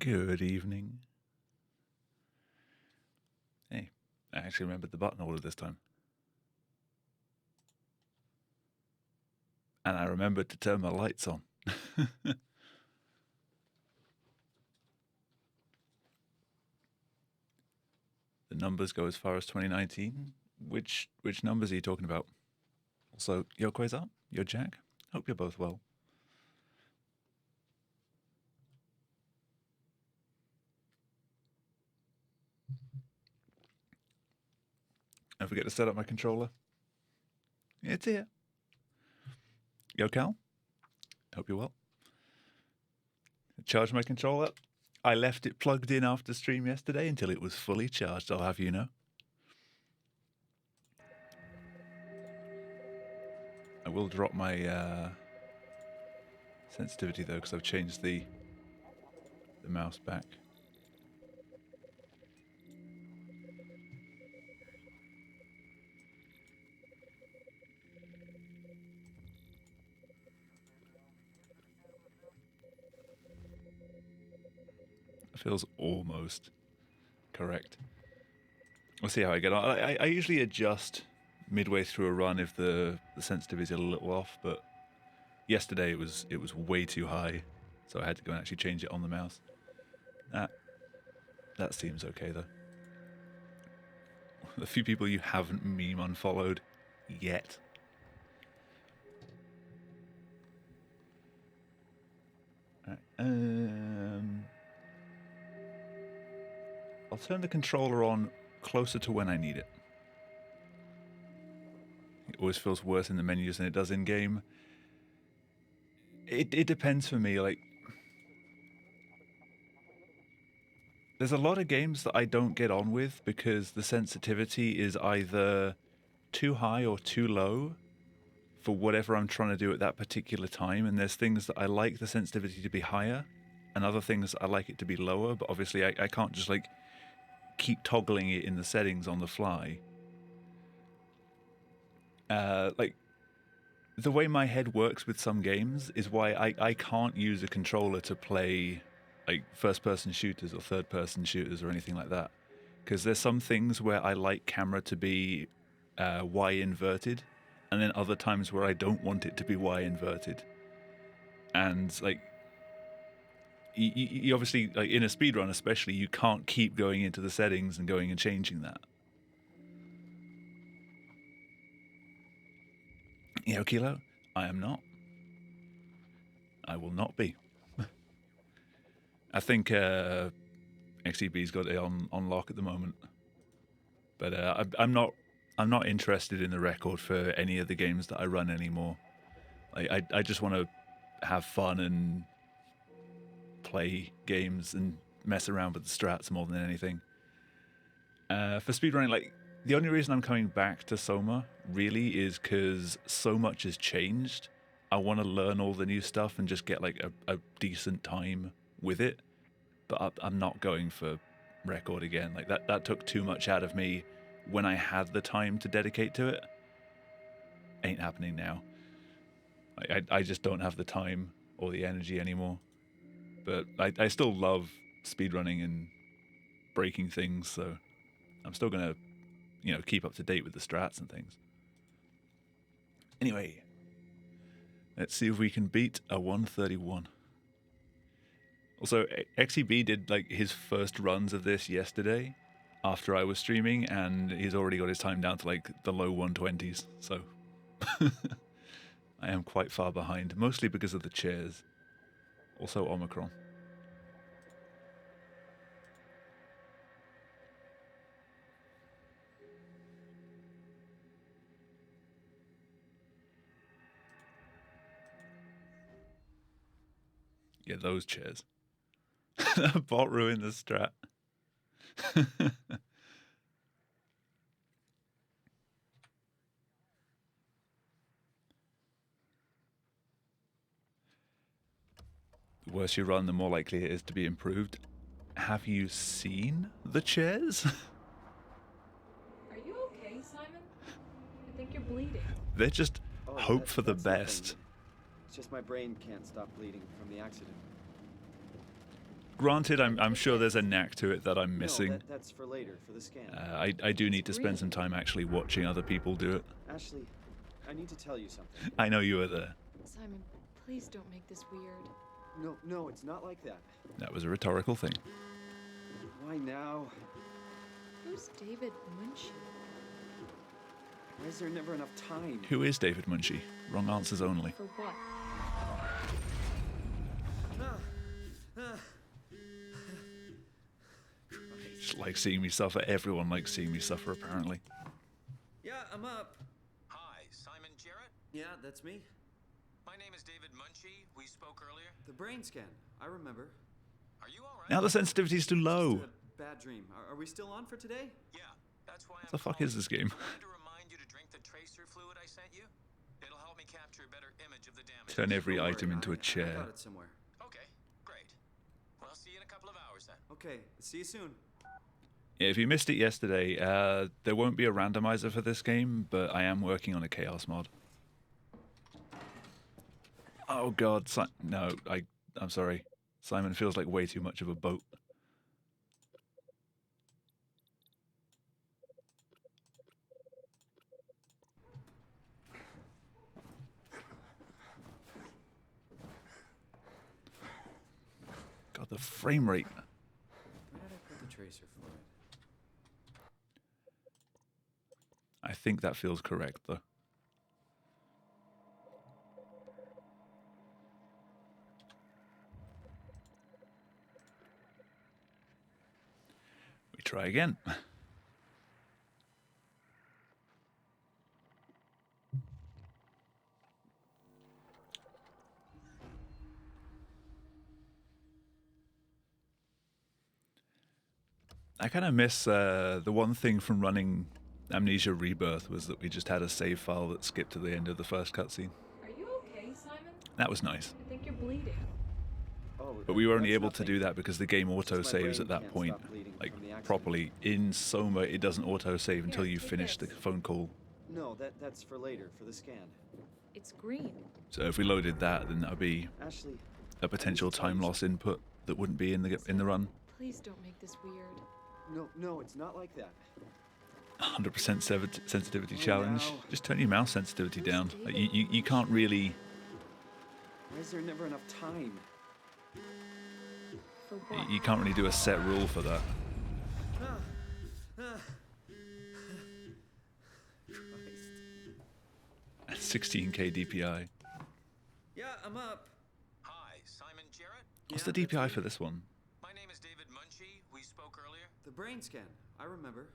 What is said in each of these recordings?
Good evening. Hey, I actually remembered the button order this time. And I remembered to turn my lights on. The numbers go as far as 2019. Which numbers are you talking about? Also, yo Quasar, yo Jack. Hope you're both well. Don't forget to set up my controller. It's here. Yo Cal, hope you're well. Charge my controller. I left it plugged in after stream yesterday until it was fully charged, I'll have you know. I will drop my sensitivity though, because I've changed the mouse back. Feels almost correct. We'll see how I get on. I usually adjust midway through a run if the sensitivity is a little off, but yesterday it was way too high, so I had to go and actually change it on the mouse. That seems okay though. A few people you haven't meme unfollowed yet. Right, I'll turn the controller on closer to when I need it. It always feels worse in the menus than it does in game. It depends for me. Like, there's a lot of games that I don't get on with because the sensitivity is either too high or too low for whatever I'm trying to do at that particular time. And there's things that I like the sensitivity to be higher and other things I like it to be lower. But obviously I can't just like keep toggling it in the settings on the fly. Like, the way my head works with some games is why I can't use a controller to play like first-person shooters or third-person shooters or anything like that. Because there's some things where I like camera to be Y inverted, and then other times where I don't want it to be Y inverted. And like, you obviously, like in a speedrun especially, you can't keep going into the settings and going and changing that. You know, Kilo, I am not. I will not be. I think XEB's got it on lock at the moment, but I'm not interested in the record for any of the games that I run anymore. I just want to have fun and play games and mess around with the strats more than anything. For speedrunning, like, the only reason I'm coming back to Soma really is because so much has changed. I want to learn all the new stuff and just get like a decent time with it. But I'm not going for record again. Like, that took too much out of me when I had the time to dedicate to it. Ain't happening now. I just don't have the time or the energy anymore. But I still love speedrunning and breaking things, so I'm still gonna, keep up to date with the strats and things. Anyway, let's see if we can beat a 131. Also, XEB did like his first runs of this yesterday after I was streaming, and he's already got his time down to like the low 120s, so I am quite far behind, mostly because of the chairs. Also Omicron. Yeah, those chairs. Bot ruined the strat. The worse you run, the more likely it is to be improved. Have you seen the chairs? Are you okay, Simon? I think you're bleeding. They're just hope for the best. It's just my brain can't stop bleeding from the accident. Granted, I'm sure there's a knack to it that I'm missing. No, that's for later, for the scan. I do need to spend some time actually watching other people do it. Ashley, I need to tell you something. I know you were there. Simon, please don't make this weird. No, it's not like that. That was a rhetorical thing. Why now? Who's David Munchie? Why is there never enough time? Who is David Munchie? Wrong answers only. For what? Just like seeing me suffer. Everyone likes seeing me suffer, apparently. Yeah, I'm up. Hi, Simon Jarrett? Yeah, that's me. My name is David Munchie. We spoke earlier. The brain scan. I remember. Are you alright? Now the sensitivity's too low. Just a bad dream. Are we still on for today? Yeah, that's why What the fuck is this game? I wanted to remind you to drink the tracer fluid I sent you. It'll help me capture a better image of the damage. Turn every Don't item worry, into a I chair. got it somewhere. Okay, great. Well, see you in a couple of hours then. Okay, see you soon. Yeah, if you missed it yesterday, there won't be a randomizer for this game, but I am working on a chaos mod. Oh god, no, I'm sorry. Simon feels like way too much of a boat. God, the frame rate. Where did I put the tracer fluid? I think that feels correct, though. We try again. I kind of miss the one thing from running Amnesia Rebirth was that we just had a save file that skipped to the end of the first cutscene. Are you okay, Simon? That was nice. I think you're bleeding. Oh, But we were only that's able to nothing. do that because the game It's just my auto-saves brain at that can't point, stop bleeding like, from the accident. properly. In Soma, it doesn't auto-save until Here, you take finish the this. phone call. No, that's for later, for the scan. It's green. So if we loaded that, then that would be Ashley, a potential time loss input that wouldn't be in the run. Please don't make this weird. no, it's not like that. 100% sensitivity Oh, challenge. no. Just turn your mouse sensitivity down. Like, you can't really... Why is there never enough time? For what? You can't really do a set rule for that. Christ. 16k DPI. Yeah, I'm up. Hi, Simon Jarrett? What's Yeah, the that's DPI me. for this one? My name is David Munchie. We spoke earlier. The brain scan. I remember.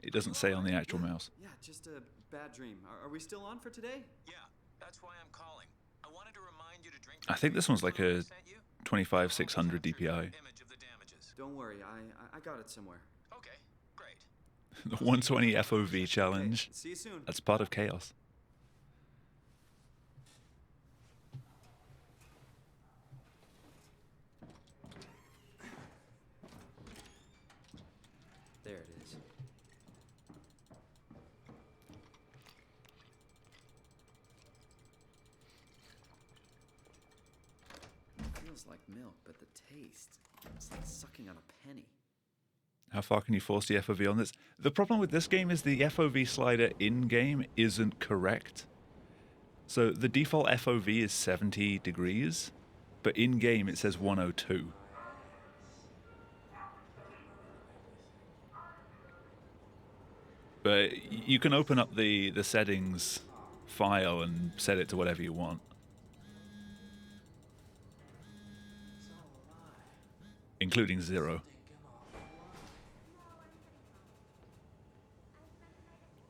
It doesn't say on the actual mouse. Yeah, just a bad dream. Are we still on for today? Yeah, that's why I'm calling. I wanted to remind you to drink I think this one's like fluid I a sent you. 25-600 Capture a DPI. image of the damages. Don't worry, I got it somewhere. Okay, great. The 120 FOV challenge. Okay, see you soon. That's part of chaos. There it is. Feels like milk, but the taste, it's like sucking on a penny. How far can you force the FOV on this? The problem with this game is the FOV slider in-game isn't correct. So the default FOV is 70 degrees, but in-game it says 102. But you can open up the settings file and set it to whatever you want. Including 0.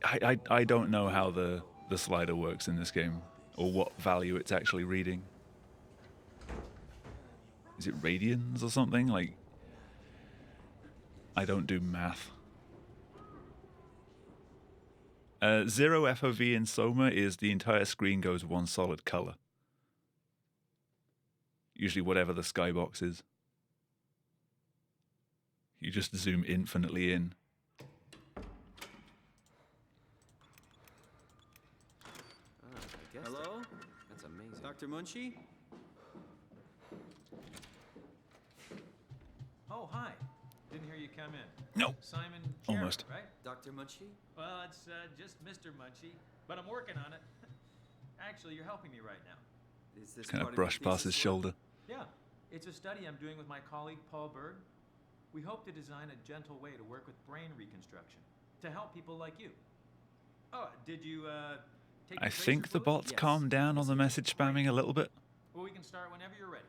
I don't know how the slider works in this game, or what value it's actually reading. Is it radians or something? Like, I don't do math. 0 FOV in Soma is the entire screen goes one solid color. Usually whatever the skybox is. You just zoom infinitely in. I guess. Hello? That's amazing. Dr. Munchie? Oh, hi. Didn't hear you come in. No. Simon Almost. Jarrett, right? Dr. Munchie? Well, it's just Mr. Munchie, but I'm working on it. Actually, you're helping me right now. Is this Kind part of brushed your past his thesis work? shoulder. Yeah, it's a study I'm doing with my colleague Paul Berg. We hope to design a gentle way to work with brain reconstruction to help people like you. Oh, did you take I the tracer think the fluid? bots Yes. calmed down on the message spamming a little bit. Well, we can start whenever you're ready.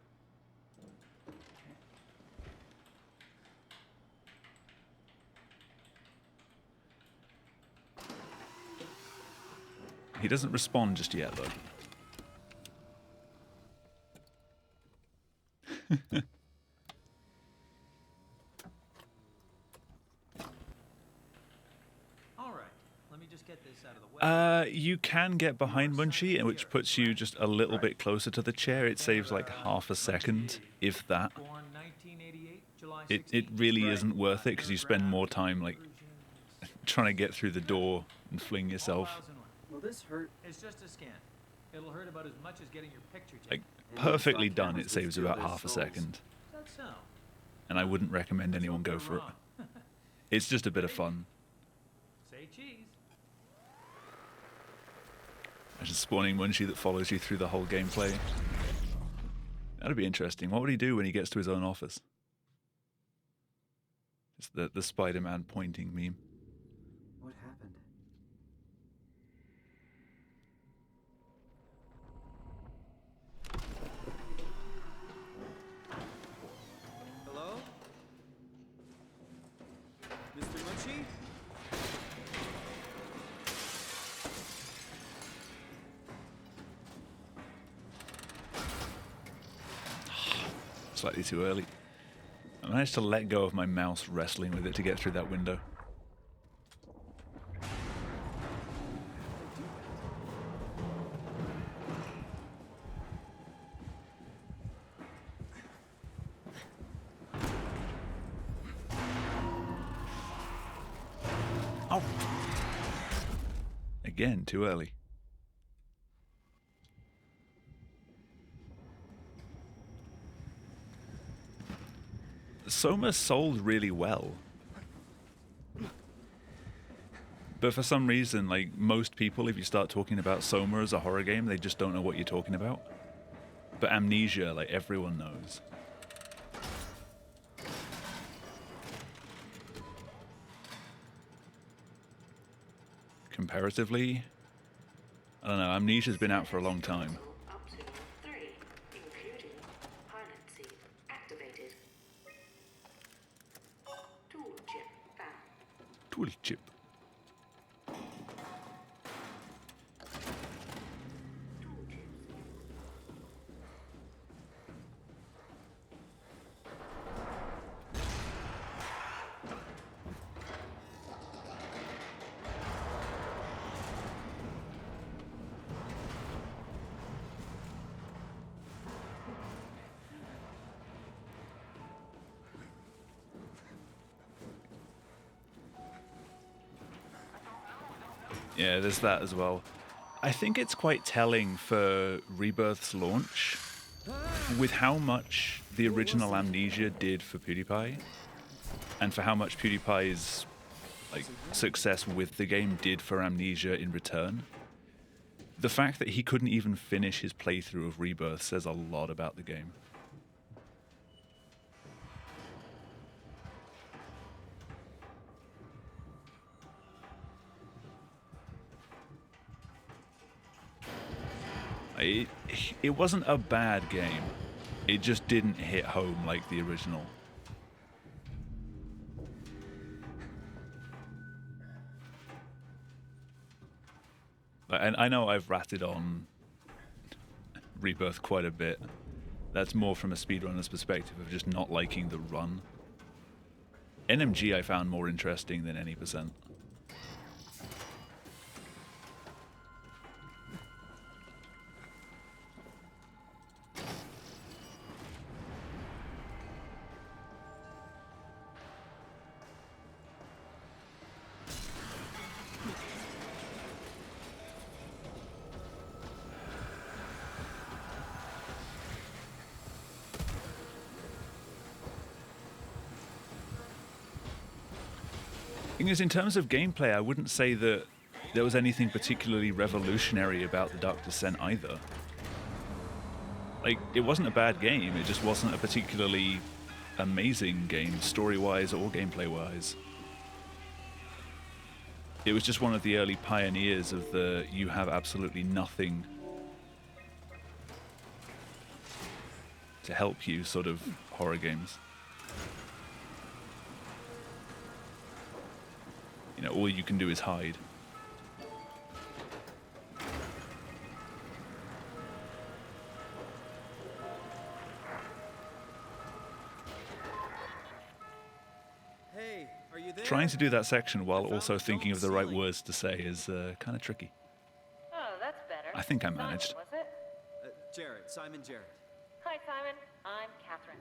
He doesn't respond just yet, though. All right, let me just get this out of the way. You can get behind Munchie, which puts you just a little bit closer to the chair. It saves like half a second, if that. Born 1988, July It 16th. really isn't worth it because you spend more time like trying to get through the door and fling yourself. Will this hurt? It's just a scan. It'll hurt about as much as getting your picture Like taken. perfectly done, it saves about half a second, That's so. and I wouldn't recommend anyone go for it. It's just a bit of fun. Say cheese. Imagine spawning Munchie that follows you through the whole gameplay. That'd be interesting. What would he do when he gets to his own office? It's the Spider-Man pointing meme. What happened? Hello? Mr. Munchie? Slightly too early. I managed to let go of my mouse wrestling with it to get through that window. Oh! Again, too early. Soma sold really well. But for some reason, like most people, if you start talking about Soma as a horror game, they just don't know what you're talking about. But Amnesia, like everyone knows. Comparatively, I don't know, Amnesia's been out for a long time. Up to 3, including pilot seat activated. Tool chip found. Tool chip. Tool chips. Yeah, there's that as well. I think it's quite telling for Rebirth's launch with how much the original Amnesia did for PewDiePie and for how much PewDiePie's like success with the game did for Amnesia in return. The fact that he couldn't even finish his playthrough of Rebirth says a lot about the game. It wasn't a bad game. It just didn't hit home like the original. And I know I've ratted on Rebirth quite a bit. That's more from a speedrunner's perspective of just not liking the run. NMG I found more interesting than any percent. Thing is, in terms of gameplay, I wouldn't say that there was anything particularly revolutionary about the Dark Descent either. Like, it wasn't a bad game, it just wasn't a particularly amazing game, story-wise or gameplay-wise. It was just one of the early pioneers of the you have absolutely nothing to help you sort of horror games. You know, all you can do is hide. Hey, are you there? Trying to do that section while also thinking of the right words to say is kind of tricky. Oh, that's better. I think I managed. Simon, was it? Jared, Simon Jared. Hi, Simon. I'm Catherine.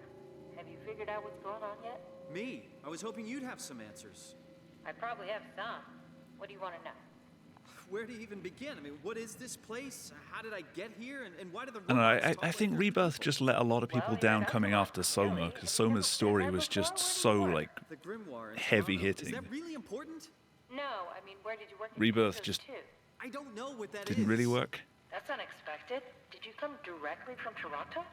Have you figured out what's going on yet? Me? I was hoping you'd have some answers. I probably have some. What do you want to know? Where do you even begin? I mean, what is this place? How did I get here? And why do the I don't know, robots talk I like think they're Rebirth people? just let a lot of people Well, down that's coming a lot, after Soma, really. because If you've never Soma's story said that was just before, so, what? like, The Grimoire in heavy Toronto. hitting. Is that really important? No, I mean, where did you work in Rebirth 2002? just I don't know what that is. didn't really work. That's unexpected. Did you come directly from Toronto?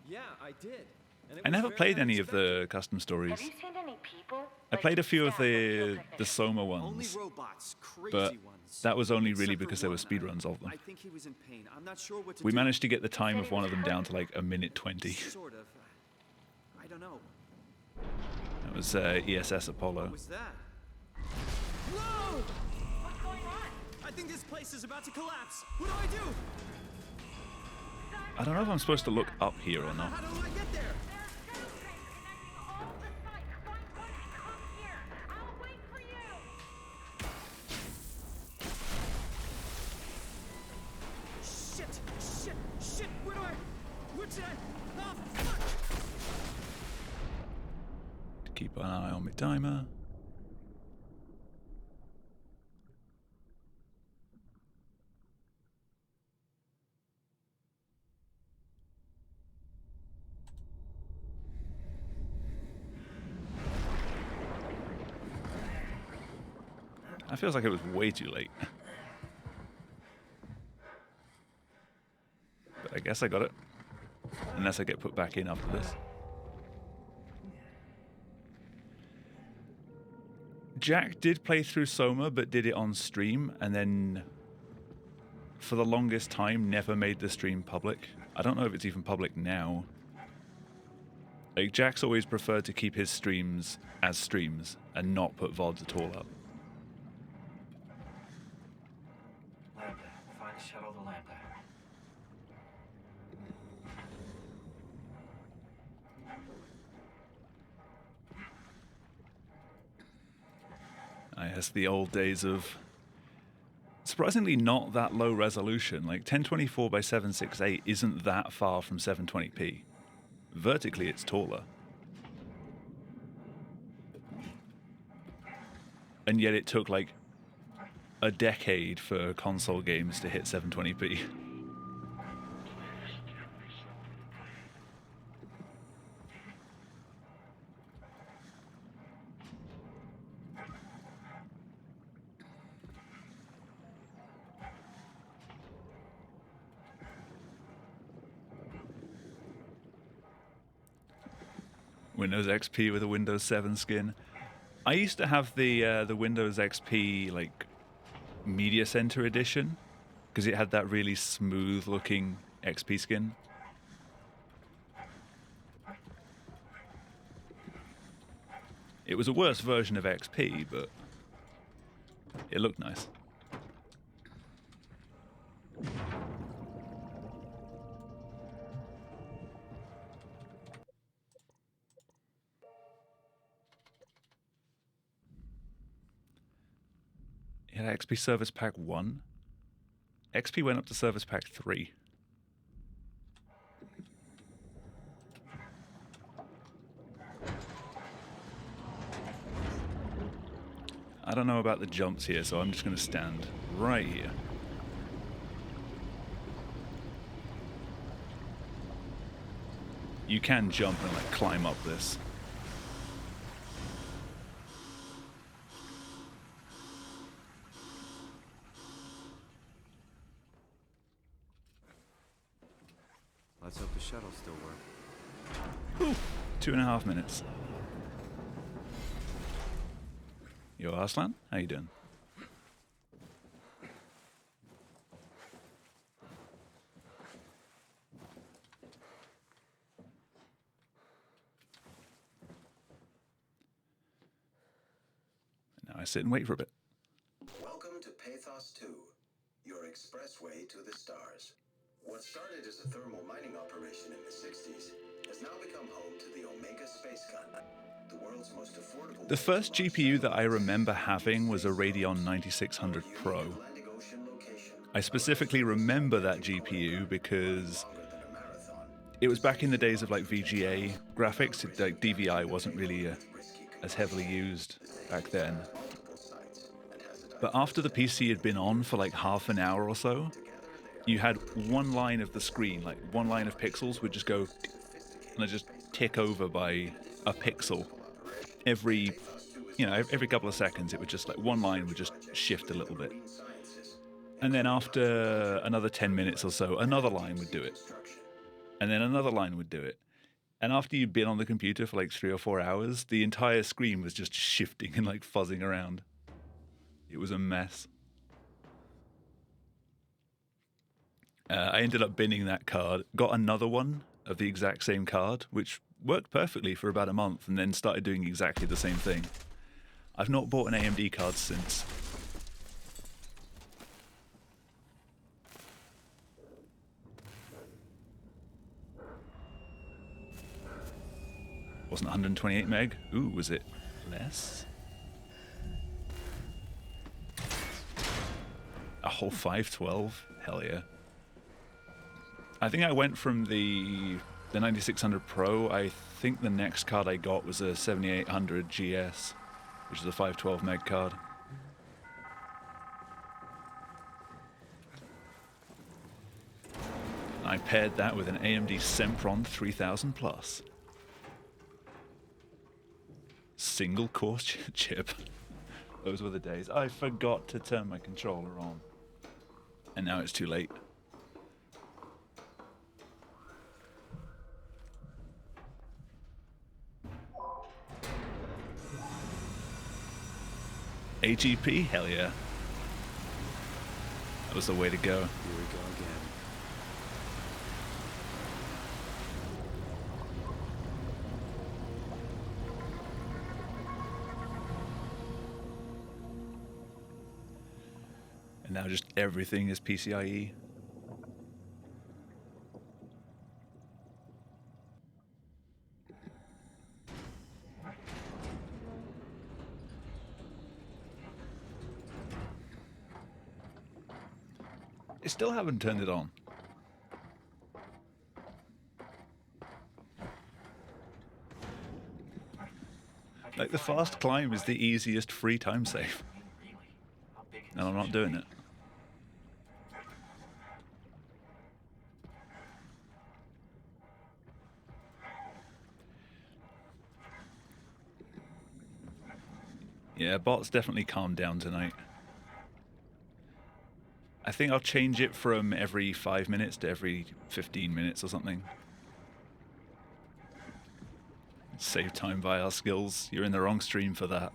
Yeah, I did. And it I was never very played any of unexpected. the custom stories. Have you seen any people? I played a few of staff or field the technicians? Soma Only ones, robots, crazy but ones. that was only Except really for because there were one. speedruns of them. I think he was in pain. I'm not sure what to We do. managed to get the time of one of them down to like a minute 20. Sort of. I don't know. That was ESS Apollo. What was that? Whoa! What's going on? I think this place is about to collapse. What do I do? I don't know if I'm supposed to look up here or not. How do I get there? There are two trains connecting all the sites. Find one and come here. I'll wait for you. Shit! What's that? Oh, fuck! Keep an eye on my timer. That feels like it was way too late. But I guess I got it. Unless I get put back in after this. Jack did play through Soma, but did it on stream, and then for the longest time never made the stream public. I don't know if it's even public now. Like, Jack's always preferred to keep his streams as streams and not put VODs at all up. Lambda. Find shuttle to Lambda. I guess the old days of surprisingly not that low resolution. Like 1024 by 768 isn't that far from 720p. Vertically, it's taller. And yet it took like a decade for console games to hit 720p. Windows XP with a Windows 7 skin. I used to have the Windows XP like Media Center edition because it had that really smooth looking XP skin. It was a worse version of XP, but it looked nice. Yeah, XP Service Pack 1. XP went up to Service Pack 3. I don't know about the jumps here, so I'm just going to stand right here. You can jump and like climb up this. Let's hope the shuttles still work. Ooh, 2.5 minutes. Yo, Arslan, how you doing? Now I sit and wait for a bit. Welcome to Pathos 2, your expressway to the stars. What started as a thermal mining operation in the 60s has now become home to the Omega Space Gun, the world's most affordable. The first GPU that I remember having was a Radeon 9600 Pro. I specifically remember that GPU because it was back in the days of like VGA graphics. Like DVI wasn't really as heavily used back then. But after the PC had been on for like half an hour or so, you had one line of the screen, like one line of pixels would just go and just tick over by a pixel. Every couple of seconds, it would just like one line would just shift a little bit. And then after another 10 minutes or so, another line would do it. And then another line would do it. And after you'd been on the computer for like 3 or 4 hours, the entire screen was just shifting and like fuzzing around. It was a mess. I ended up binning that card, got another one of the exact same card, which worked perfectly for about a month, and then started doing exactly the same thing. I've not bought an AMD card since. Wasn't 128 meg? Ooh, was it less? A whole 512? Hell yeah. I think I went from the 9600 Pro. I think the next card I got was a 7800 GS, which is a 512 meg card. I paired that with an AMD Sempron 3000 Plus. Single core chip. Those were the days. I forgot to turn my controller on. And now it's too late. AGP? Hell yeah. That was the way to go. Here we go again. And now just everything is PCIe. I still haven't turned it on. Like, the fast climb is the easiest free time save. And I'm not doing it. Yeah, bots definitely calmed down tonight. I think I'll change it from every 5 minutes to every 15 minutes or something. Save time by our skills. You're in the wrong stream for that.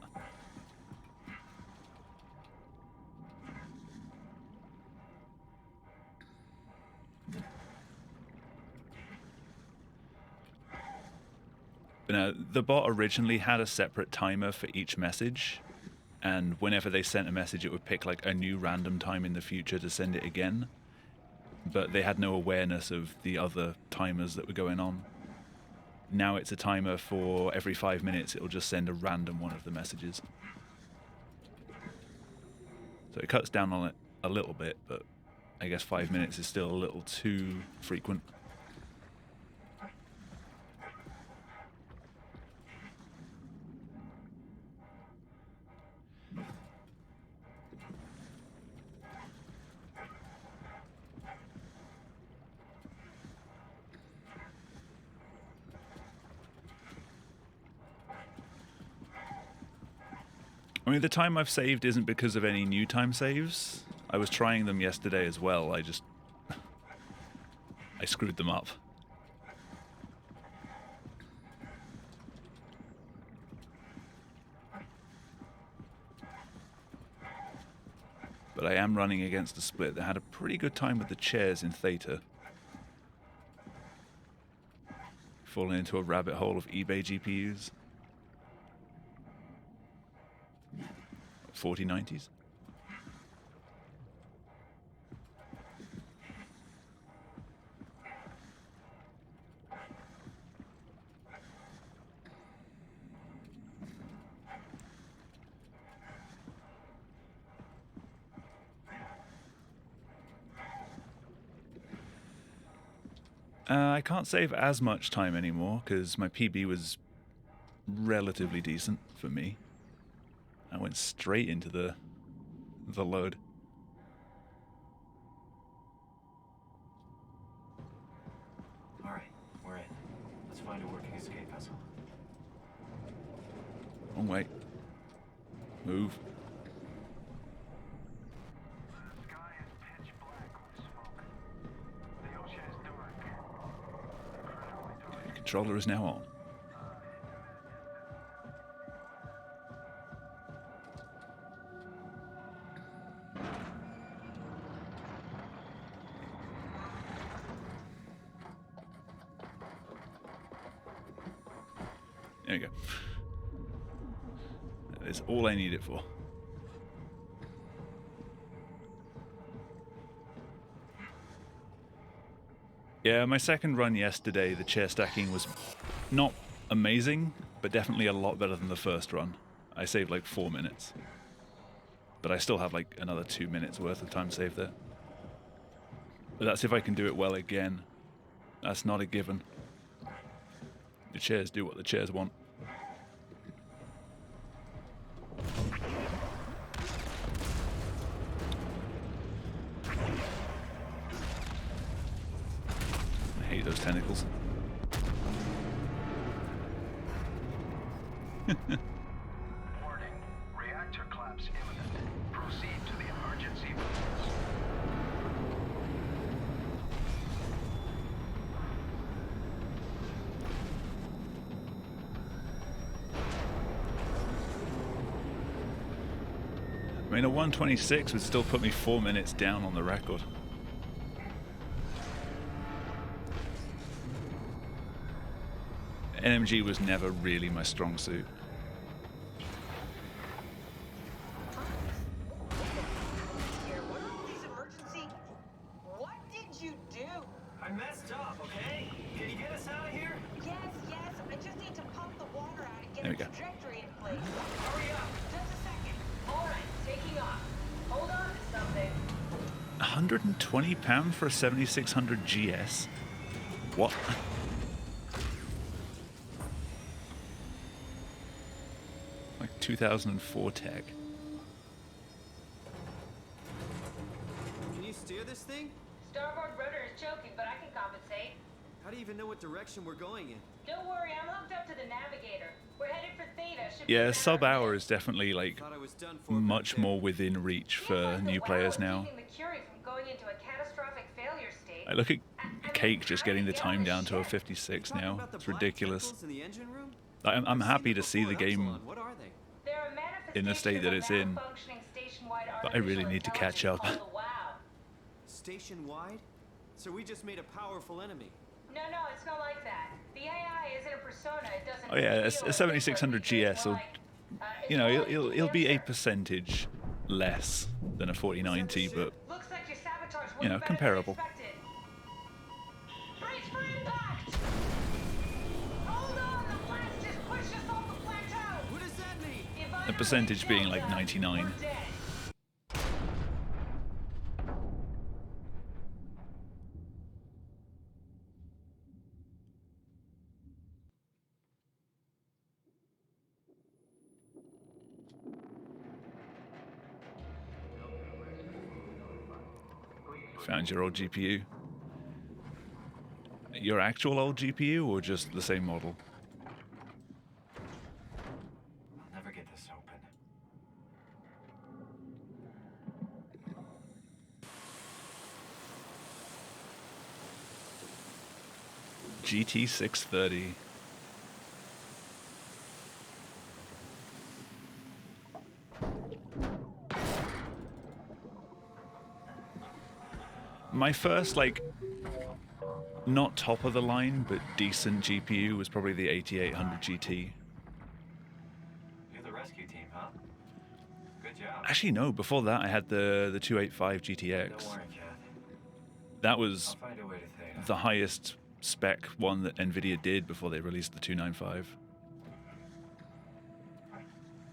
But no, the bot originally had a separate timer for each message, and whenever they sent a message, it would pick like a new random time in the future to send it again. But they had no awareness of the other timers that were going on. Now it's a timer for every 5 minutes, it'll just send a random one of the messages. So it cuts down on it a little bit, but I guess 5 minutes is still a little too frequent. I mean, the time I've saved isn't because of any new time saves. I was trying them yesterday as well. I screwed them up. But I am running against a split that had a pretty good time with the chairs in Theta. Falling into a rabbit hole of eBay GPUs. 4090s. I can't save as much time anymore because my PB was relatively decent for me. I went straight into the load. All right, we're in. Let's find a working escape vessel. Wrong way. Move. The sky is pitch black with smoke. The ocean is dark. Incredibly dark. Controller is now on. There you go. That is all I need it for. Yeah, my second run yesterday, the chair stacking was not amazing, but definitely a lot better than the first run. I saved like 4 minutes. But I still have like another 2 minutes worth of time saved there. But that's if I can do it well again. That's not a given. The chairs do what the chairs want. I hate those tentacles. Warning. Reactor collapse imminent. Proceed to the emergency room. I mean, a 126 would still put me 4 minutes down on the record. NMG was never really my strong suit. Here, what are all these emergency? What did you do? I messed up, okay? Can you get us out of here? Yes, yes. I just need to pump the water out and get There a we go. trajectory in place. Hurry up! Just a second. All right, taking off. Hold on to something. £120 for a 7600 GS? What? Like 2004 tech. Can you steer this thing? Starboard rudder is choking, but I can compensate. How do you even know what direction we're going in? Don't worry, I'm hooked up to the navigator. We're headed for Theta. Should be Yeah, an sub hour hour ahead. is definitely like Thought I was done for much back there. more within reach Feels for like the new wow players is now. keeping the Curie from going into a catastrophic failure state. I look at I mean, Cake just how did getting you the get on time the down to a ship? 56 Talking now. about the It's black ridiculous. tentacles in the engine room? I'm I've happy seen to it see the before at game Epsilon. What are they? They're a in the state that it's in, manifestation of a malfunctioning station-wide but I really artificial need to catch intelligence up. called the WOW. Station-wide? So we just made a powerful enemy. No, it's not like that. The AI isn't a persona. It doesn't. Oh yeah, feel a 7600 different. It's GS will, more like, you know, it's he'll more he'll like be a cancer. percentage less than a 4090, but Looks like your sabotage you know, went better than comparable. expected. Brace for impact! Hold on, the blast just pushed us off the plateau. What does that mean? the percentage being like 99. We're dead. Found your old GPU. Your actual old GPU or just the same model? I'll never get this open. GT 630. My first, like, not top of the line, but decent GPU was probably the 8800 GT. You're the rescue team, huh? Good job. Actually, no. Before that, I had the 285 Don't GTX. worry, Kath. That was I'll find a way to Theta. the highest spec one that Nvidia did before they released the 295.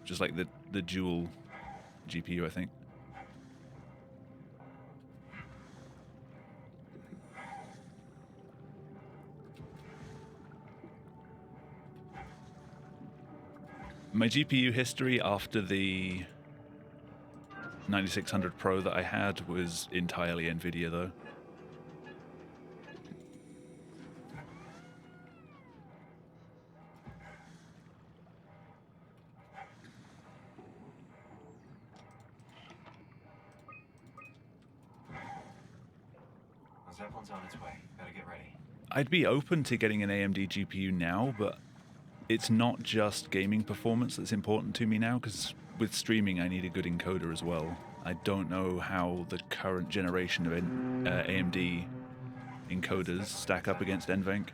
Just like the dual GPU, I think. My GPU history after the 9600 Pro that I had was entirely Nvidia, though. Zeppelin's on its way. Better get ready. I'd be open to getting an AMD GPU now, but it's not just gaming performance that's important to me now, because with streaming I need a good encoder as well. I don't know how the current generation of AMD encoders stack up against NVENC.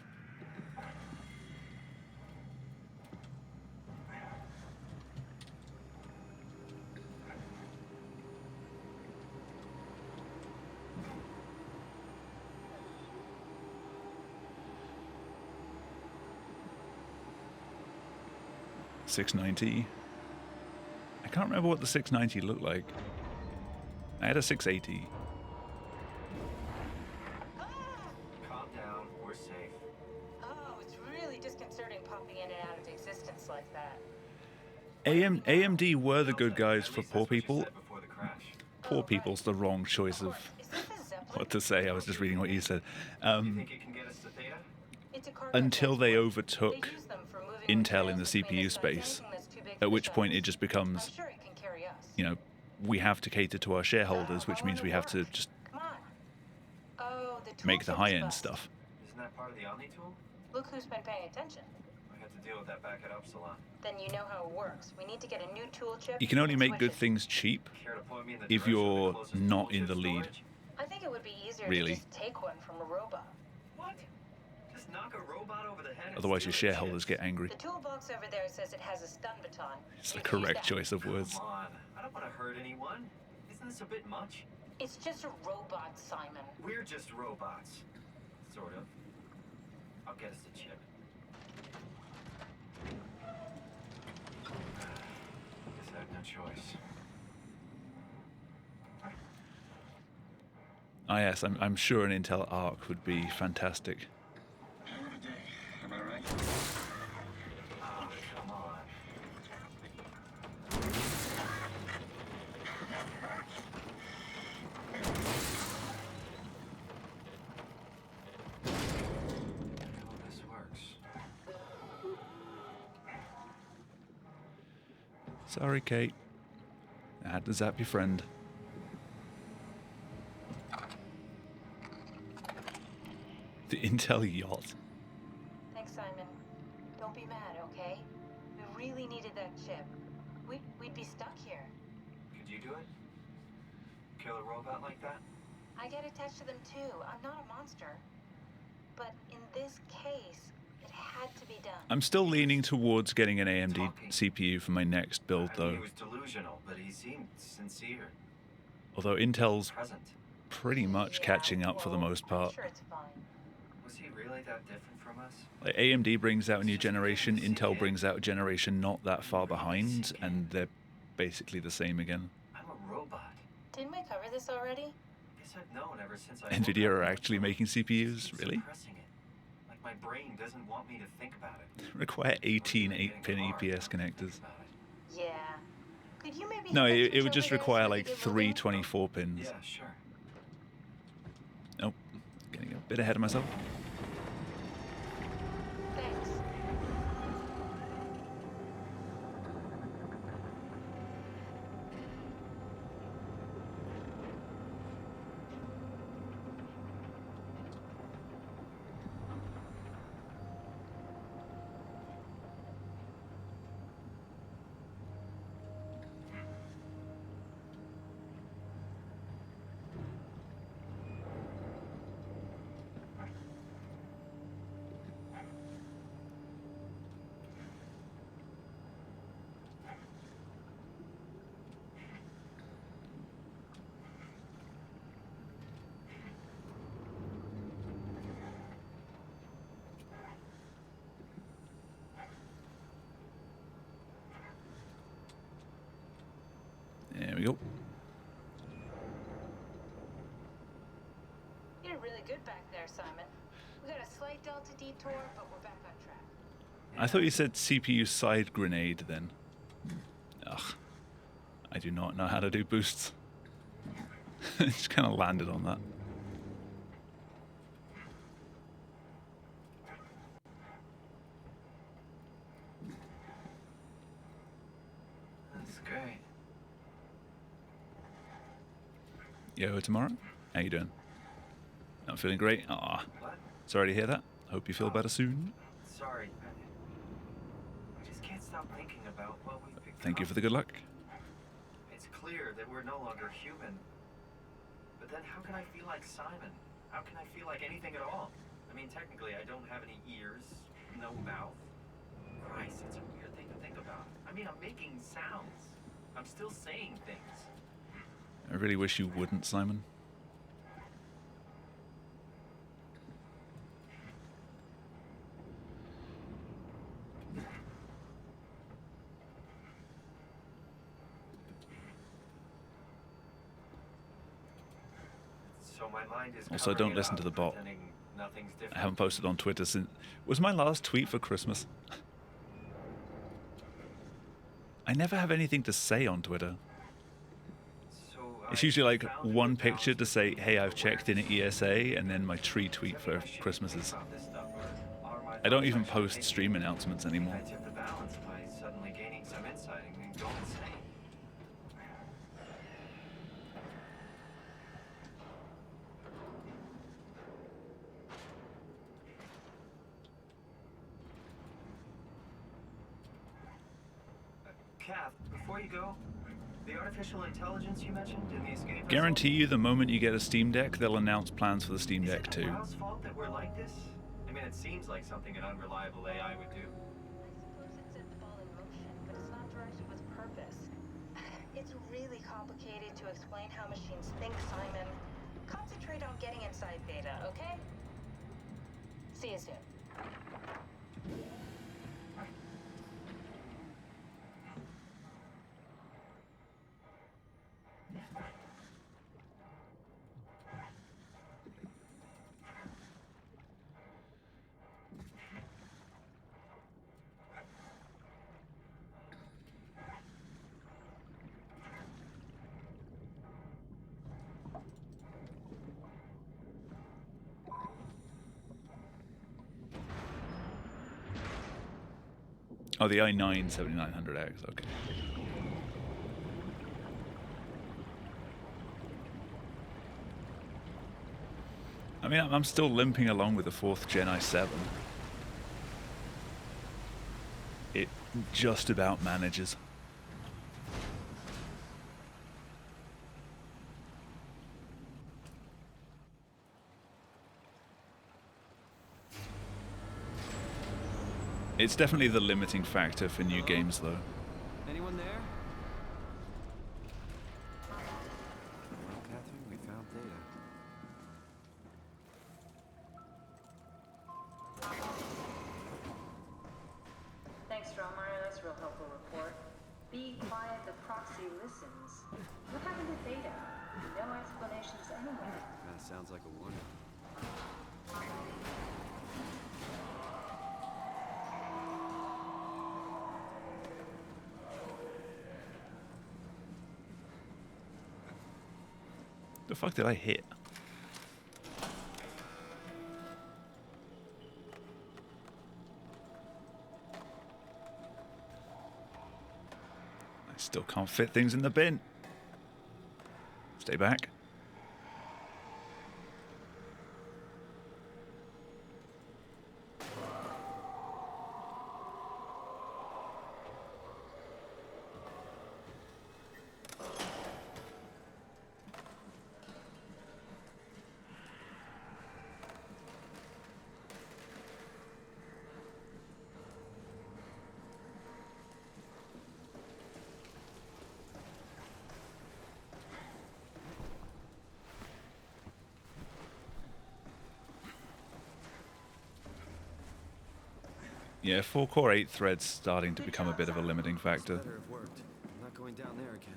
$690. I can't remember what the 690 looked like. I had a 680. Calm down. We're safe. Oh, it's really disconcerting popping in and out of existence like that. AMD were the good guys for At poor least that's what you people. said before the crash. Poor people's the wrong choice of Is this a Zeppelin? what to say. I was just reading what you said. You think it can get us to Theta? It's a cargo Until they transport. overtook They use them for moving Intel in the materials between CPU sites, space, anything that's too big at for which the point it shuttles. just I'm becomes, sure it can carry us. you know, we have to cater to our shareholders, which means we have to just Come on. Oh, the tool make the chip is high-end bust. stuff. Isn't that part of the Omni tool? Look who's been paying attention. I had to deal with that back at Upsilon. Then you know how it works. We need to get a new tool chip. You can only and make switch good it. things cheap Care to point me in the if direction of the you're closest not tool in chip the lead. storage? I think it would be easier Really. to just take one from a robot. What? Just knock a robot over the head and Otherwise your steal the shareholders chips? get angry. The toolbox over there says it has a stun baton. It's the You can use correct that. choice of words. Come on. I don't want to hurt anyone. Isn't this a bit much? It's just a robot, Simon. We're just robots. Sort of. I'll get us the chip. Guess I have no choice. Ah yes, I'm sure an Intel Arc would be fantastic. Am I right? Oh, come on. How this works. Sorry, Kate. I had to zap your friend. The Intel yacht. Thanks, Simon. Don't be mad, okay? We really needed that chip. We'd be stuck here. Could you do it? Kill a robot like that? I get attached to them too. I'm not a monster. But in this case, it had to be done. I'm still leaning towards getting an AMD CPU for my next build, I mean, though. he was delusional, but he seemed sincere, Although Intel's present. pretty much Yeah, catching up for the well, most I'm part. sure it's fine. Was he really that different from us? Like AMD brings out a new generation, Intel brings out a generation not that far behind, and they're basically the same again. I'm a robot. Didn't we cover this already? Guess I've known ever since I Nvidia woke are up. actually making CPUs, Keep really? suppressing it. Like my brain doesn't want me to think about it. Require 18 8-pin EPS connectors. Yeah. Could you maybe No, hit that it switch would just over there so require we like get 3 moving? 24 pins. Yeah, sure. Nope. Getting a bit ahead of myself. Thanks. Yep. You did really good back there, Simon. We got a slight delta detour, but we're back on track. I thought you said CPU side grenade then. Ugh. I do not know how to do boosts. Just kind of landed on that. That's great. Yo, tomorrow? How you doing? Not feeling great? Aw. What? Sorry to hear that. Hope you feel better soon. Sorry. I just can't stop thinking about what we picked Thank you up. for the good luck. It's clear that we're no longer human. But then how can I feel like Simon? How can I feel like anything at all? I mean, technically, I don't have any ears, no mouth. Christ, it's a weird thing to think about. I mean, I'm making sounds. I'm still saying things. I really wish you wouldn't, Simon. So my mind is Also, covering don't it listen up, to the bot. pretending nothing's different. I haven't posted on Twitter since... Was my last tweet for Christmas? I never have anything to say on Twitter. So It's I usually like found a one good picture balance to say, between hey, I've checked in at ESA, and then my tree tweet for Christmases. I don't even post stream announcements anymore. I tip the balance by suddenly gaining some insight and going insane. Kath, before you go, the artificial intelligence you mentioned in the escape vessel, Guarantee you the moment you get a Steam Deck, they'll announce plans for the Steam is Deck it too. Rao's fault that we're like this? I mean, it seems like something an unreliable AI would do. I suppose it set the ball in motion, but it's not directed with purpose. It's really complicated to explain how machines think, Simon. Concentrate on getting inside Beta, okay? See you soon. Oh, the i9 7900X, okay. I mean, I'm still limping along with the 4th Gen i7. It just about manages. It's definitely the limiting factor for new games, though. Anyone there? Well, Catherine, we found Theta. Thanks, Stromer. That's a real helpful report. Be quiet, the proxy listens. What happened to Theta? No explanations anywhere. That sounds like a warning. The fuck did I hit? I still can't fit things in the bin. Stay back. Yeah, 4-core 8 threads starting to become a bit of a limiting factor. Better have worked. I'm not going down there again.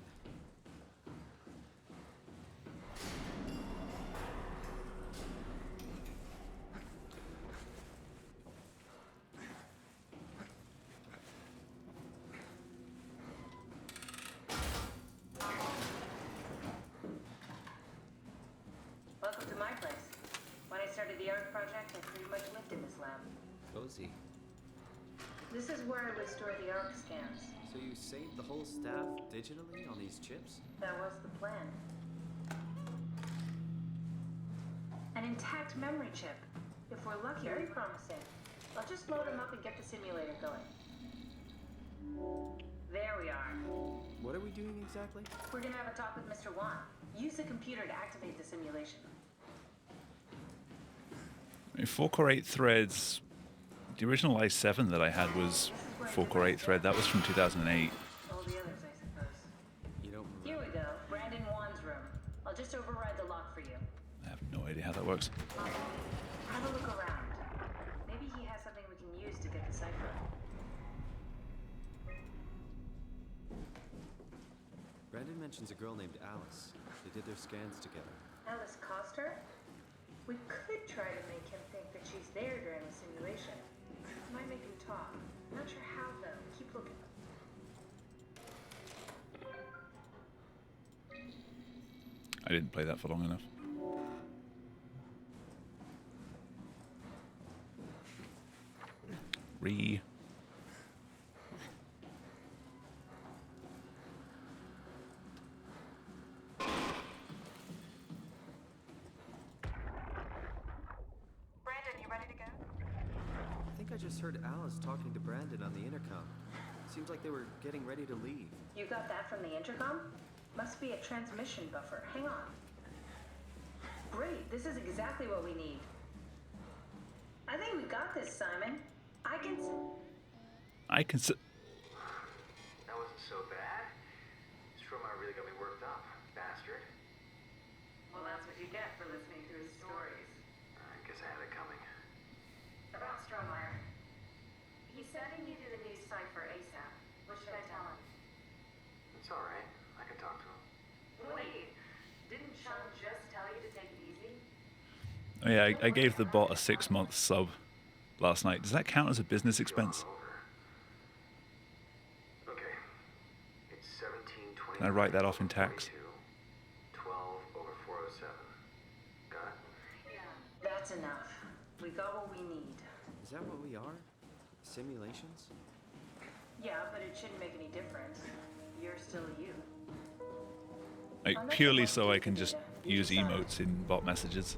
my place. When I started the art project, I pretty much lived in this lab. Cozy. This is where I would store the ARC scans. So you saved the whole staff digitally on these chips? That was the plan. An intact memory chip. If we're lucky, very promising. I'll just load them up and get the simulator going. There we are. What are we doing exactly? We're gonna have a talk with Mr. Wan. Use the computer to activate the simulation. 4 core 8 threads. The original i7 that I had was 4 core 8 thread. That was from 2008. All the others, I suppose. You don't remember. Here we go. Brandon Wan's room. I'll just override the lock for you. I have no idea how that works. Have a look around. Maybe he has something we can use to get the cipher. Brandon mentions a girl named Alice. They did their scans together. Alice Coster? We could try to make him think that she's there during the simulation. Might make him talk. Not sure how, though. Keep looking. I didn't play that for long enough. Brandon, you ready to go? I think I just heard Alice talking to Brandon on the intercom. Seems like they were getting ready to leave. You got that from the intercom? Must be a transmission buffer. Hang on. Great, this is exactly what we need. I think we got this, Simon. I can That wasn't so bad. Stromae really got me worked up, bastard. Well, that's what you get for listening to his stories. I guess I had it coming. About Stromae. He said he needed a new cipher ASAP. What should I tell him? It's alright. I can talk to him. Wait, didn't Sean just tell you to take it easy? Oh yeah, I gave the bot a 6-month sub last night. Does that count as a business expense? Okay. It's 1720. Can I write that off in tax? 12/407. Got it? Yeah. That's enough. We got what we need. Is that what we are? Simulations? Yeah, but it shouldn't make any difference. You're still you. Like, purely so I can just use emotes in bot messages.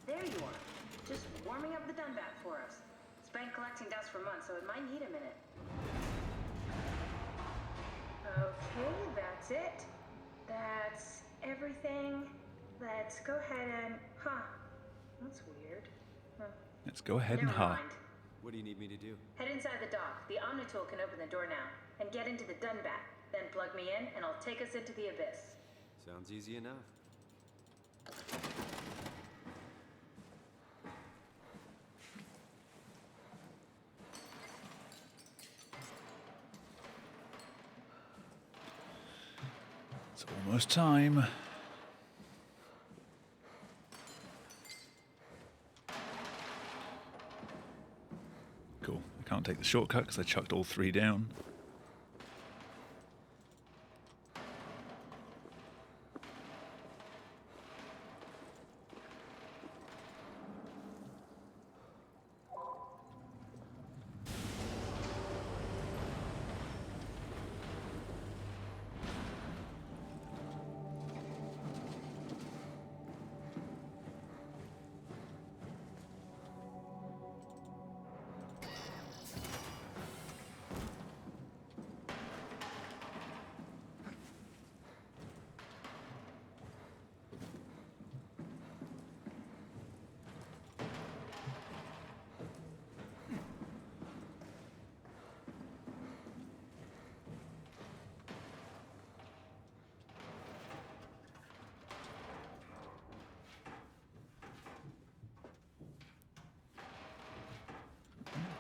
There you are. Just warming up the Dunbat for us. It's been collecting dust for months, so it might need a minute. Okay, that's it. That's everything. Let's go ahead and... Huh. That's weird. Huh. Let's go ahead and Never ha. mind. What do you need me to do? Head inside the dock. The Omnitool can open the door now. And get into the Dunbat. Then plug me in, and I'll take us into the abyss. Sounds easy enough. It's almost time. Cool. I can't take the shortcut because I chucked all 3 down.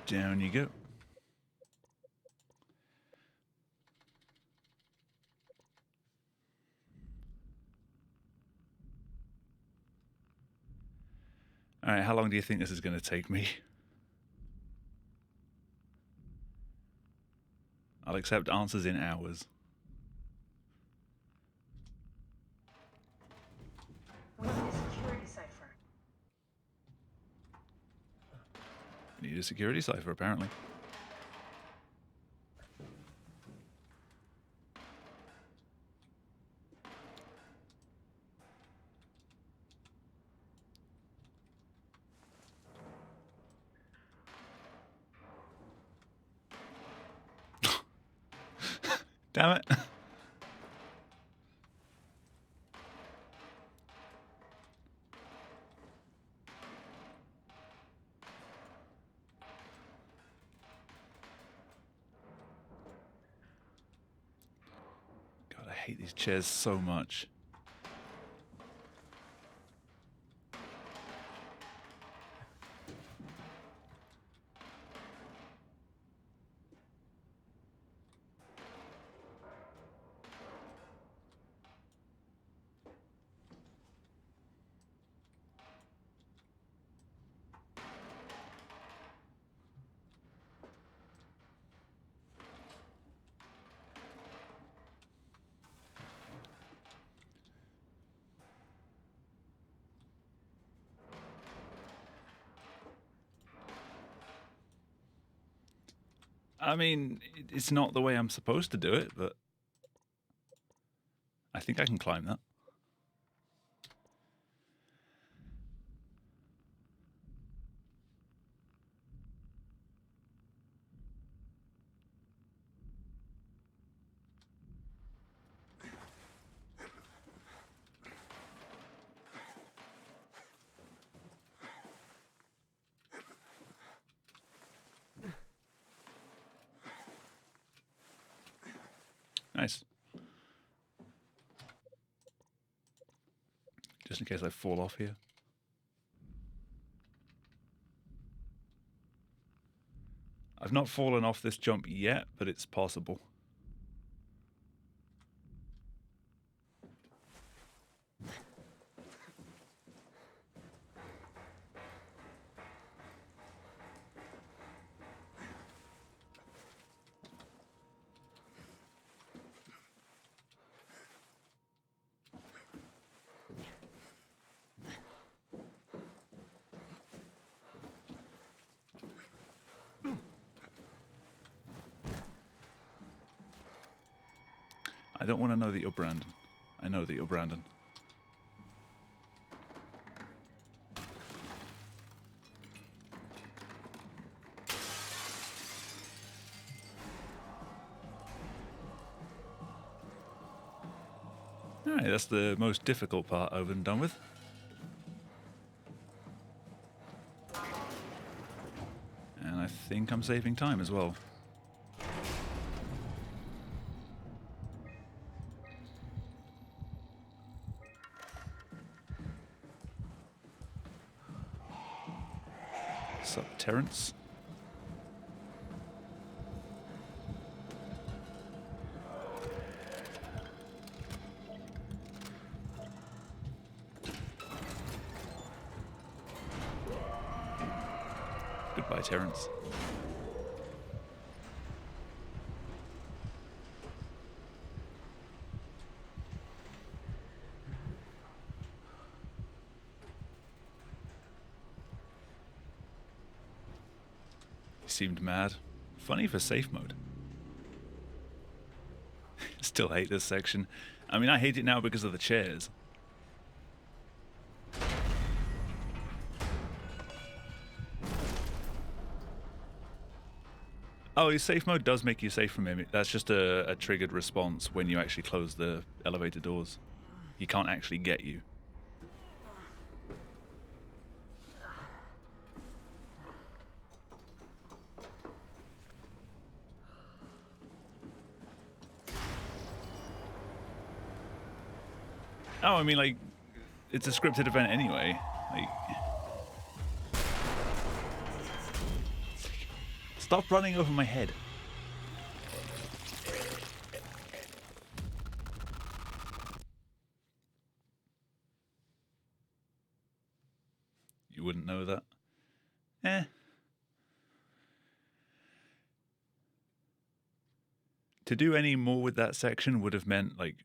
Down you go. do you think this is going to take me? I'll accept answers in hours. We need a security cipher. Need a security cipher, apparently. Damn it. God, I hate these chairs so much. I mean, it's not the way I'm supposed to do it, but I think I can climb that. Nice. Just in case I fall off here. I've not fallen off this jump yet, but it's possible. I don't want to know that you're Brandon. I know that you're Brandon. Alright, that's the most difficult part over and done with. And I think I'm saving time as well. Sup, Terrence? Goodbye, Terrence. Seemed mad. Funny for safe mode. Still hate this section. I mean, I hate it now because of the chairs. Oh, safe mode does make you safe from him. That's just a triggered response when you actually close the elevator doors. He can't actually get you. Oh, I mean, like, it's a scripted event anyway. Like, stop running over my head. You wouldn't know that. To do any more with that section would have meant like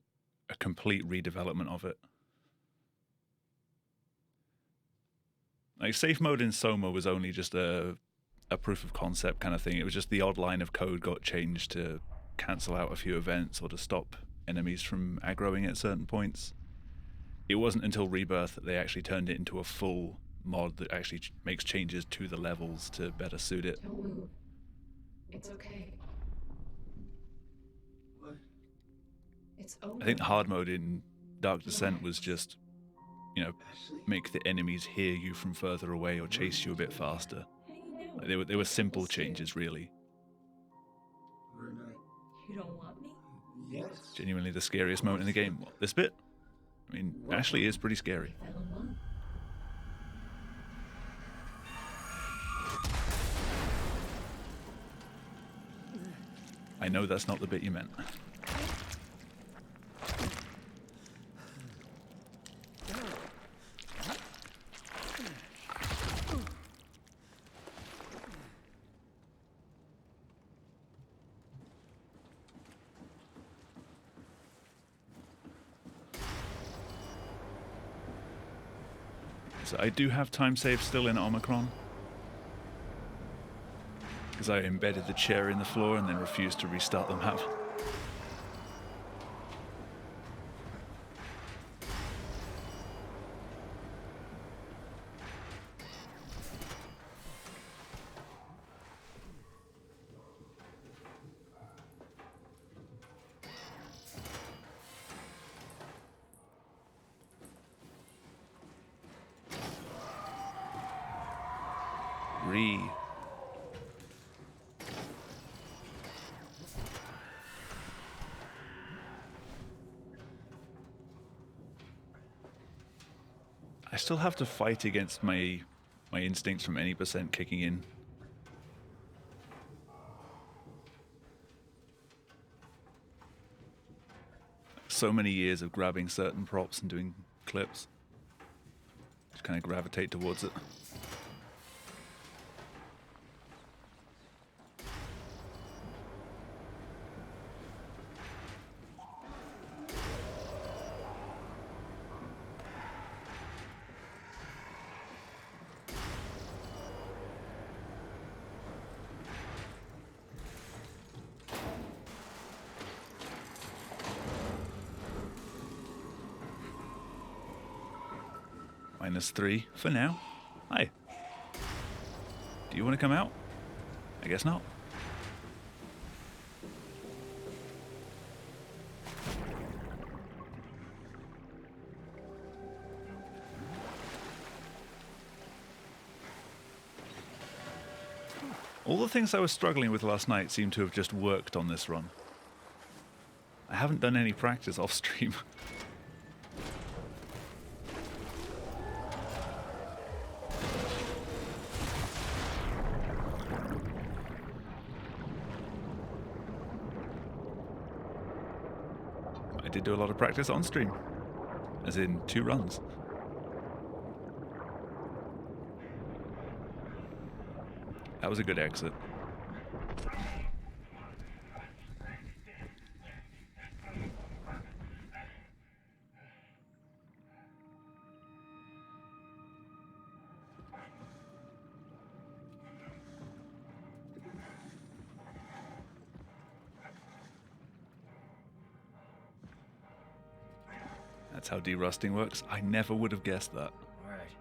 a complete redevelopment of it. Like safe mode in Soma was only just a proof of concept kind of thing. It was just the odd line of code got changed to cancel out a few events or to stop enemies from aggroing at certain points. It wasn't until Rebirth that they actually turned it into a full mod that actually makes changes to the levels to better suit it. Don't move. It's okay. What? It's over. I think the hard mode in Dark Descent was just, you know, Ashley? make the enemies hear you from further away or chase you a bit faster. Hey, no. Like, they were simple changes, really. We're not. You don't want me? Yes. Genuinely the scariest moment in the game. What, this bit? I mean, Ashley is pretty scary. Found one. I know that's not the bit you meant. So I do have time save still in Omicron. Because I embedded the chair in the floor and then refused to restart the map. I still have to fight against my instincts from any percent kicking in. So many years of grabbing certain props and doing clips. Just kind of gravitate towards it. -3 for now. Hi. Do you want to come out? I guess not. All the things I was struggling with last night seem to have just worked on this run. I haven't done any practice off stream. I did do a lot of practice on stream, as in 2 runs. That was a good exit. That's how derusting works. I never would have guessed that. Alright.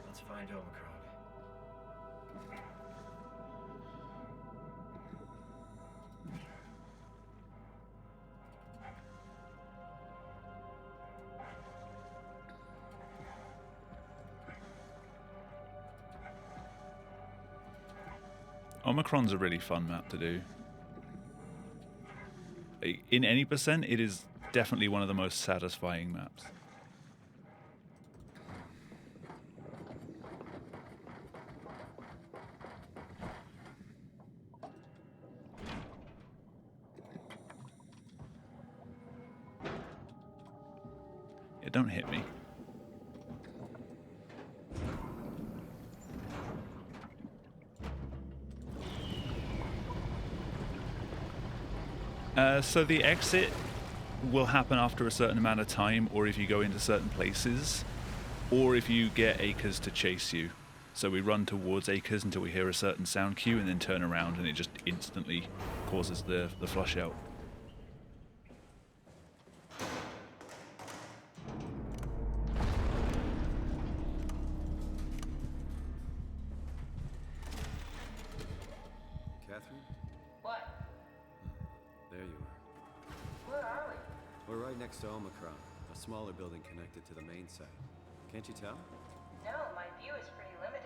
Let's find Omicron. Omicron's a really fun map to do. In any percent, it is definitely one of the most satisfying maps. Yeah, don't hit me. So the exit will happen after a certain amount of time, or if you go into certain places, or if you get Acres to chase you. So we run towards Acres until we hear a certain sound cue and then turn around, and it just instantly causes the flush out. Catherine? What? There you are. Where are we? We're right next to Omicron, a smaller building connected to the main site. Can't you tell? No, my view is pretty limited.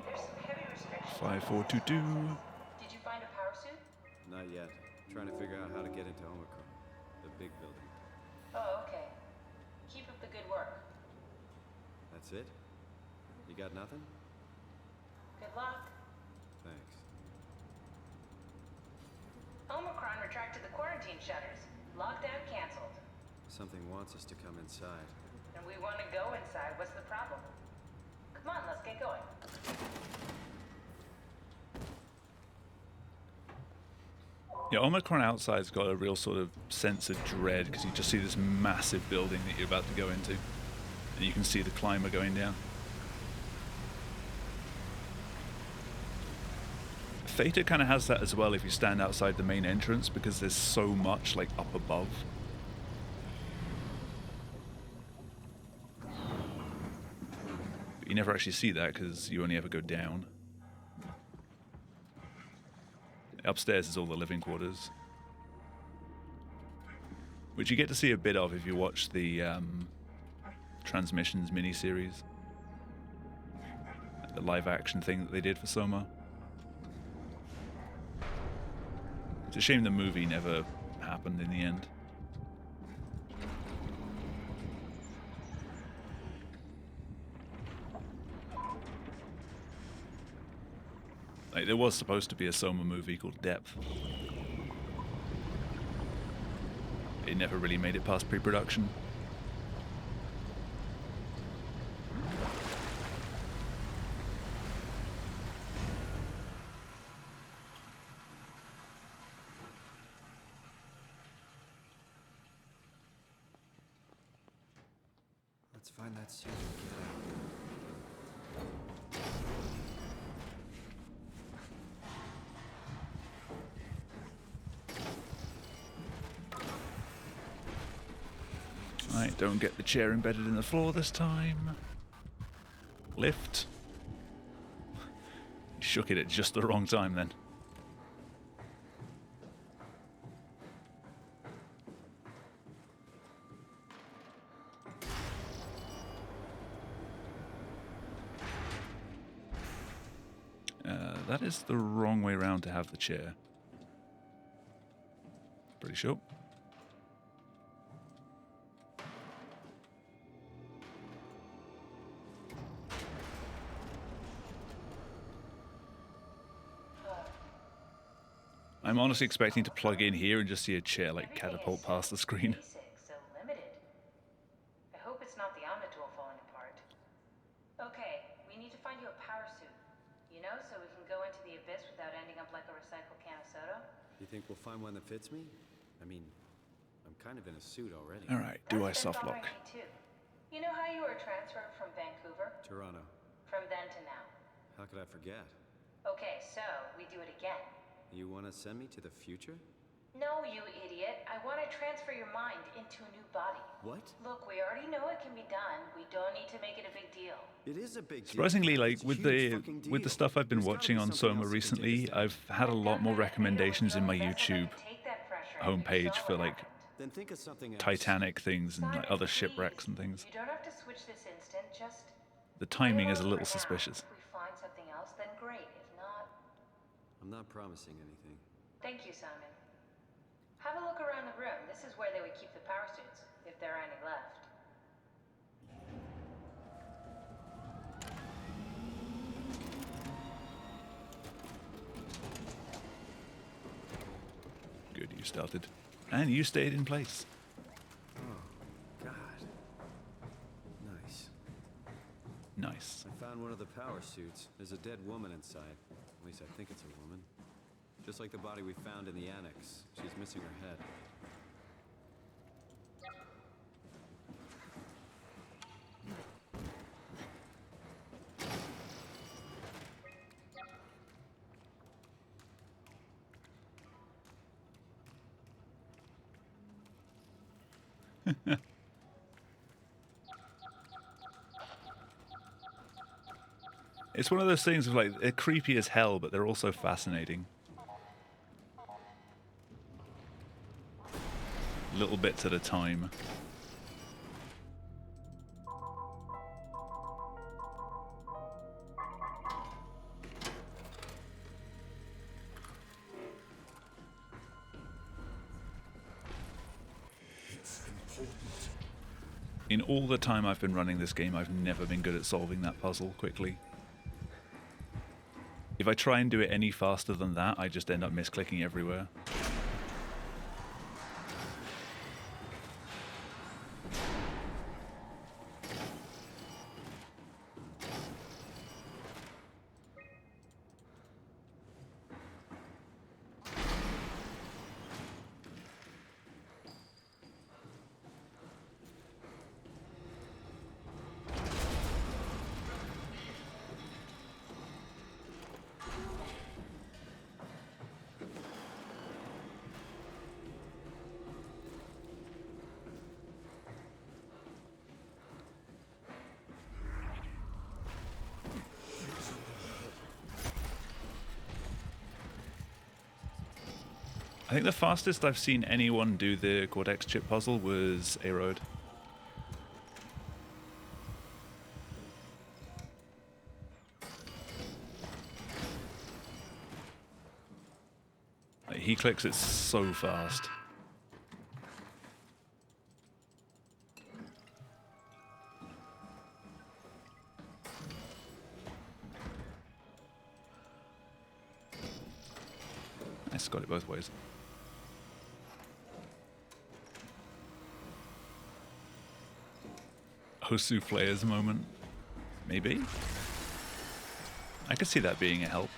There's some heavy restrictions. 5422. Did you find a power suit? Not yet. Trying to figure out how to get into Omicron, the big building. Oh, okay. Keep up the good work. That's it? You got nothing? Good luck. Thanks. Omicron retracted the quarantine shutters. Lockdown canceled. Something wants us to come inside. And we want to go inside. What's the problem? Come on, let's get going. Yeah, Omicron outside's got a real sort of sense of dread because you just see this massive building that you're about to go into, and you can see the climber going down. Theta kind of has that as well if you stand outside the main entrance, because there's so much like up above. But you never actually see that because you only ever go down. Upstairs is all the living quarters, which you get to see a bit of if you watch the Transmissions miniseries, the live action thing that they did for Soma. It's a shame the movie never happened in the end. Like, there was supposed to be a Soma movie called Depth. It never really made it past pre-production. Let's find that suit and get out. Right, don't get the chair embedded in the floor this time. Lift. Shook it at just the wrong time then. That is the wrong way around to have the chair. Pretty sure. I'm honestly expecting to plug in here and just see a chair like catapult past the screen. Basic, so limited. I hope it's not the Omnitool falling apart. Okay, we need to find you a power suit. You know, so we can go into the abyss without ending up like a recycled can of soda. You think we'll find one that fits me? I mean, I'm kind of in a suit already. All right, do I That's been soft lock? bothering me too. You know how you were transferred from Vancouver? Toronto. From then to now. How could I forget? Okay, so we do it again. You want to send me to the future? No, you idiot. I want to transfer your mind into a new body. What? Look, we already know it can be done. We don't need to make it a big deal. It is a big deal. Surprisingly, like It's a with huge the fucking with the deal. stuff I've been There's gotta watching be on something Soma else we can take recently, us down. I've had a lot more recommendations in my YouTube Take that pressure off. You homepage saw for what like happened. Then think of something else. Titanic things and like Simon, other please. shipwrecks and things. You don't have to switch this instant. Just The timing lay is a low little for now. suspicious. If we find something else, then great. If not, I'm not promising anything. thank you, Simon. Have a look around the room. This is where they would keep the power suits, if there are any left. Good, you started. And you stayed in place. Oh, God. Nice. Nice. I found one of the power suits. There's a dead woman inside. At least I think it's a woman. Just like the body we found in the annex. She's missing her head. It's one of those things of like, they're creepy as hell, but they're also fascinating. Little bits at a time. In all the time I've been running this game, I've never been good at solving that puzzle quickly. If I try and do it any faster than that, I just end up misclicking everywhere. I think the fastest I've seen anyone do the Cortex chip puzzle was A-Road. Like, he clicks it so fast. Nice, got it both ways. Souffle's moment, maybe? I could see that being a help.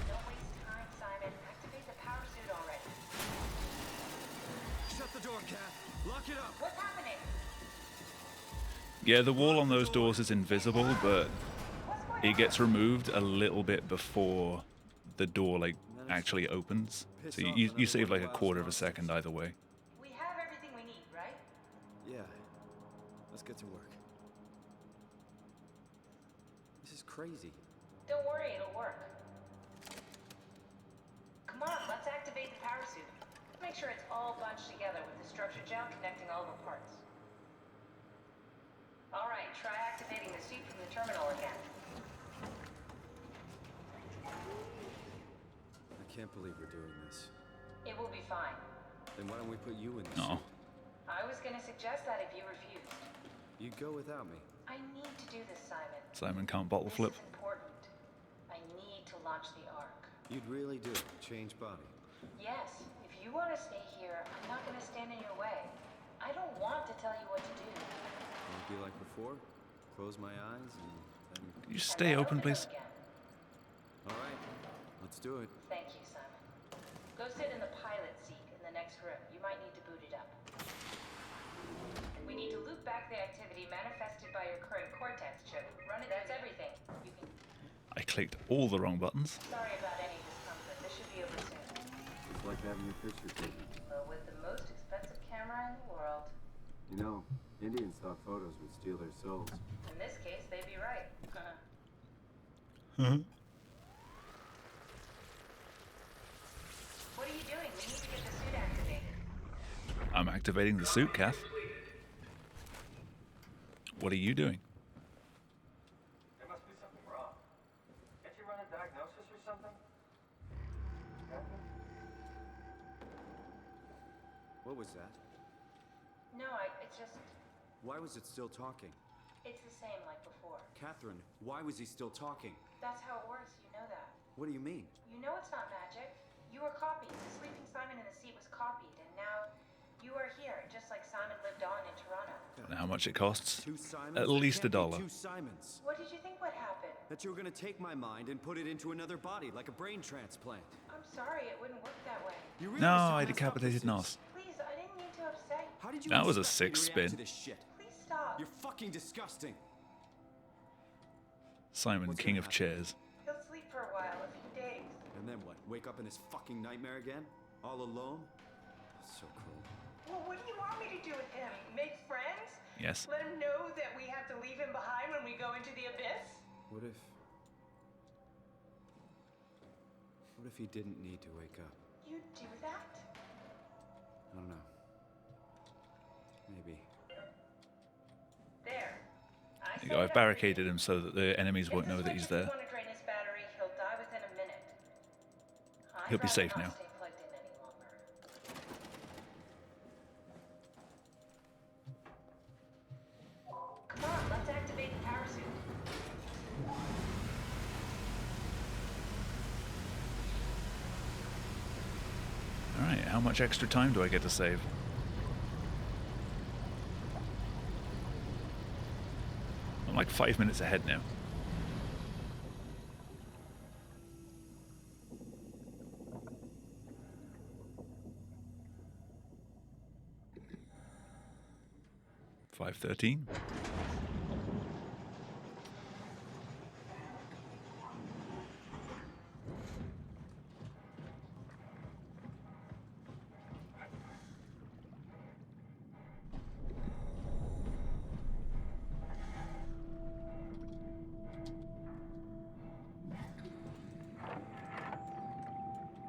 Don't waste time, Simon. Activate the power suit already. Shut the door, Cat. Lock it up. What's happening? Yeah, the wall on those doors is invisible, but it gets removed a little bit before the door like actually opens. So you save like a quarter of a second either way. We have everything we need, right? Yeah. Let's get to work. This is crazy. Don't worry, it'll work. Come on, let's activate the power suit. Make sure it's all bunched together with the structure gel connecting all the parts. All right, try activating the suit from the terminal again. I can't believe we're doing this. It will be fine. Then why don't we put you in this? No. I was gonna suggest that if you refused. You'd go without me. I need to do this, Simon. Simon can't bottle flip. This is important. I need to launch the Ark. You'd really do. Change body. Yes, if you want to stay here, I'm not gonna stand in your way. I don't want to tell you what to do. Won't be like before? Close my eyes and then... Can you stay open, please? All right. Let's do it. Thank you, Simon. Go sit in the pilot seat in the next room. You might need to boot it up. We need to loop back the activity manifested by your current Cortex chip. Run it. That's everything. You can... I clicked all the wrong buttons. Sorry about any discomfort. This should be over soon. It's like having your picture taken. But with the most expensive camera in the world. You know, Indian stock photos would steal their souls. In this case, they'd be right. What are you doing? We need to get the suit activated. I'm activating the suit, Kath. What are you doing? There must be something wrong. Can't you run a diagnosis or something? What was that? No, it's just... Why was it still talking? It's the same like before. Catherine, why was he still talking? That's how it works, you know that. What do you mean? You know it's not magic. You were copied. The sleeping Simon in the seat was copied, and now you are here, just like Simon lived on in Toronto. And how much it costs? Two Simons? At least There can't be $1. Two Simons. What did you think would happen? That you were gonna take my mind and put it into another body, like a brain transplant. I'm sorry, it wouldn't work that way. You realize No, how I messed up decapitated this Nos. is? Please, I didn't mean to upset. How did you That was a expect me sick to react to spin. this shit? Please stop. You're fucking disgusting. Simon, What's king gonna of happen? chairs. He'll sleep for a while, a few days. And then what? Wake up in this fucking nightmare again? All alone? So cruel. Well, what do you want me to do with him? Make friends? Yes. Let him know that we have to leave him behind when we go into the abyss? What if he didn't need to wake up? You'd do that? I don't know. Maybe. There. I There you go. I've barricaded him so that the enemies won't know that he's there. If want to drain his battery, he'll die within a minute. He'll be safe now. Stay plugged in any longer. Come on, let's activate the parachute. Alright, how much extra time do I get to save? I'm like 5 minutes ahead now. $5:13.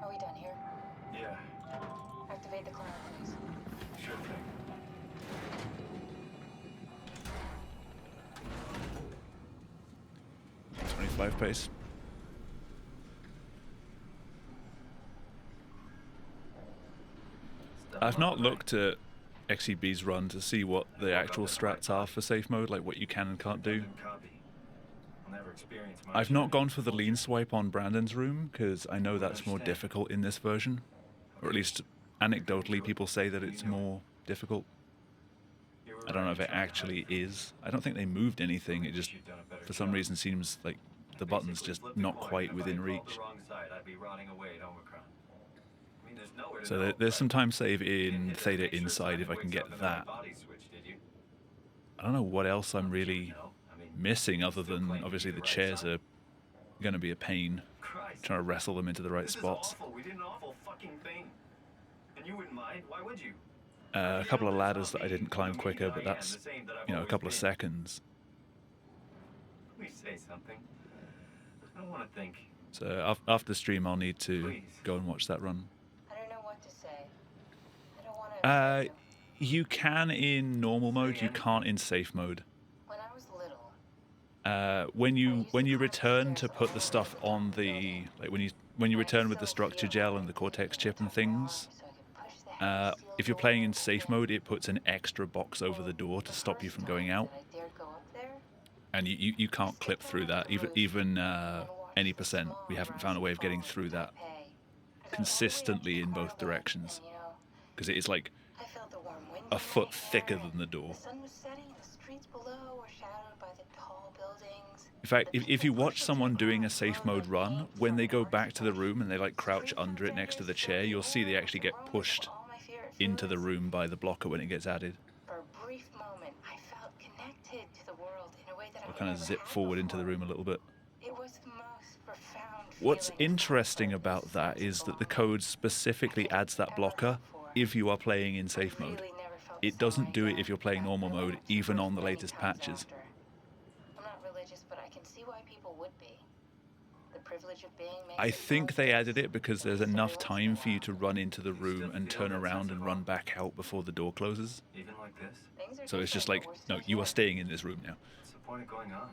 Are we done here? Yeah, Activate the cloud, please. sure thing. $25 pace. I've not looked at XEB's run to see what the actual strats are for safe mode, like what you can and can't do. Copy. I'll never experience much. I've not gone for the lean swipe on Brandon's room because I know that's more difficult in this version, or at least anecdotally people say that it's more difficult. I don't know if it actually is. I don't think they moved anything. It just, for some reason, seems like the button's just not quite within reach. So there's some time save in Theta Inside if I can get that. I don't know what else I'm really missing other than obviously the chairs are going to be a pain. Trying to wrestle them into the right spots. We did an awful fucking thing. And you wouldn't mind, why would you? A couple of ladders that I didn't climb quicker, but that's, you know, a couple of seconds. Let me say something. I don't want to think. So after stream, I'll need to go and watch that run. I don't know what to say. I don't want to. You can in normal mode. You can't in safe mode. When I was little. When you return to put the stuff on the, like when you return with the structure gel and the cortex chip and things, if you're playing in safe mode, it puts an extra box over the door to stop you from going out, and you can't clip through that. Even any percent, we haven't found a way of getting through that consistently in both directions, because it is like a foot thicker than the door. In fact, if you watch someone doing a safe mode run, when they go back to the room and they like crouch under it next to the chair, you'll see they actually get pushed into the room by the blocker when it gets added. For a brief moment, I felt connected to the world in a way that Or kind of zip forward into the room a little bit. It was the most profound. What's interesting about that is that the code specifically adds that blocker if you are playing in safe mode. It doesn't do it if you're playing normal mode, even on the latest patches. I'm not religious, but I can see why people would be. The privilege of being makes I it think both they added it because there's enough time for you to run into the room and turn around and run back out before the door closes. Even like this? Things are So it's just different, like, but we're no, still you are here. staying in this room now. What's the point of going on?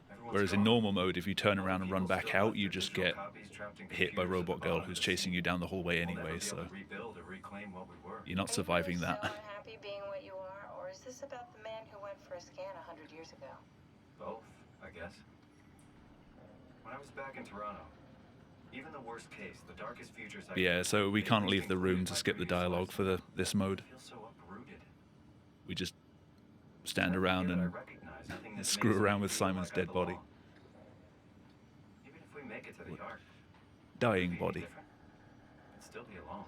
Everyone's Whereas in gone. normal mode, if you turn around and run People back still out, have you their just digital get copies trapped in hit by computers at the Robot Girl, bottom who's of the chasing sea. you down the hallway We'll never anyway, be so able to rebuild or reclaim what we were. you're not Are surviving you that. so unhappy being what you are, or is this about the man who went for a scan 100 years ago? Both, I guess. When I was back in Toronto, even the worst case, the darkest futures I Yeah, could- so we they can't at leave least the room included to my skip the previous dialogue lives. for this mode. I feel so uprooted. We just stand around That I and recognize nothing that screw makes me around with feel Simon's like I dead body. belong. dying body. I'd still be alone.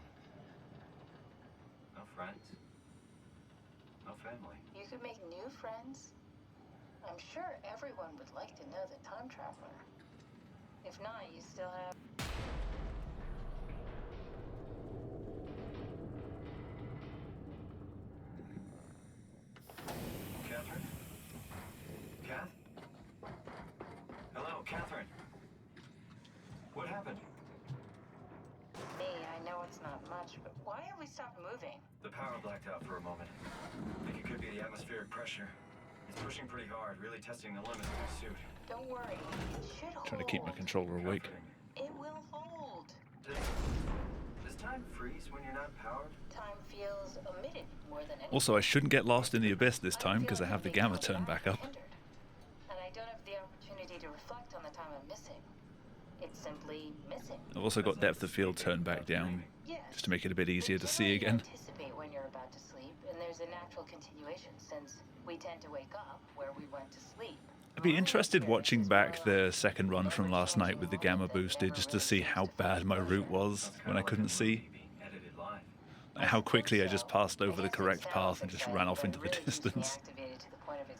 No friends. No family. You could make new friends. I'm sure everyone would like to know the time traveler. If not, you still have... Catherine? Kath? Hello, Catherine. What happened? Me, I know it's not much, but why have we stopped moving? The power blacked out for a moment. I think it could be the atmospheric pressure. It's pushing pretty hard, really testing the limits of my suit. Don't worry, it should hold. Trying to keep my controller awake. It will hold. Does time freeze when you're not powered? Time feels omitted more than anything. Also, I shouldn't get lost in the abyss this time because I have the gamma turned back up. And I don't have the opportunity to reflect on the time I'm missing. It's simply missing. I've also got depth of field turned back down just to make it a bit easier to see again. Anticipate when you're about to sleep, and there's a natural continuation since we tend to wake up where we went to sleep. I'd be interested watching back the second run from last night with the gamma boosted just to see how bad my route was when I couldn't see. Like how quickly I just passed over the correct path and just ran off into the distance.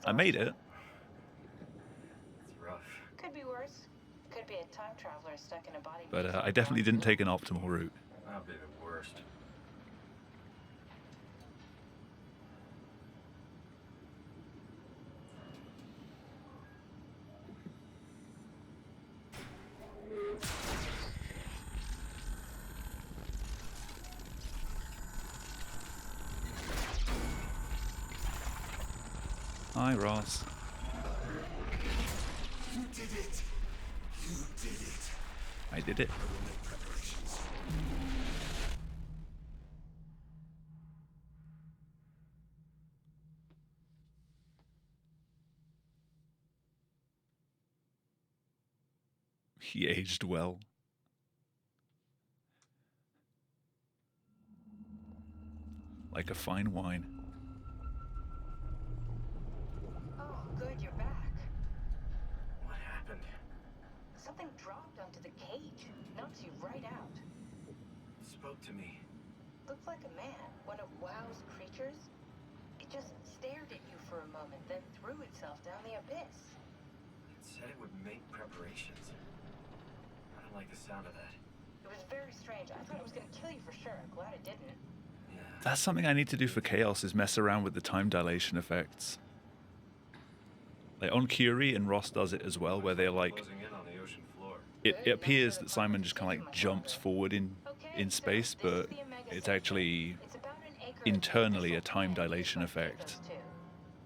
I made it. It's rough. Could be worse. Could be a time traveler stuck in a body. But I definitely didn't take an optimal route. That'll be the worst. Hi, Ross. You did it. You did it. I did it. Preparations. He aged well. Like a fine wine. Oh, good, you're back. What happened? Something dropped onto the cage. Knocks you right out. Spoke to me. Looked like a man, one of WoW's creatures. It just stared at you for a moment, then threw itself down the abyss. It said it would make preparations. I don't like the sound of that. It was very strange. I thought it was going to kill you for sure. I'm glad it didn't. Yeah. That's something I need to do for Chaos, is mess around with the time dilation effects. Like on Curie, and Ross does it as well, where they're like, Closing in on the ocean floor. it appears that Simon just kind of like jumps forward in space, but it's actually It's about an acre internally a time dilation effect,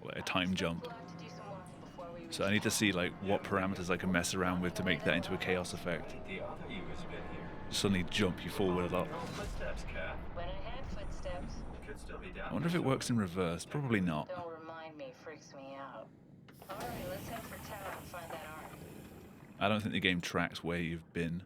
like a time jump. We'll have to do some walking before we reach So I need to see like what parameters I can mess around with to make that into a Chaos effect. The other you has been here. Suddenly jump you forward a lot. Your own footsteps, Cat. When I had footsteps. Could still be down. I wonder if it works in reverse. Probably not. Don't remind me, freaks me out. Alright, let's head for town and find that ark. I don't think the game tracks where you've been.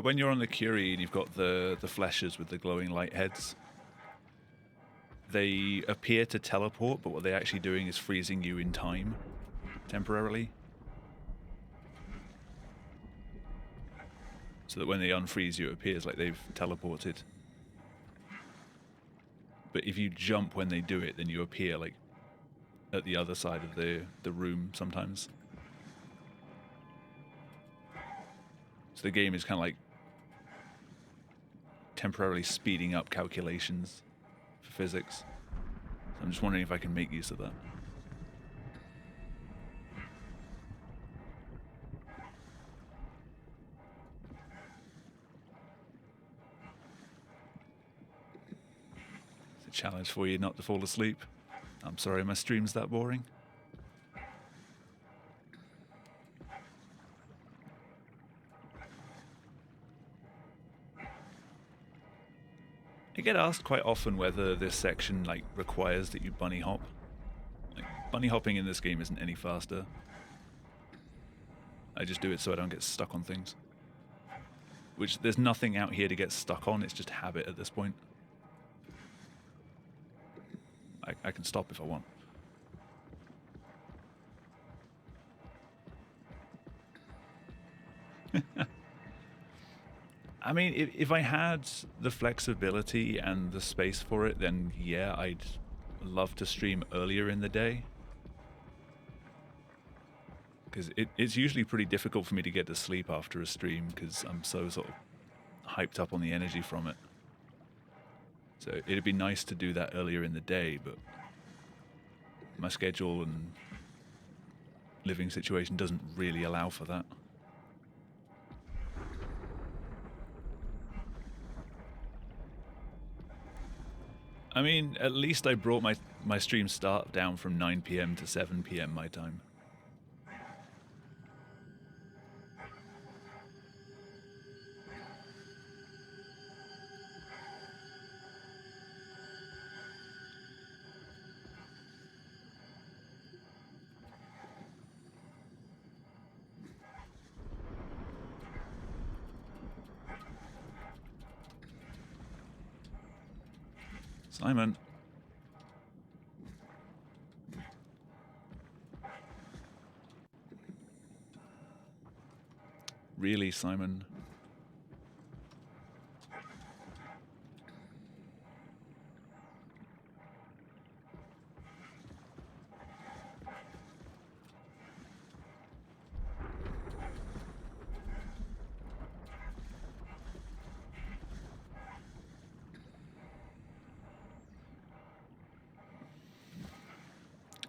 When you're on the Curie and you've got the fleshers with the glowing light heads, they appear to teleport, but what they're actually doing is freezing you in time temporarily. So that when they unfreeze you, it appears like they've teleported. But if you jump when they do it, then you appear like at the other side of the room sometimes. So the game is kind of like temporarily speeding up calculations for physics. So I'm just wondering if I can make use of that. It's a challenge for you not to fall asleep. I'm sorry, my stream's that boring. I get asked quite often whether this section like requires that you bunny hop. Like bunny hopping in this game isn't any faster. I just do it so I don't get stuck on things. Which, there's nothing out here to get stuck on, it's just habit at this point. I can stop if I want. I mean, if I had the flexibility and the space for it, then yeah, I'd love to stream earlier in the day. Because it's usually pretty difficult for me to get to sleep after a stream because I'm so sort of hyped up on the energy from it. So it'd be nice to do that earlier in the day, but my schedule and living situation doesn't really allow for that. I mean, at least I brought my stream start down from 9 PM to 7 PM my time. Simon. Really, Simon?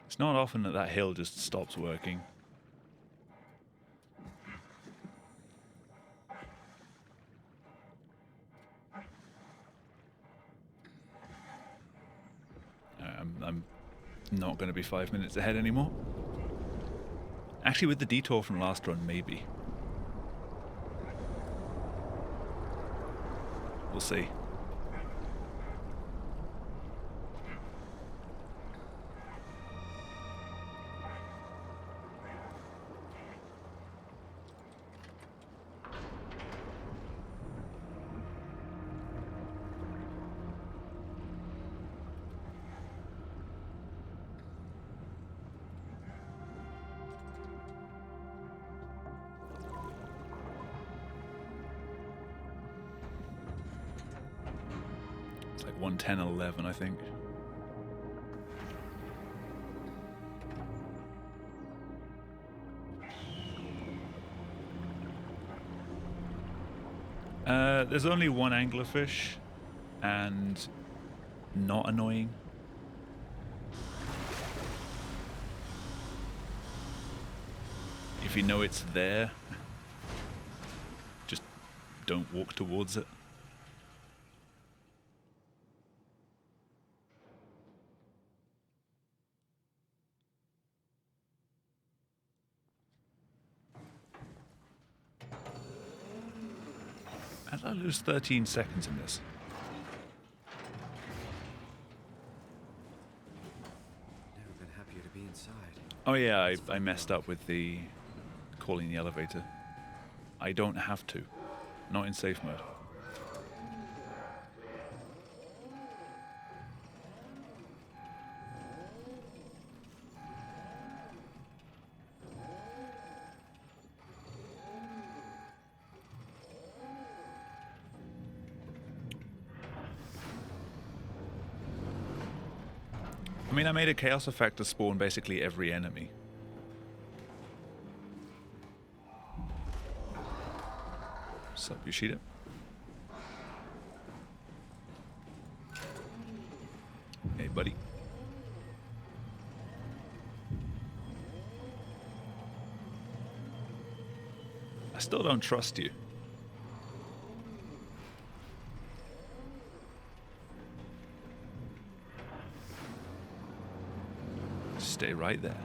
It's not often that that hill just stops working. I'm not going to be 5 minutes ahead anymore. Actually, with the detour from last run, maybe. We'll see. It's like 110 and 11, I think. There's only one anglerfish, and not annoying. If you know it's there, just don't walk towards it. How did I lose 13 seconds in this? Never been happier to be inside. Oh yeah, I messed up with the calling the elevator. I don't have to. Not in safe mode. I mean, I made a chaos effect to spawn basically every enemy. Sup, you shoot it? Hey, buddy. I still don't trust you. Stay right there.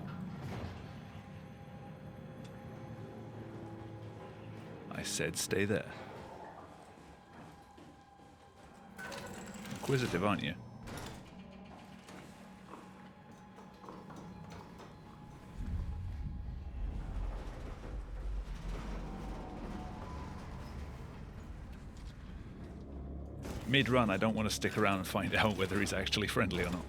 I said stay there. Inquisitive, aren't you? mid-run, I don't want to stick around and find out whether he's actually friendly or not.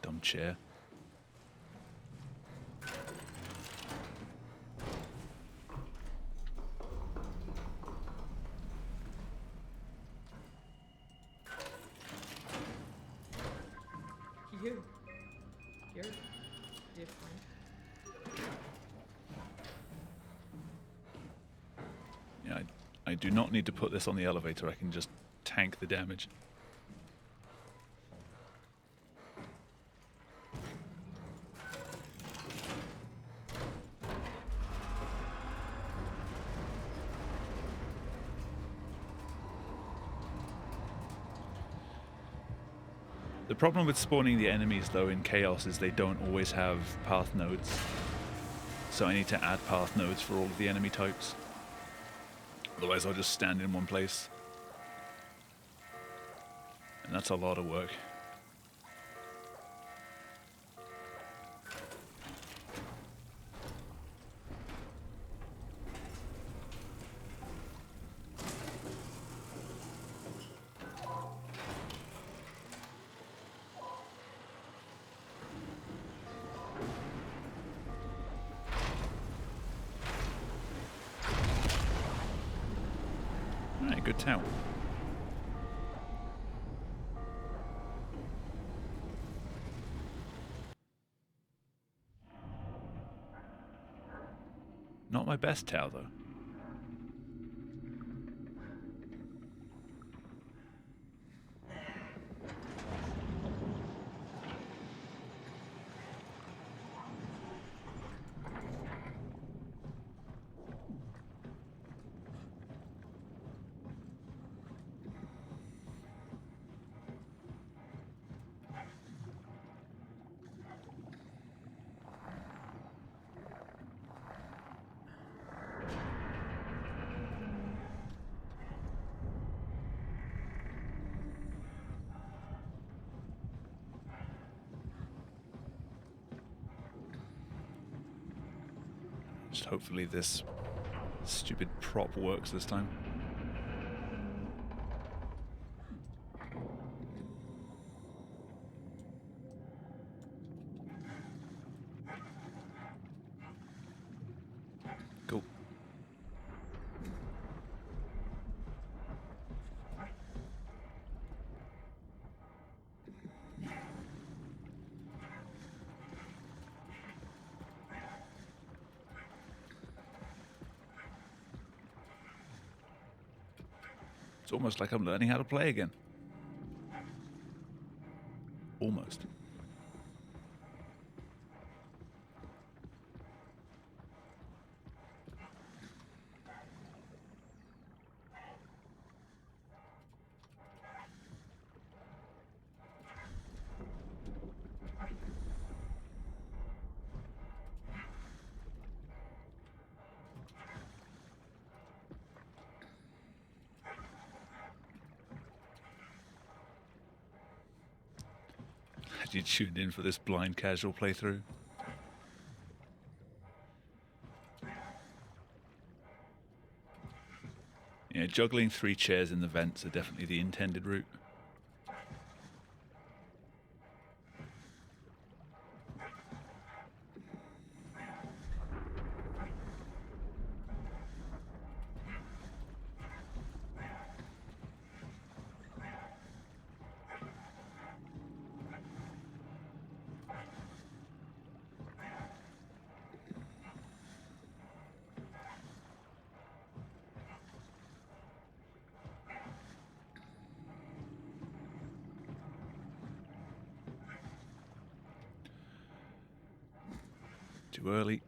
Dumb chair. You're different. Yeah, I do not need to put this on the elevator. I can just tank the damage. The problem with spawning the enemies, though, in Chaos is they don't always have path nodes. So I need to add path nodes for all of the enemy types. Otherwise I'll just stand in one place. And that's a lot of work. Alright, good town. Not my best tower, though. Just hopefully this stupid prop works this time. Cool. It's almost like I'm learning how to play again. Almost. Had you tuned in for this blind casual playthrough? Yeah, juggling 3 chairs in the vents are definitely the intended route. Too early.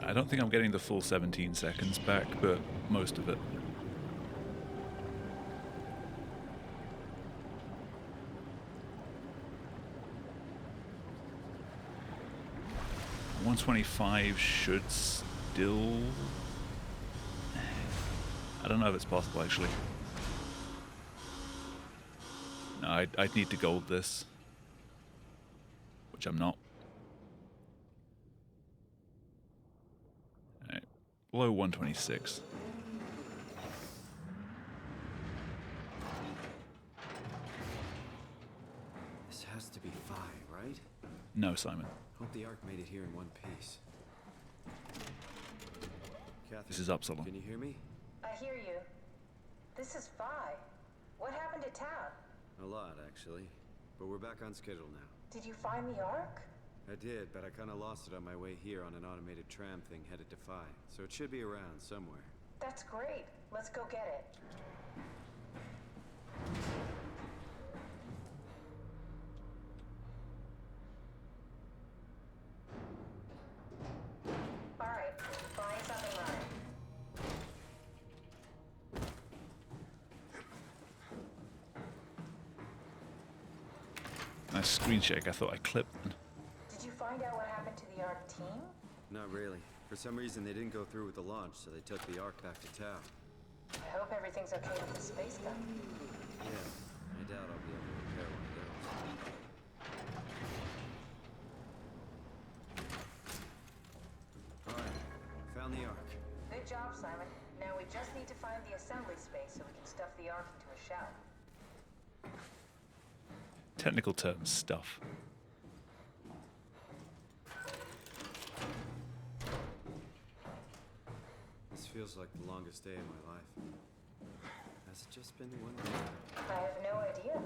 I don't think I'm getting the full 17 seconds back, but most of it. $125 should still... I don't know if it's possible, actually. No, I'd need to gold this, which I'm not. All right, below 126. This has to be Phi, right? No, Simon. Hope the Ark made it here in one piece. Catherine, This is Upsilon. Can you hear me? I hear you. This is Phi. What happened to town? A lot, actually. But we're back on schedule now. Did you find the Ark? I did, but I kind of lost it on my way here on an automated tram thing headed to Phi. So it should be around somewhere. That's great. Let's go get it. All right, flying's up and running. Nice screen shake. I thought I clipped them. Did you find out what happened to the Ark team? Not really. For some reason, they didn't go through with the launch, so they took the Ark back to town. I hope everything's okay with the space gun. Yeah, I doubt I'll be able to repair one of those. Alright, found the Ark. Good job, Simon. Now we just need to find the assembly space so we can stuff the Ark into a shell. Technical terms, stuff. This feels like the longest day of my life. Has it just been one day? I have no idea.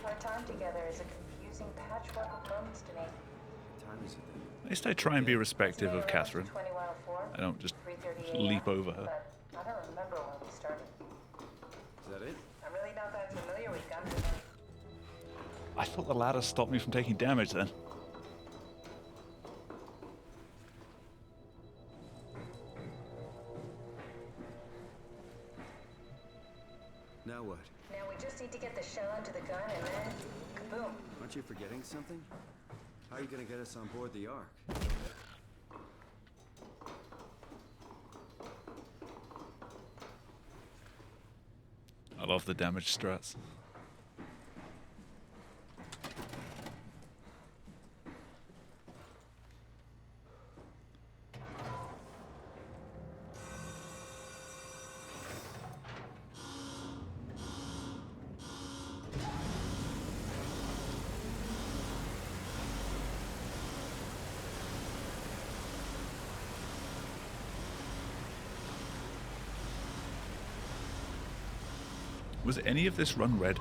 Our time together is a confusing patchwork of moments to me. What time is it then? At least I try and be respectful of Catherine. 2104, I don't just 3:30 leap a.m., over her. But I don't remember when we started. Is that it? I'm really not that familiar with gun design. I thought the ladder stopped me from taking damage then. Now what? Now we just need to get the shell into the gun and then kaboom. Aren't you forgetting something? How are you gonna get us on board the Ark? I love the damage strats. Was any of this run red?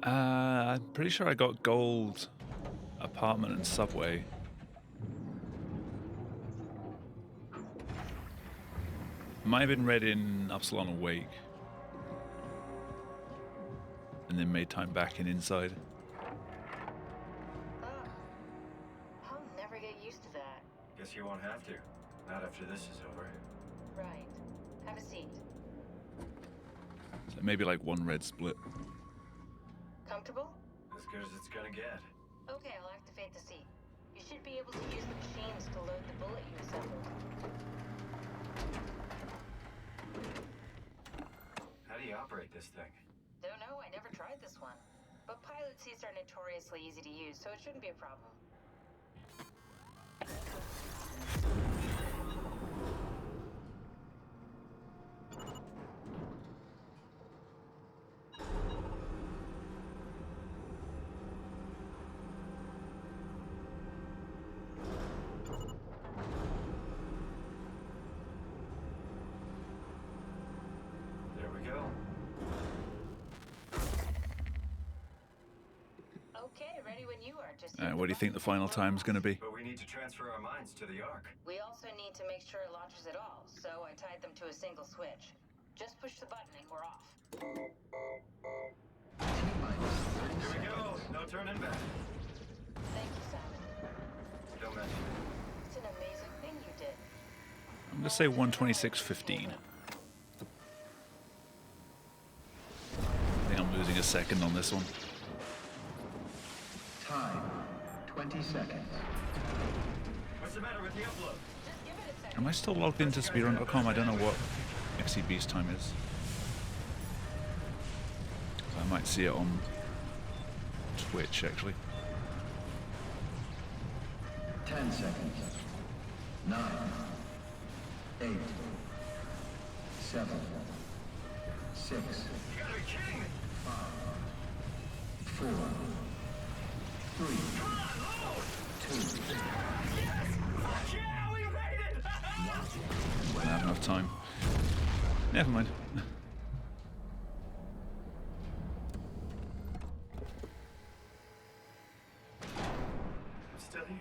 I'm pretty sure I got gold apartment and subway. Might have been red in Upsilon Awake. And then made time back in Inside. I'll never get used to that. Guess you won't have to. Not after this is over. Right. Have a seat. So maybe like one red split. Comfortable? As good as it's gonna get. Okay, I'll activate the seat. You should be able to use the machines to load the bullet you assembled. How do you operate this thing? Don't know, I never tried this one. But pilot seats are notoriously easy to use, so it shouldn't be a problem. There we go. Okay, ready when you are. just What do you think the final time's going to be? But we need to transfer our minds to the Ark. We also need to make sure it launches at all, so I tied them to a single switch. Just push the button and we're off. Here we go. No turning back. Thank you, Simon. Don't mention it. It's an amazing thing you did. I'm going to say 126.15. I think I'm losing a second on this one. Time, 20 seconds. What's the matter with the upload? Just give it a second. Am I still logged into speedrun.com? I don't know what XCB's time is. I might see it on Twitch, actually. 10 seconds. 9, 8, 7, 6, You gotta be kidding me! 5, 4, 3, 2, Yes! Fuck yeah! We made it! I don't have enough time. Never mind. I'm still here.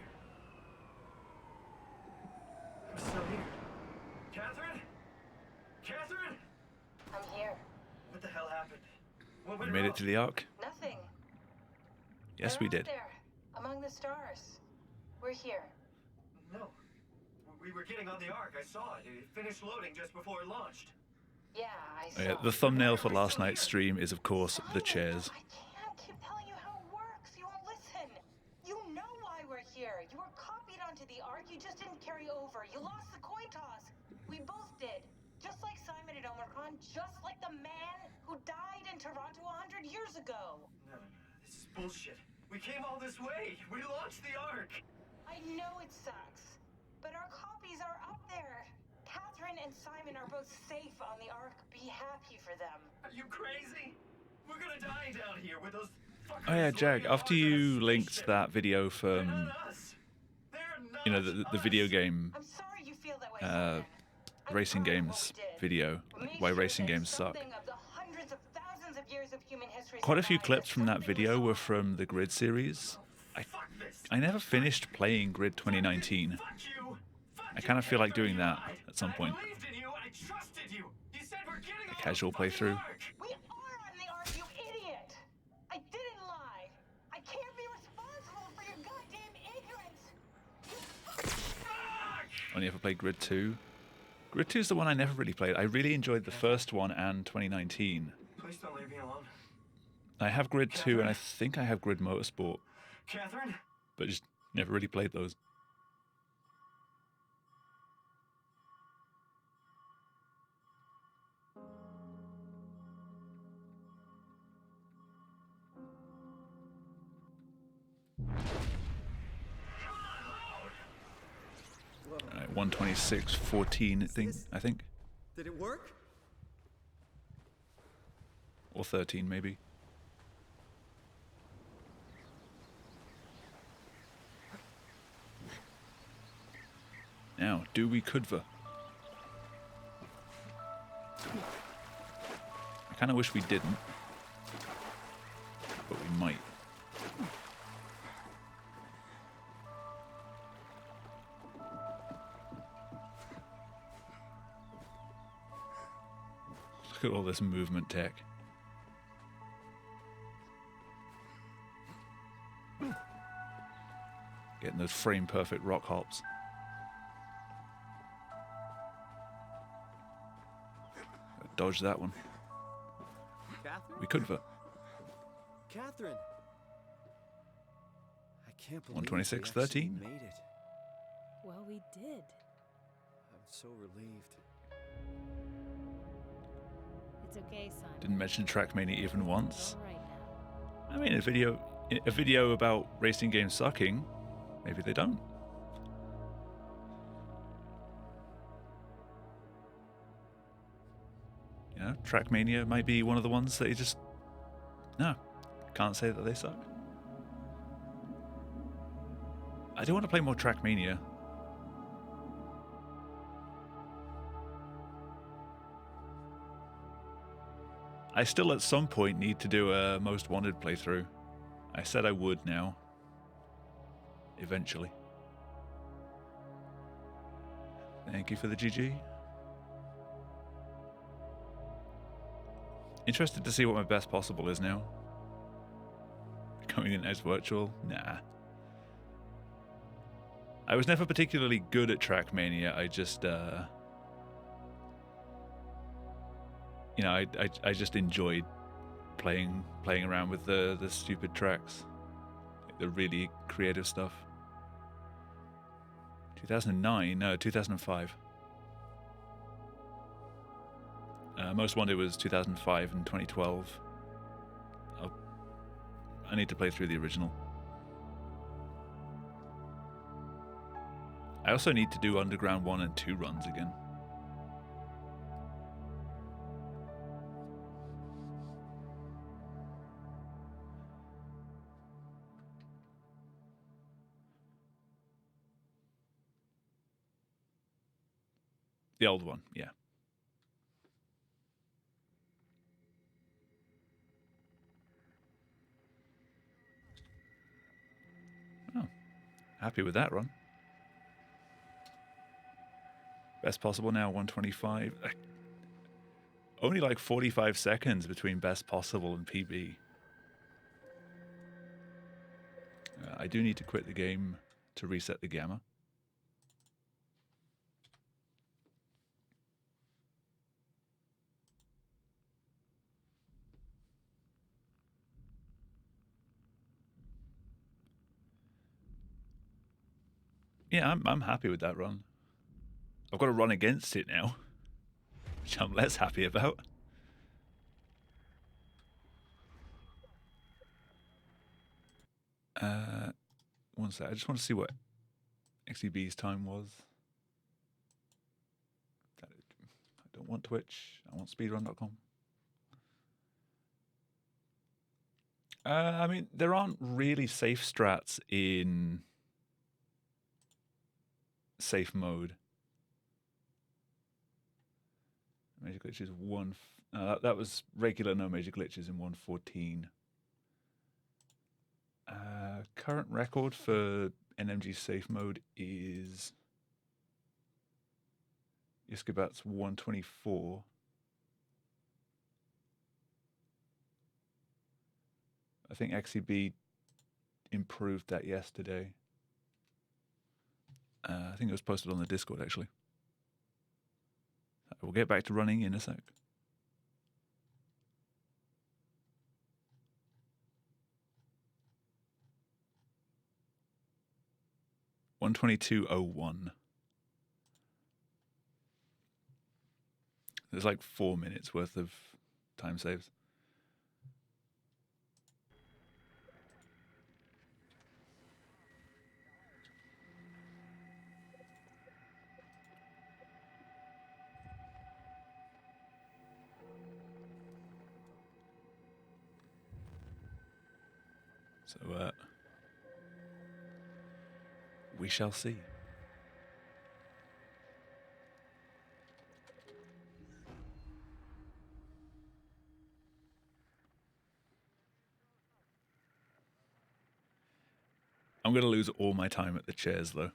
I'm still here. Catherine? Catherine? I'm here. What the hell happened? What We went made wrong? it to the Ark. Nothing. Yes, They're we up did. There, among the stars. We're here. No. We were getting on the Ark. I saw it. It finished loading just before it launched. Yeah, I Oh, yeah, saw. the thumbnail for last night's stream is, of course, the chairs. I can't keep telling you how it works. You won't listen. You know why we're here. You were copied onto the Ark. You just didn't carry over. You lost the coin toss. We both did. Just like Simon at Omicron. Just like the man who died in Toronto 100 years ago. No. This is bullshit. We came all this way. We launched the Ark. I know it sucks, but our copies are up there. Catherine and Simon are both safe on the Ark. Be happy for them. Are you crazy? We're gonna die down here with those fuckers. Oh yeah, Jag, loading after onto the you linked spaceship. that video They're from, not us. They're not you know, the us. video game, I'm sorry you feel that way, Simon. I'm racing proud of what games we did. video, Made why sure racing that games suck. something of the hundreds of thousands of years of human history Quite a few survived, clips from that something was video were off. from the Grid series. Fuck this. I never finished playing Grid 2019. Fuck you. Fuck I kind of you, feel like Catherine, doing you that lied. at some I point. believed in you. I trusted you. You said we're getting on Casual the fucking playthrough. Ark. We are on the Ark, you idiot! I didn't lie. I can't be responsible for your goddamn ignorance. Only ever played Grid 2. Grid 2 is the one I never really played. I really enjoyed the first one and 2019. Please don't leave me alone. I have Grid 2 and I think I have Grid Motorsport, Catherine? but just never really played those. Alright, 126.14 thing, I think. Did it work? Or 13 maybe. Now, do we Kudva? I kind of wish we didn't, but we might. Look at all this movement tech. Getting those frame perfect rock hops. Dodge that one. Catherine? We could, but Catherine! I can't believe 126, we actually 13. made it. Well, we did. I'm so relieved. It's okay, Simon. Didn't mention Trackmania even once. All right now. I mean, a video about racing games sucking. Maybe they don't. You know, Trackmania might be one of the ones that you just can't say that they suck. I do want to play more Trackmania. I still at some point need to do a Most Wanted playthrough. I said I would now. eventually. Thank you for the GG. Interested to see what my best possible is now. Going in as virtual? Nah. I was never particularly good at Trackmania. I just, you know, I just enjoyed playing around with the stupid tracks, like the really creative stuff. 2009, no, 2005. Most Wanted was 2005 and 2012. I need to play through the original. I also need to do Underground 1 and 2 runs again. The old one, yeah. Oh, happy with that run. Best possible now, 125. Only like 45 seconds between best possible and PB. I do need to quit the game to reset the gamma. Yeah, I'm happy with that run. I've got to run against it now, which I'm less happy about. One sec, I just want to see what XEB's time was. I don't want Twitch, I want speedrun.com. I mean, there aren't really safe strats in safe mode. Major glitches that was regular, no major glitches in 1.14. Current record for NMG safe mode is Iskabat's 124. I think XEB improved that yesterday. I think it was posted on the Discord actually. We'll get back to running in a sec. $122.01. There's like 4 minutes worth of time saves. So, we shall see. I'm going to lose all my time at the chairs, though.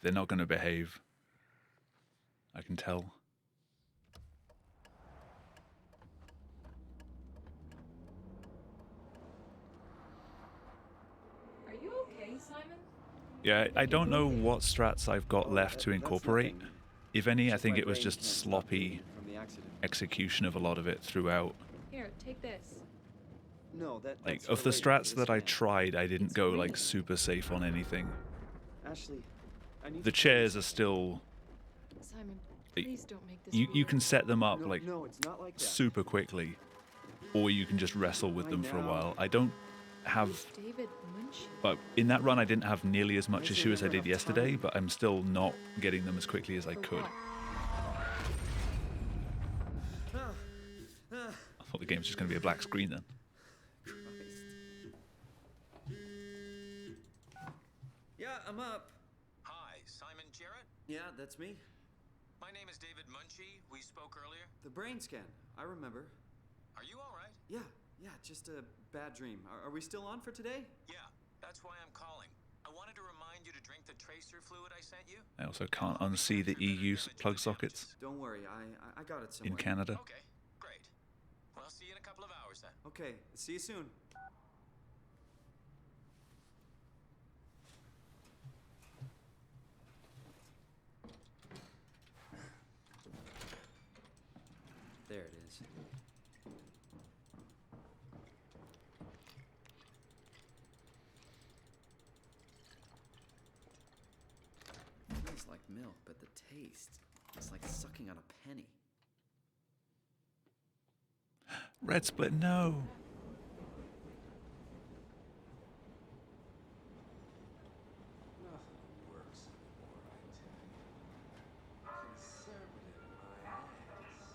They're not going to behave. I can tell. Are you okay, Simon? Yeah, I don't know what strats I've got left to incorporate. If any, I think it was just sloppy execution of a lot of it throughout. Here, take this. No, like, of the strats that I tried, I didn't go, like, super safe on anything. Ashley, I need The chairs are still... Simon, please don't make this You can set them up, No, like, no, it's not like that. super quickly. Or you can just wrestle with them for a while. I don't have... David Munch. But in that run, I didn't have nearly as much issue as I did yesterday, but I'm still not getting them as quickly as I could. I thought the game's just going to be a black screen then. Yeah, I'm up. Hi, Simon Jarrett? Yeah, that's me. My name is David Munchie. We spoke earlier. The brain scan. I remember. Are you all right? Yeah, just a bad dream. Are we still on for today? Yeah, That's why I'm calling. I wanted to remind you to drink the tracer fluid I sent you. I also can't unsee the EU plug sockets Don't worry, I got it somewhere. in Canada. Okay, great. Well, I'll see you in a couple of hours then. Okay, see you soon. There it is. Smells like milk, but the taste is like sucking on a penny. Red split, no. Nothing works anymore, I tell you. Conservative, my ass.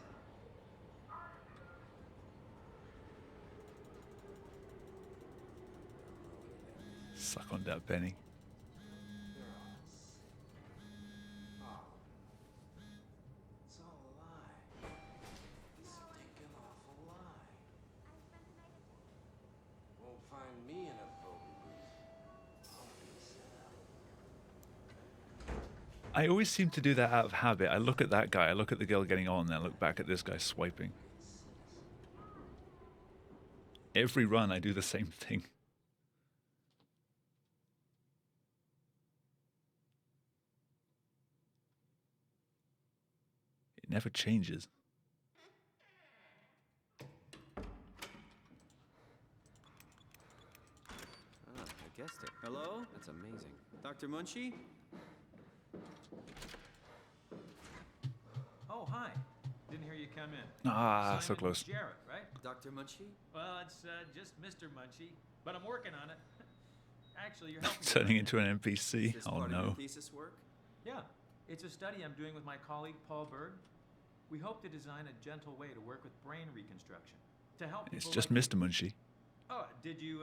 Suck on that penny. They're all sick. Oh. It's all a lie. Stinking awful lie. Won't find me in a voting booth. I'll be set up. I always seem to do that out of habit. I look at that guy, I look at the girl getting on, then I look back at this guy swiping. Every run, I do the same thing. It never changes. Ah, I guessed it. Hello? That's amazing. Dr. Munchie? Oh, hi. Didn't hear you come in. Ah, so Simon close. Jarrett, right? Dr. Munchie? Well, it's just Mr. Munchie, but I'm working on it. Actually, you're helping me Turning right into an NPC. Is this Oh part of your no. thesis work? Yeah, it's a study I'm doing with my colleague Paul Berg. We hope to design a gentle way to work with brain reconstruction to help people It's just like Mr. Munchie. you. Oh, did you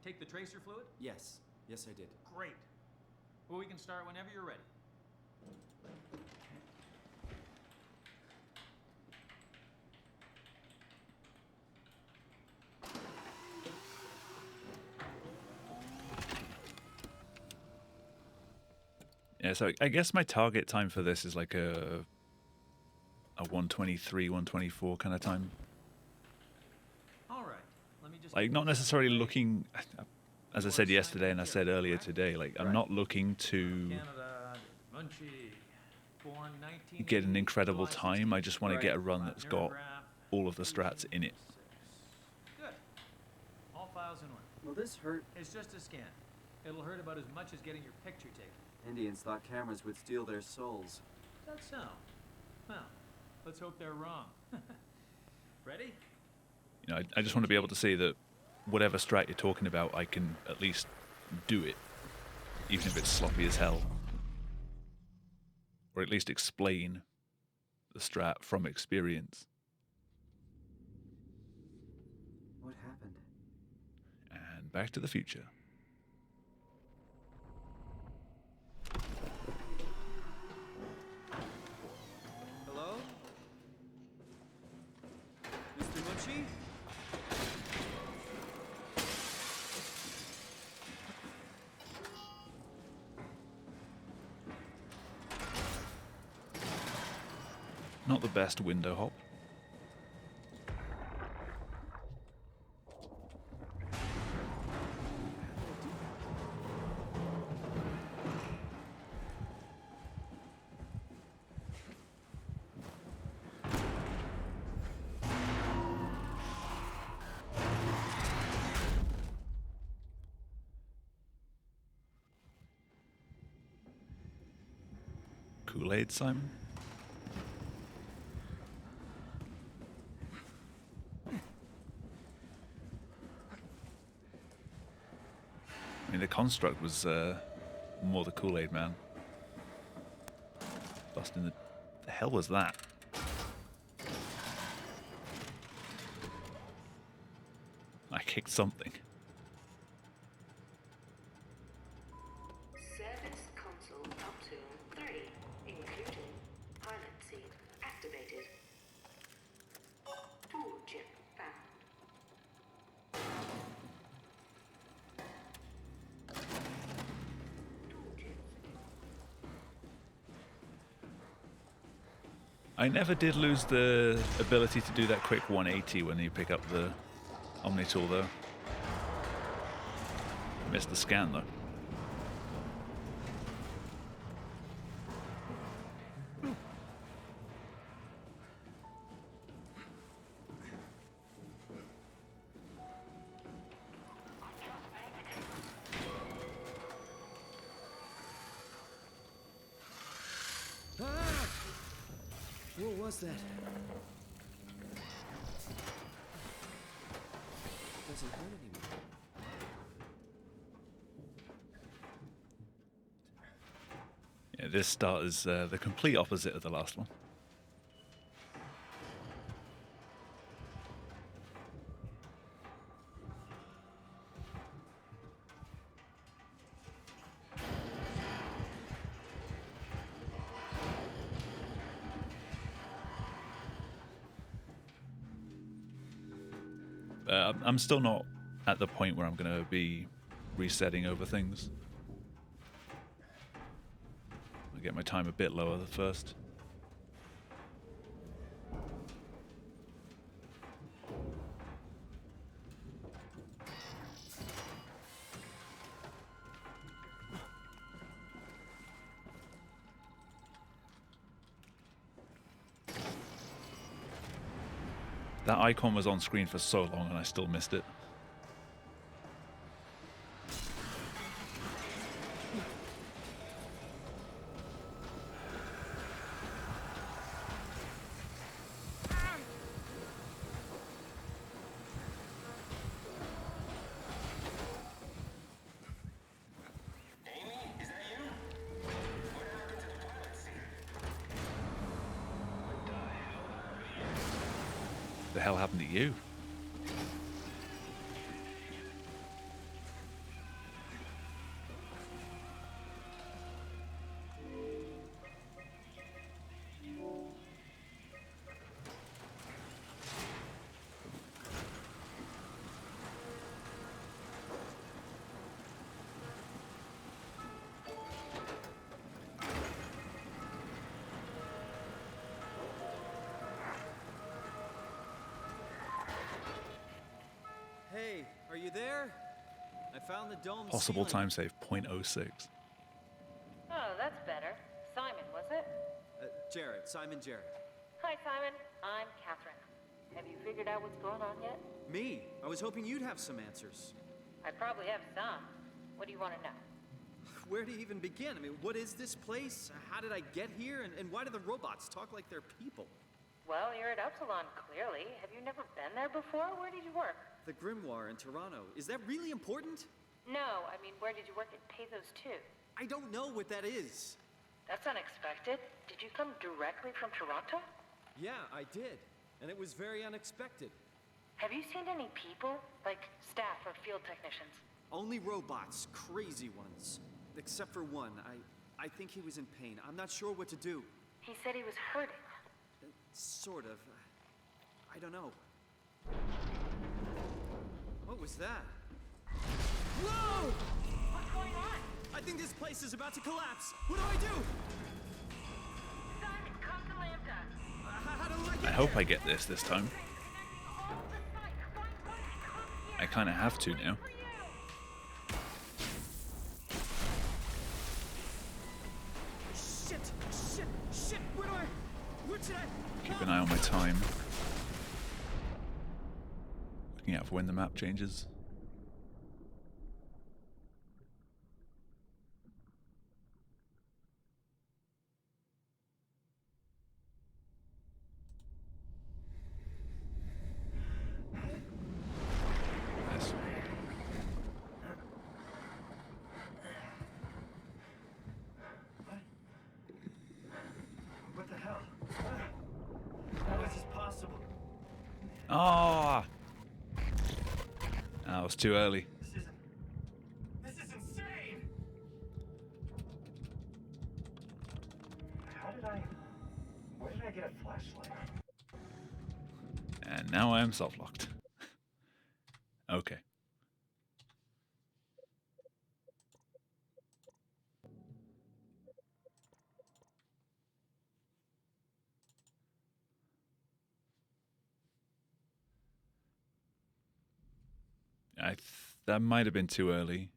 take the tracer fluid? Yes. Yes, I did. Great. Well, we can start whenever you're ready. Yeah, so I guess my target time for this is like a 123, 124 kind of time. All right. Let me just Like, not necessarily looking, as I said yesterday and I said earlier today, like, I'm not looking to Canada, Munchie, born 1980, get an incredible July time. I just want to get a run 16th, that's got Neurograph, all of the strats in it. Good. All files in order. Will this hurt? It's just a scan. It'll hurt about as much as getting your picture taken. Indians thought cameras would steal their souls. That's so. Well, let's hope they're wrong. Ready? You know, I just want to be able to say that whatever strat you're talking about, I can at least do it, even if it's sloppy as hell. Or at least explain the strat from experience. What happened? And Back to the Future. Hello? Mr. Munchie? Not the best window hop. Kool-Aid, Simon? I mean, the construct was more the Kool-Aid man. Busting the hell was that? I kicked something. Service console up to 3, including pilot seat activated. Tool chip found. I never did lose the ability to do that quick 180 when you pick up the Omni tool, though. Missed the scan, though. What was that? Doesn't hurt anymore. Yeah, this start is the complete opposite of the last one. I'm still not at the point where I'm going to be resetting over things. I'll get my time a bit lower first. That icon was on screen for so long and I still missed it. The hell happened to you? Hey, are you there? I found the dome Possible ceiling. time save 0.06. Oh, that's better. Simon, was it? Jared, Simon Jared. Hi, Simon. I'm Catherine. Have you figured out what's going on yet? Me? I was hoping you'd have some answers. I probably have some. What do you want to know? Where do you even begin? I mean, what is this place? How did I get here? And why do the robots talk like they're people? Well, you're at Upsilon, clearly. Have you never been there before? Where did you work? The Grimoire in Toronto. Is that really important? No, I mean, where did you work at Pathos 2? I don't know what that is. That's unexpected. Did you come directly from Toronto? Yeah, I did. And it was very unexpected. Have you seen any people? Like staff or field technicians? Only robots, crazy ones. Except for one. I think he was in pain. I'm not sure what to do. He said he was hurting. Sort of. I don't know. What was that? Whoa! What's going on? I think this place is about to collapse. What do I do? Simon, come to Lambda. How do I get I hope there? I get this time. I kind of have to now. Shit! Where should I? Keep an eye on my time. Looking out for when the map changes. Nice. What the hell? How is this possible? Ah! That was too early. This is insane! Where did I get a flashlight? And now I am self-locked. Okay. That might have been too early.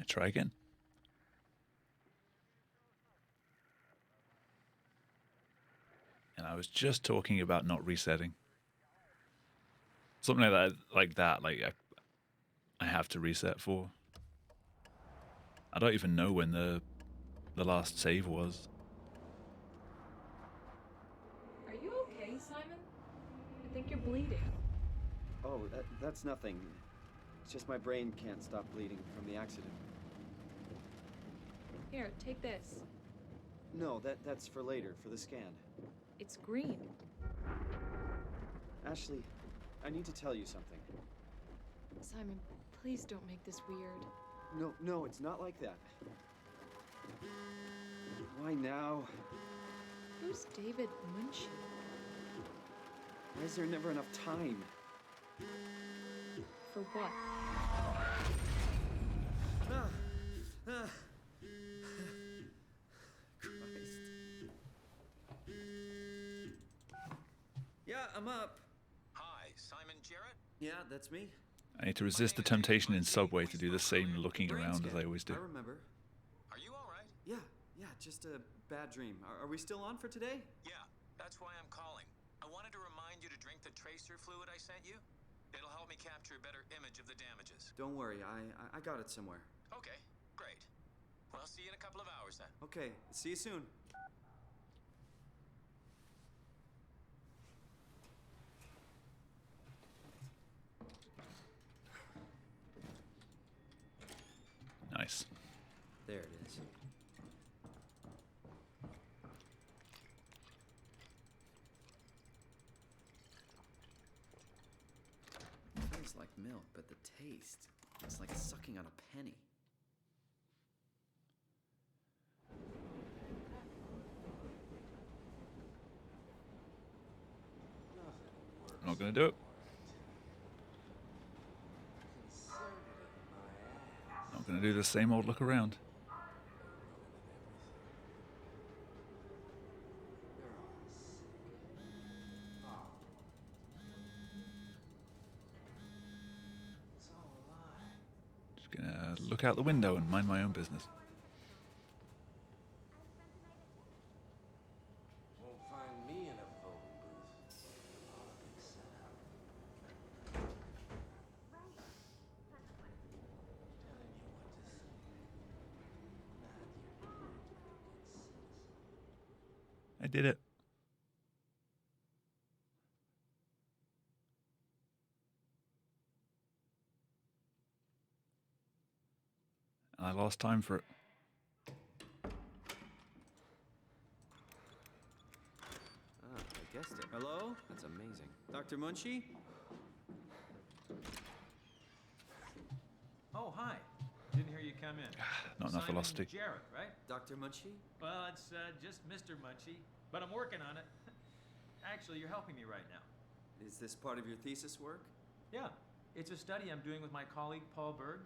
Try again. And I was just talking about not resetting. Something like that, I have to reset for. I don't even know when the last save was. Are you okay, Simon? I think you're bleeding. Oh, that's nothing. It's just my brain can't stop bleeding from the accident. Here, take this. No, that's for later, for the scan. It's green. Ashley, I need to tell you something. Simon, please don't make this weird. No, it's not like that. Why now? Who's David Munchie? Why is there never enough time? For what? Christ. Yeah, I'm up. Hi, Simon Jarrett? Yeah, that's me. I need to resist the temptation in Subway to do the same looking around as I always do. I remember. Are you all right? Yeah, just a bad dream. Are we still on for today? Yeah, that's why I'm calling. I wanted to remind you to drink the tracer fluid I sent you. It'll help me capture a better image of the damages. Don't worry, I got it somewhere. Okay, great. Well, I'll see you in a couple of hours then. Okay, see you soon. Nice. There it is. It feels like milk, but the taste, it's like sucking on a penny. I'm not going to do it. Not going to do the same old look around. Just going to look out the window and mind my own business. Won't find me in a voting booth. All a big setup. Telling you what to think. Not your duty to be a good citizen. I did it. I lost time for it. I guessed it. Hello? That's amazing. Dr. Munchie? Oh, hi. Didn't hear you come in. Not enough Simon velocity. Jarrett, right? Dr. Munchie? Well, it's just Mr. Munchie, but I'm working on it. Actually, you're helping me right now. Is this part of your thesis work? Yeah, it's a study I'm doing with my colleague Paul Berg.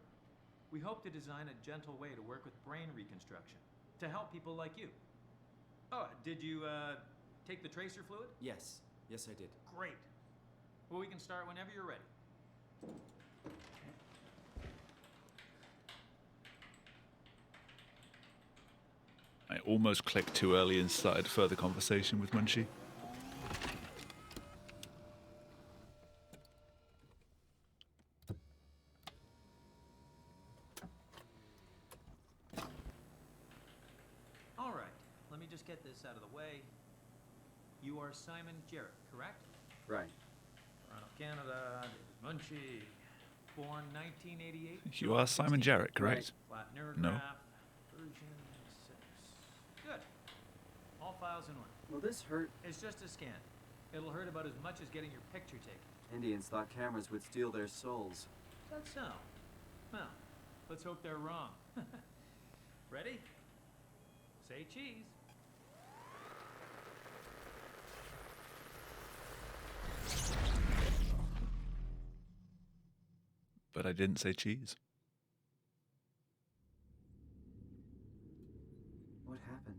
We hope to design a gentle way to work with brain reconstruction to help people like you. Oh, did you take the tracer fluid? Yes, I did. Great. Well, we can start whenever you're ready. I almost clicked too early and started further conversation with Munchie. All right, let me just get this out of the way. You are Simon Jarrett, correct? Right. Toronto, Canada, David Munchie, born 1988. You are Simon Jarrett, correct? Flat No. neurograph, version 6. Good. All files in order. Will this hurt? It's just a scan. It'll hurt about as much as getting your picture taken. Indians thought cameras would steal their souls. Is that so? Well, let's hope they're wrong. Ready? Say cheese. But I didn't say cheese. What happened?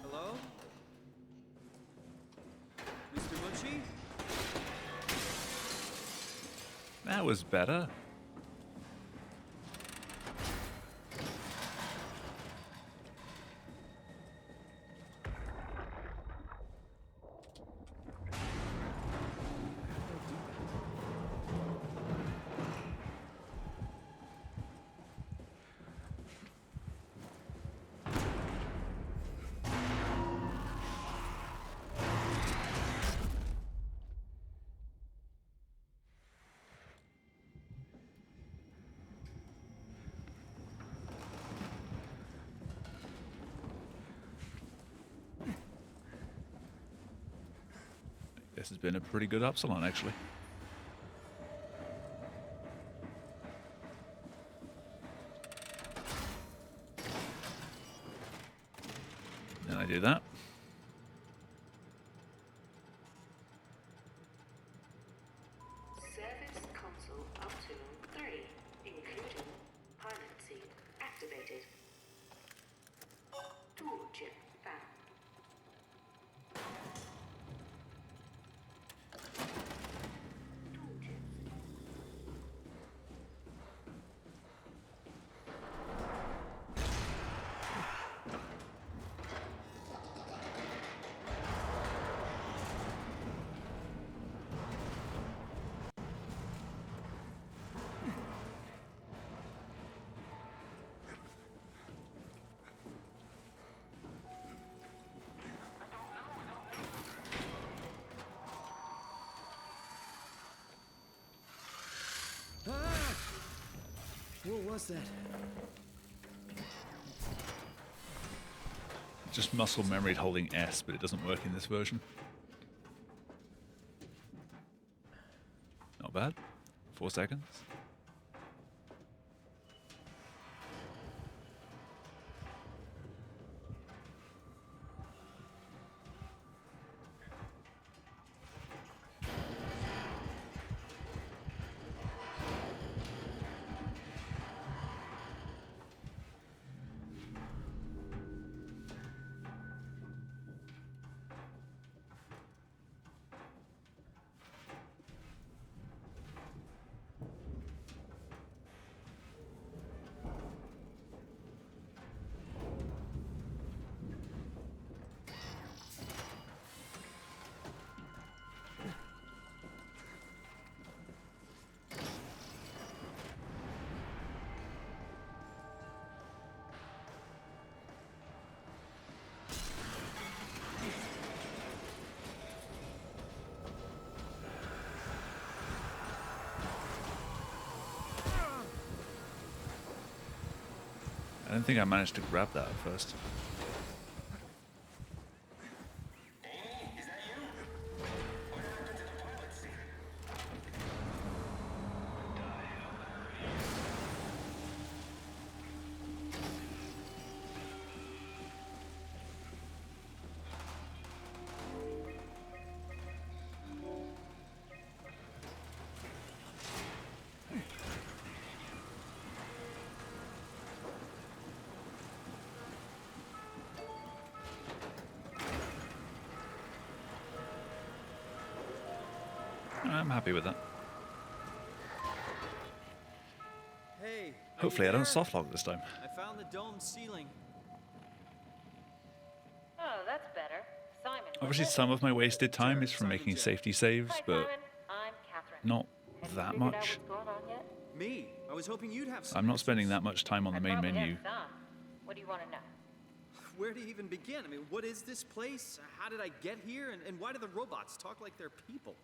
Hello? Mr. Munchie? That was better. This has been a pretty good Upsilon, actually. And I do that. Service console Optimum 3, including pilot seat activated. Tool chip found. Tool chips. Ah! What was that? Just muscle memory holding S, but it doesn't work in this version. Not bad. 4 seconds. I don't think I managed to grab that at first. I'm happy with that. Hey. Hopefully I don't softlock this time. I found the dome ceiling. Oh, that's better. Simon. Obviously some of my wasted time is from making safety saves, Hi, but Simon. I'm Catherine. not Have you that figured out much. what's going on yet? Me? I was hoping you'd have some I'm not answers. spending that much time on the main Probably menu. have some. What do you want to know? Where to even begin? I mean, what is this place? How did I get here? And why do the robots talk like they're people?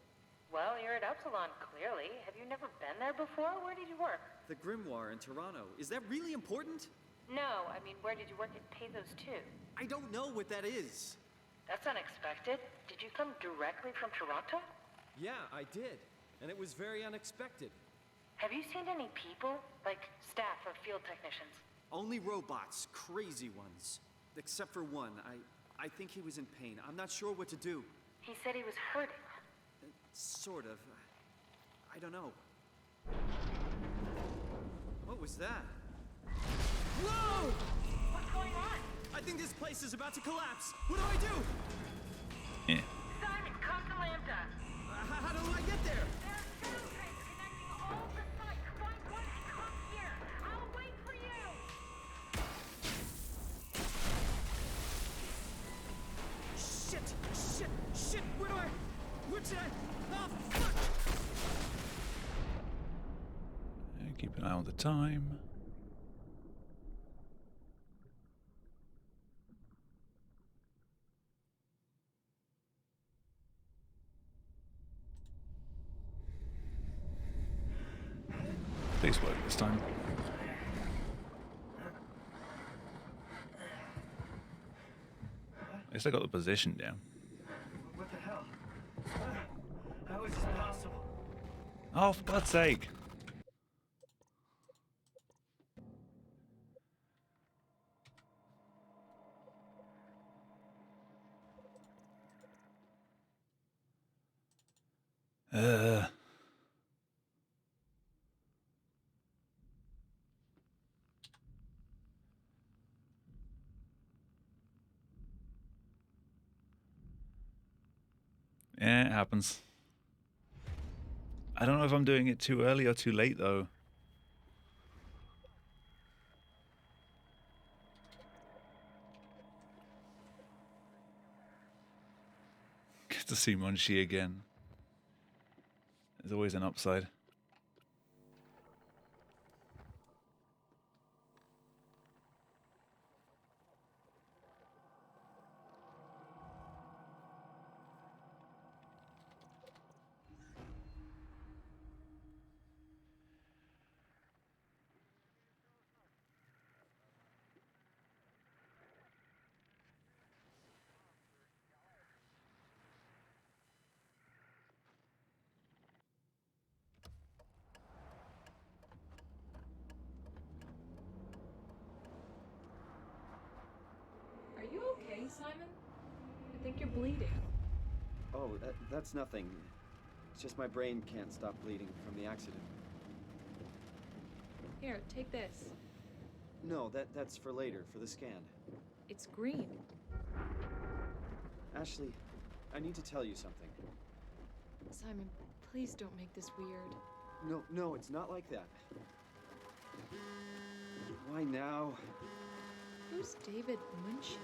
Well, you're at Upsilon, clearly. Have you never been there before? Where did you work? The Grimoire in Toronto. Is that really important? No, I mean, where did you work at Pathos 2? I don't know what that is. That's unexpected. Did you come directly from Toronto? Yeah, I did. And it was very unexpected. Have you seen any people? Like staff or field technicians? Only robots, crazy ones. Except for one. I think he was in pain. I'm not sure what to do. He said he was hurting. Sort of. I don't know. What was that? Whoa! What's going on? I think this place is about to collapse. What do I do? Yeah. Simon, come to Lambda. How do I get there? There are two trains connecting all the sites. Find one and come here. I'll wait for you. Shit! Where should I? Oh, fuck! Keep an eye on the time. Please work this time. At least I got the position down. What the hell? How is this possible? Oh, for God's sake. Yeah, it happens. I don't know if I'm doing it too early or too late, though. Get to see Munchie again. There's always an upside. Are you okay, Simon? I think you're bleeding. Oh, that's nothing. It's just my brain can't stop bleeding from the accident. Here, take this. No, that's for later, for the scan. It's green. Ashley, I need to tell you something. Simon, please don't make this weird. No, it's not like that. Why now? Who's David Munchie?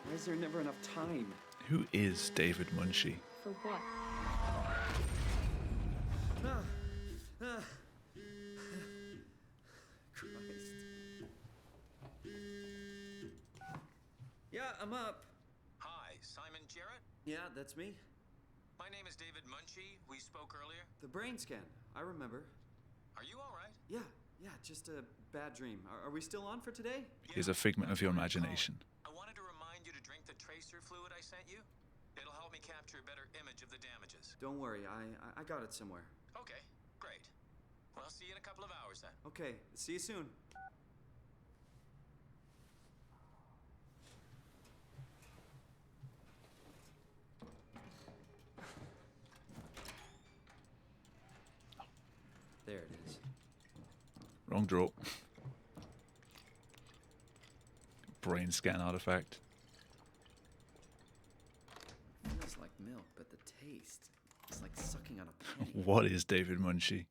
Why is there never enough time? Who is David Munchie? For what? Christ. Yeah, I'm up. Hi, Simon Jarrett? Yeah, that's me. My name is David Munchie. We spoke earlier. The brain scan. I remember. Are you all right? Yeah, just a bad dream. Are we still on for today? Is a figment of your imagination. I wanted to remind you to drink the tracer fluid I sent you. It'll help me capture a better image of the damages. Don't worry, I got it somewhere. Okay, great. Well, I'll see you in a couple of hours then. Okay, see you soon. There it is. Wrong draw. Brain scan artifact. Feels like milk, but the taste, it's like sucking on a penny. What is David Munchie?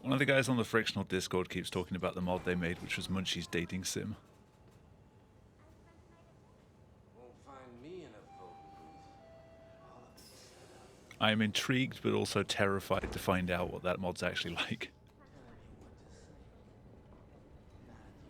One of the guys on the Frictional Discord keeps talking about the mod they made, which was Munchie's dating sim. Won't find me in a voting booth. All of this setup. I am intrigued but also terrified to find out what that mod's actually like. Telling me what to say. Nod your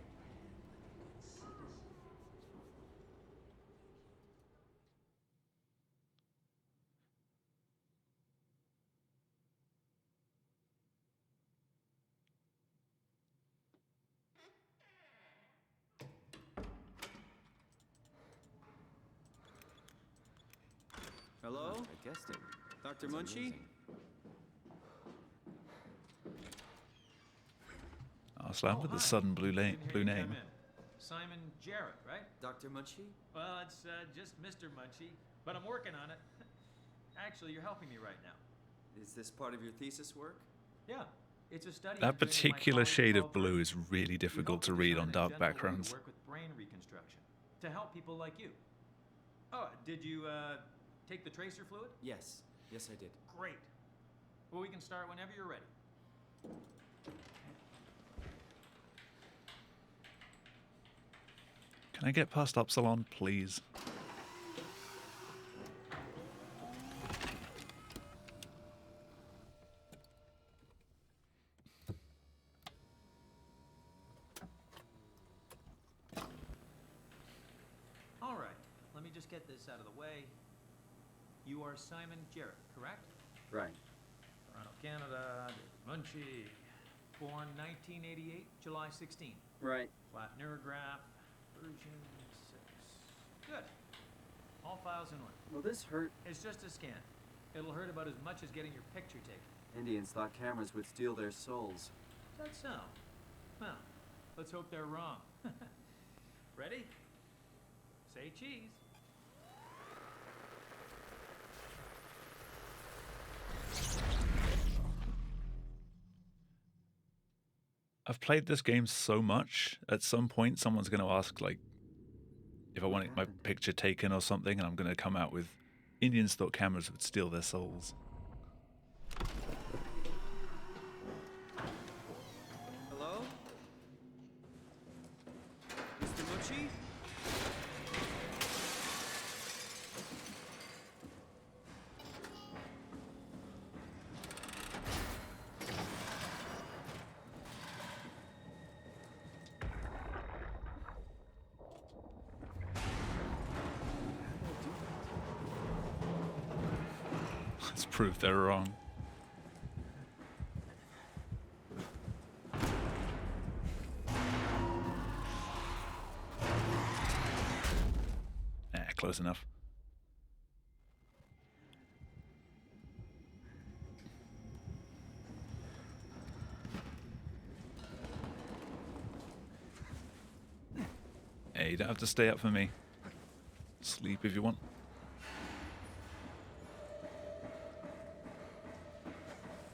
head like a good citizen. Hello? I guessed it. Dr. It's Munchie? amazing. I'll slam with the sudden blue name. Simon Jarrett, right? Dr. Munchie? Well, it's just Mr. Munchie, but I'm working on it. Actually, you're helping me right now. Is this part of your thesis work? Yeah, it's a study. That particular shade of blue is really difficult to read on dark backgrounds. Work with brain reconstruction to help people like you. Oh, did you take the tracer fluid? Yes. Yes, I did. Great. Well, we can start whenever you're ready. Can I get past Upsilon, please? All right, let me just get this out of the way. You are Simon Jarrett, correct? Right. Toronto, Canada, Munchie. Born 1988, July 16. Right. Flat neurograph, version 6. Good. All files in order. Will this hurt? It's just a scan. It'll hurt about as much as getting your picture taken. Indians thought cameras would steal their souls. Is that so? Well, let's hope they're wrong. Ready? Say cheese. I've played this game so much, at some point someone's going to ask, like, if I want my picture taken or something, and I'm going to come out with Indians thought cameras would steal their souls. Hello? Mr. Munchie? Let's prove they're wrong. Close enough. Hey, you don't have to stay up for me. Sleep if you want.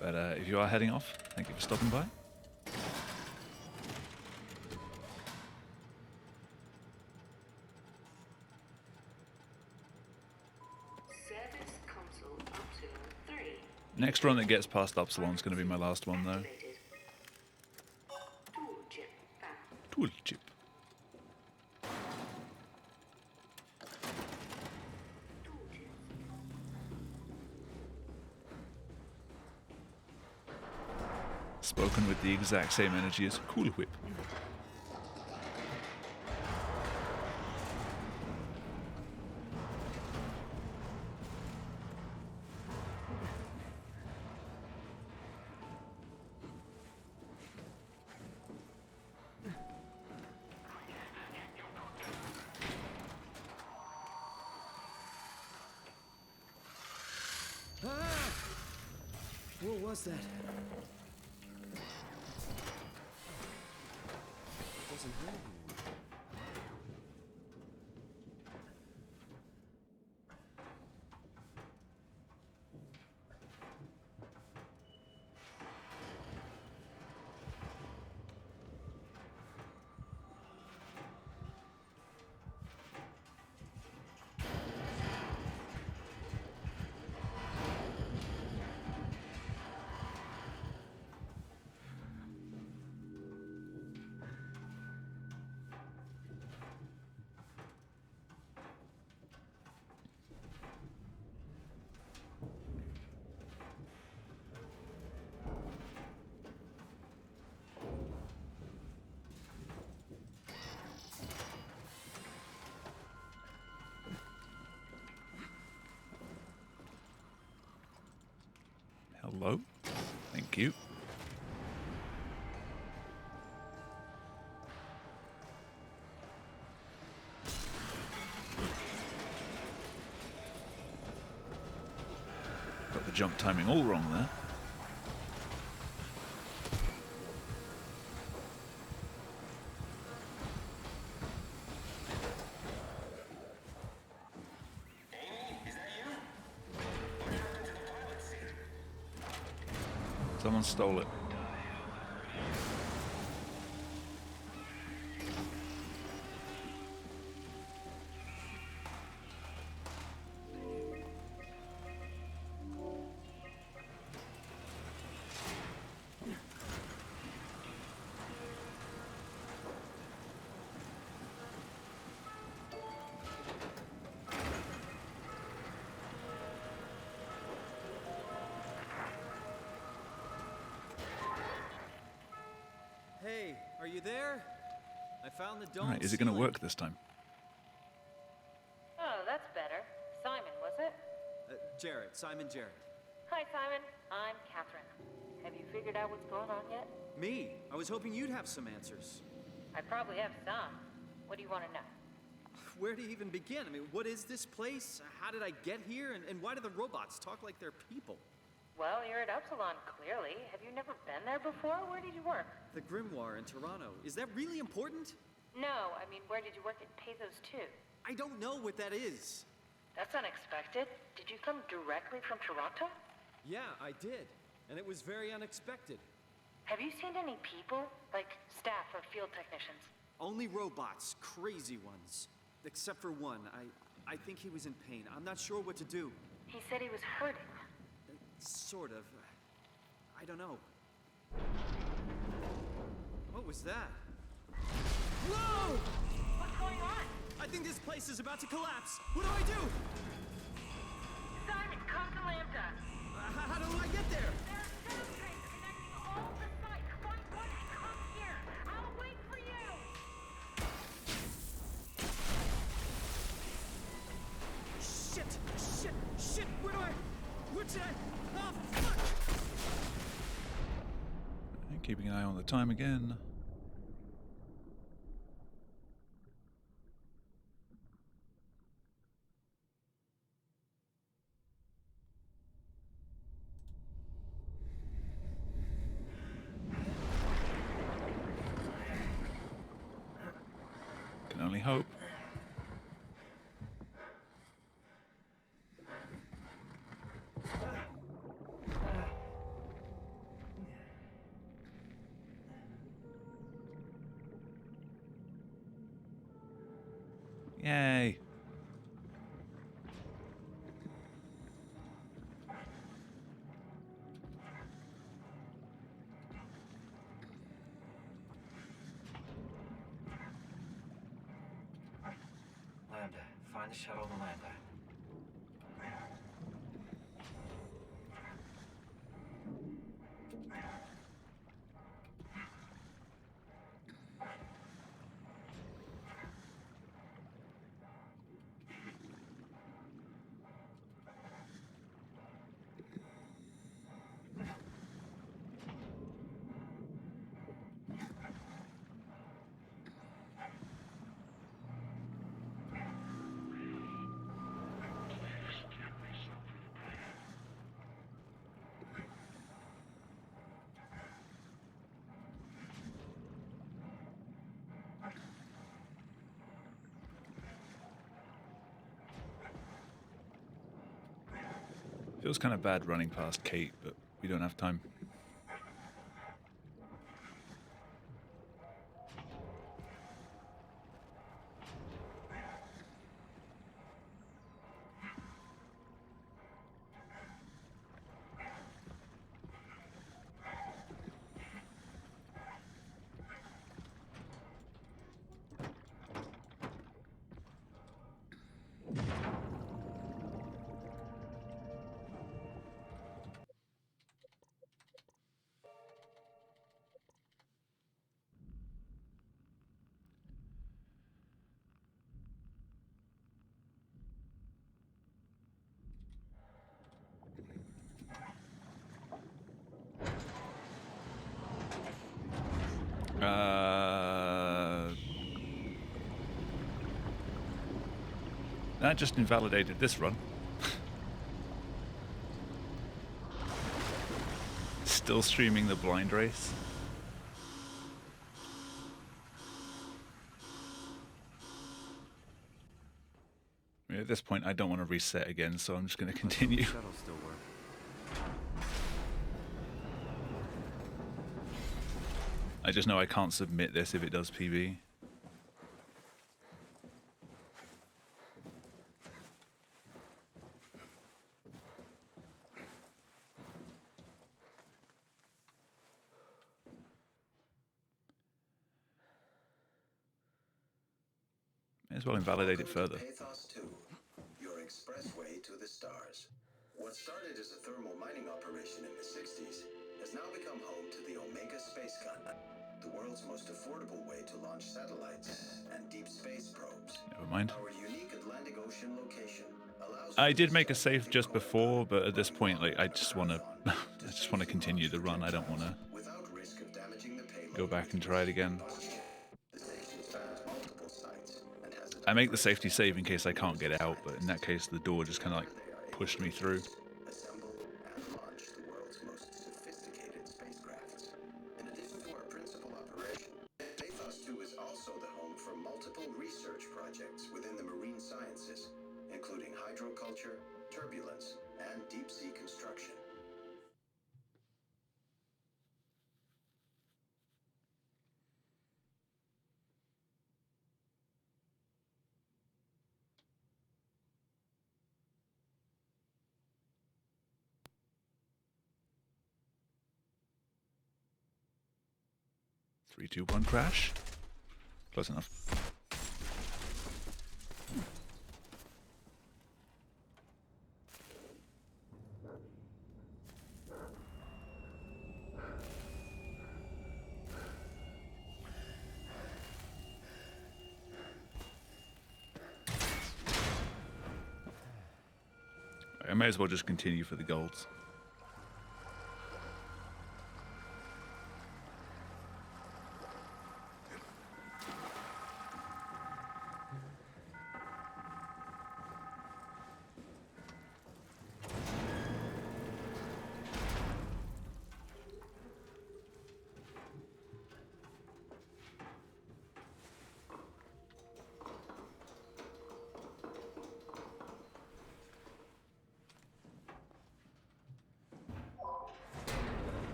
But if you are heading off, thank you for stopping by. Service console Upsilon 3. Next run that gets past Upsilon's going to be my last one, though. Tool chip found. Tool chip. Spoken with the exact same energy as Cool Whip. Ah! What was that? Doesn't hurt anymore. Hello? Thank you. Got the jump timing all wrong there. Someone stole it. Hey, are you there? I found the dome. All right, is it going to work this time? Oh, that's better. Simon, was it? Jared, Simon Jared. Hi, Simon. I'm Catherine. Have you figured out what's going on yet? Me? I was hoping you'd have some answers. I probably have some. What do you want to know? Where do you even begin? I mean, what is this place? How did I get here? And why do the robots talk like they're people? Well, you're at Upsilon, clearly. Have you never been there before? Where did you work? The Grimoire in Toronto. Is that really important? No, I mean, where did you work at Pathos 2? I don't know what that is. That's unexpected. Did you come directly from Toronto? Yeah, I did. And it was very unexpected. Have you seen any people? Like staff or field technicians? Only robots, crazy ones. Except for one. I think he was in pain. I'm not sure what to do. He said he was hurting. Sort of. I don't know. What was that? Whoa! What's going on? I think this place is about to collapse. What do I do? Simon, come to Lambda. How do I get there? There are seven trains connecting all the sites. Find one and come here. I'll wait for you. Shit! Where should I? Oh, fuck! And keeping an eye on the time again. Can only hope. Yay. Lambda. Find the shuttle to Lambda. Feels kind of bad running past Kate, but we don't have time. That just invalidated this run. Still streaming the blind race. I mean, at this point, I don't want to reset again, so I'm just going to continue. Shuttle still work. I just know I can't submit this if it does PB. May as well invalidate it further. Pathos 2, your expressway to the stars. What started as a thermal mining operation in the 60s has now become home to the Omega Space Gun, the world's most affordable way to launch satellites and deep space probes. Never mind. Our unique Atlantic Ocean location allows I did make a save just before, but at this point, like, I just want to, I just want to continue the run. I don't want to without risk of damaging the payload. go back and try it again. The station spans multiple sites and has a I make the safety save in case I can't get out, but in that case, the door just kind of like pushed me through. assemble and launch the world's most sophisticated spacecrafts. In addition to our principal operation, Pathos 2 is also the home for multiple research projects within the marine sciences, including hydroculture, turbulence, and deep-sea construction. Three, two, one, crash. Close enough. I may as well just continue for the golds.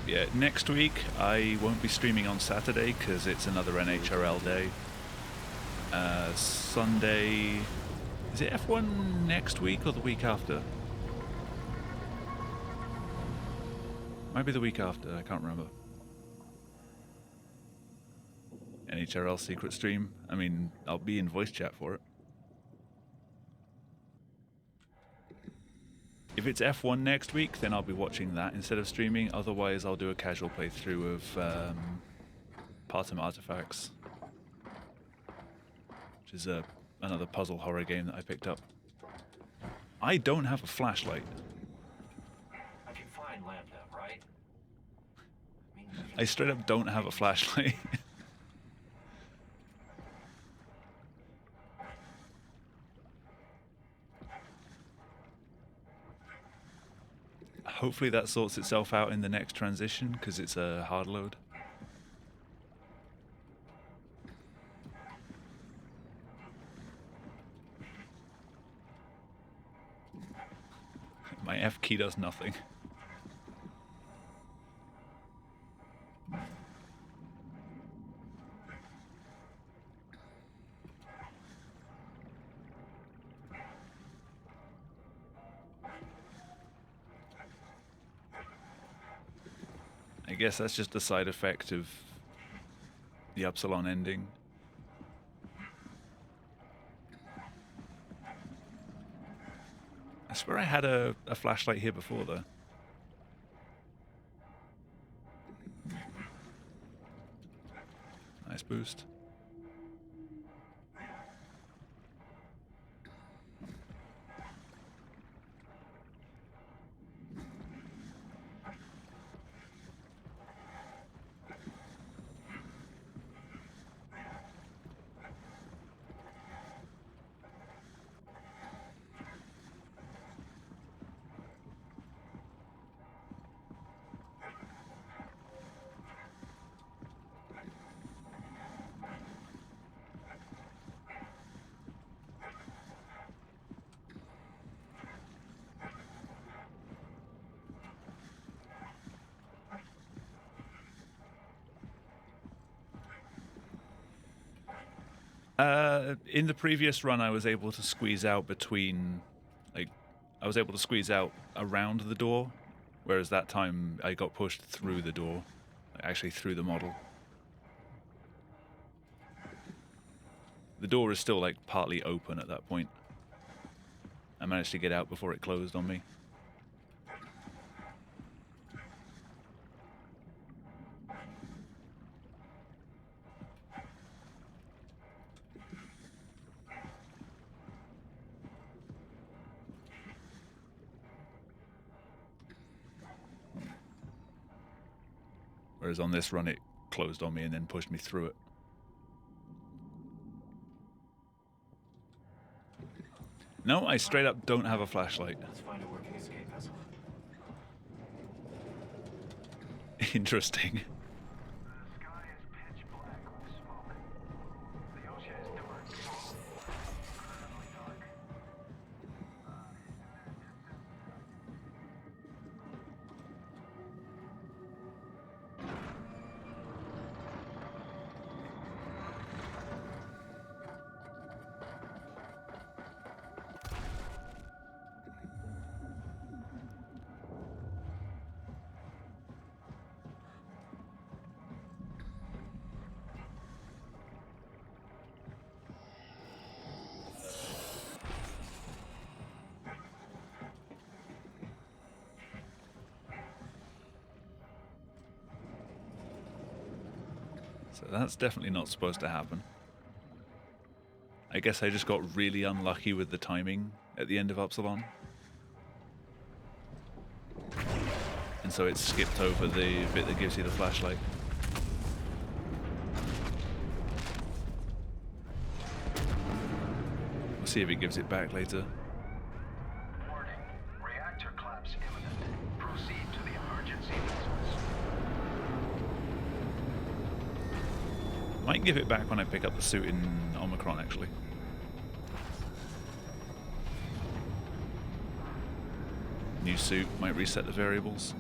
Yeah, next week I won't be streaming on Saturday because it's another NHRL day. Sunday, is it F1 next week or the week after? Might be the week after, I can't remember. NHRL secret stream. I mean, I'll be in voice chat for it. If it's F1 next week, then I'll be watching that instead of streaming. Otherwise, I'll do a casual playthrough of Partum Artifacts, which is another puzzle horror game that I picked up. I don't have a flashlight. I can find Lambda, right? I straight up don't have a flashlight. Hopefully that sorts itself out in the next transition, because it's a hard load. My F key does nothing. I guess that's just the side effect of the Upsilon ending. I swear I had a flashlight here before, though. Nice boost. In the previous run, I was able to squeeze out between, like, I was able to squeeze out around the door, whereas that time I got pushed through the door, actually through the model. The door is still, like, partly open at that point. I managed to get out before it closed on me. Whereas on this run, it closed on me and then pushed me through it. No, I straight up don't have a flashlight. Let's find a working escape vessel. Interesting. The sky is pitch black with smoke. The ocean is dark, incredibly dark. So that's definitely not supposed to happen. I guess I just got really unlucky with the timing at the end of Upsilon. And so it skipped over the bit that gives you the flashlight. We'll see if it gives it back later. Warning. Reactor collapse imminent. Proceed to the emergency vessels. Might give it back when I pick up the suit in Omicron, actually. New suit might reset the variables.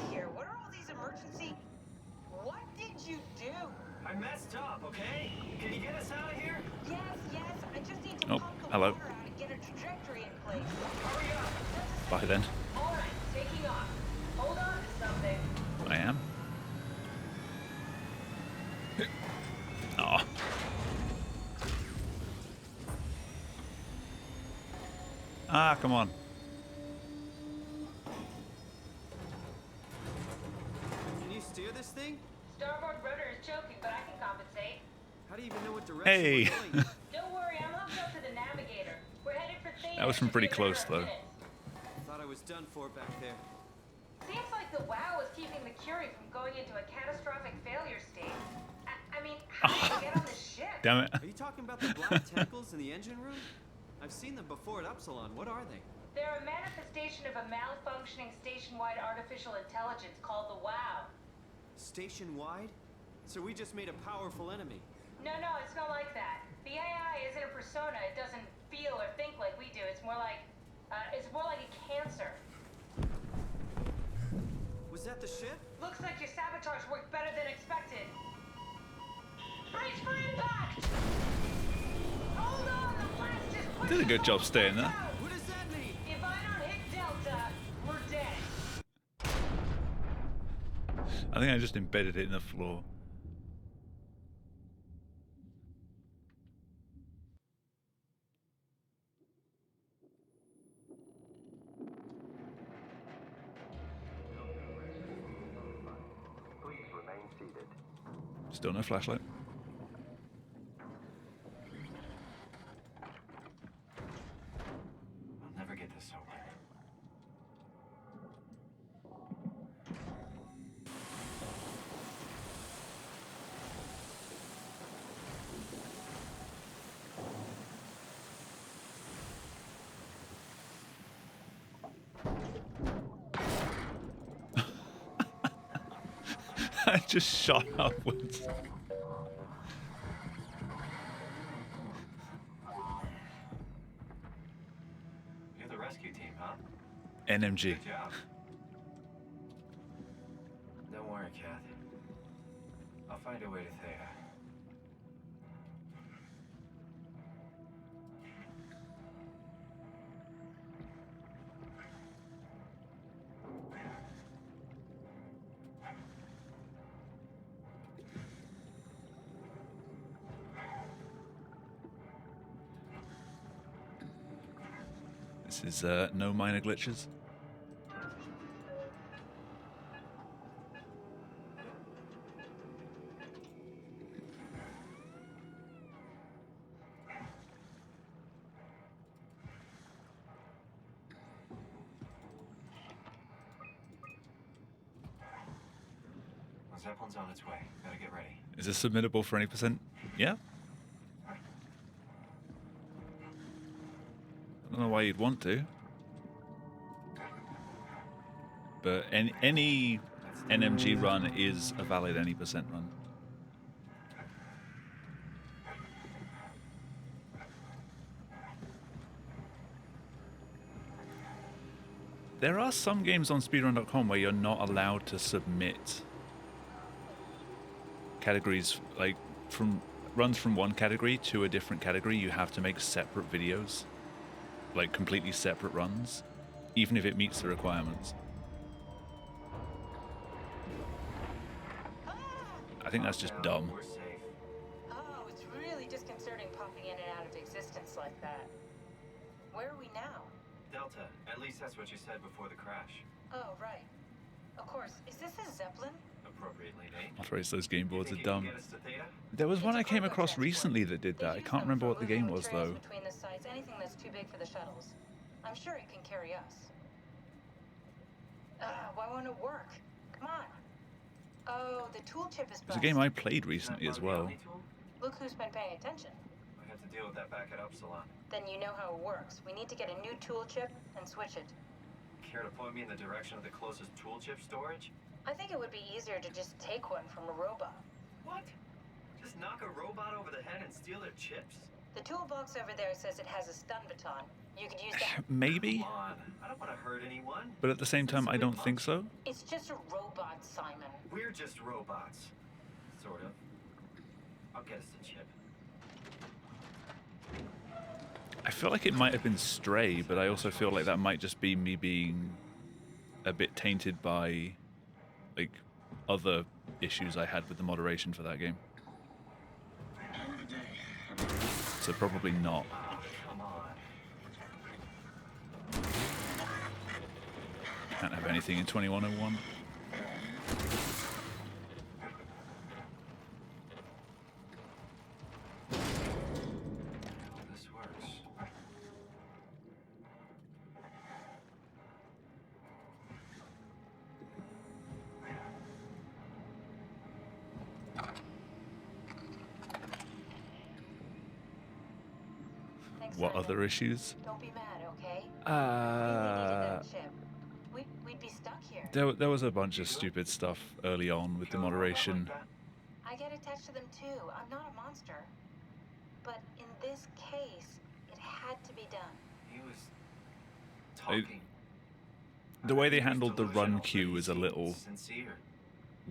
Here, what are all these emergency? What did you do? I messed up, okay? Can you get us out of here? Yes, I just need to Oh, pump the hello. water out and get a trajectory in place. Hurry up! Bye then. All right, taking off. Hold on to something. I am. Aw. Ah, come on. Can you steer this thing? Starboard rudder is choking, but I can compensate. How do you even know what direction Hey. we're going? Don't worry, I'm hooked up to the navigator. We're headed for Theta. That was from Should pretty be a matter close, of though. minutes. Thought I was done for back there. Seems like the WoW is keeping the Curie from going into a catastrophic failure state. I mean, how did you get on this ship? Damn it. Are you talking about the black tentacles in the engine room? I've seen them before at Upsilon. What are they? They're a manifestation of a malfunctioning station-wide artificial intelligence called the WoW. Station-wide? So we just made a powerful enemy. No, it's not like that. The AI isn't a persona. It doesn't feel or think like we do. It's more like a cancer. Was that the ship? Looks like your sabotage worked better than expected. Brace for impact! Hold on, the blast just pushed Did a good us job all staying back there. out. What does that mean? If I don't hit Delta, we're dead. I think I just embedded it in the floor. Please remain seated. Still no flashlight. I'll never get this over. I just shot upwards. NMG. Good job. Don't worry, Kath. I'll find a way to Theta. This is no minor glitches. Zeppelin's on its way. Gotta get ready. Is this submittable for any percent? Yeah. I don't know why you'd want to. But any NMG run is a valid any percent run. There are some games on speedrun.com where you're not allowed to submit categories, like from runs from one category to a different category. You have to make separate videos, like completely separate runs, even if it meets the requirements. I think that's just dumb. We're safe. Oh, it's really disconcerting popping in and out of existence like that. Where are we now? Delta. At least that's what you said before the crash. Oh, right. Of course. Is this a Zeppelin? Appropriately named. I'll raise those game boards You are think you can dumb. get us to Theta? There was one It's I a came cargo across transport. recently that did They that. I use can't them remember for what the game moving was materials though. Between the sites, anything that's too big for the shuttles. I'm sure it can carry us. Why won't it work? Come on. Oh, the tool chip is It was a busted. game I played recently as well. Look who's been paying attention. I have to deal with that back at Upsilon. Then you know how it works. We need to get a new tool chip and switch it. Care to point me in the direction of the closest tool chip storage? I think it would be easier to just take one from a robot. What? Just knock a robot over the head and steal their chips? The toolbox over there says it has a stun baton. You could use that. Maybe, Come on. I don't want to hurt anyone. but at the same time, I don't think so. It's just a robot, Simon. We're just robots. Sort of. I'll get us the chip. I feel like it might have been Stray, but I also feel like that might just be me being a bit tainted by, like, other issues I had with the moderation for that game. So probably not. Come on. Can't have anything in 2101. This works. Thanks, What Simon. other issues? Don't be mad, okay? We really needed that chip. We'd be stuck here. There was a bunch of stupid stuff early on with the moderation. I get attached to them too. I'm not a monster. But in this case, it had to be done. He was talking. The way they He was handled the run delusional, but queue he was a seemed little sincere.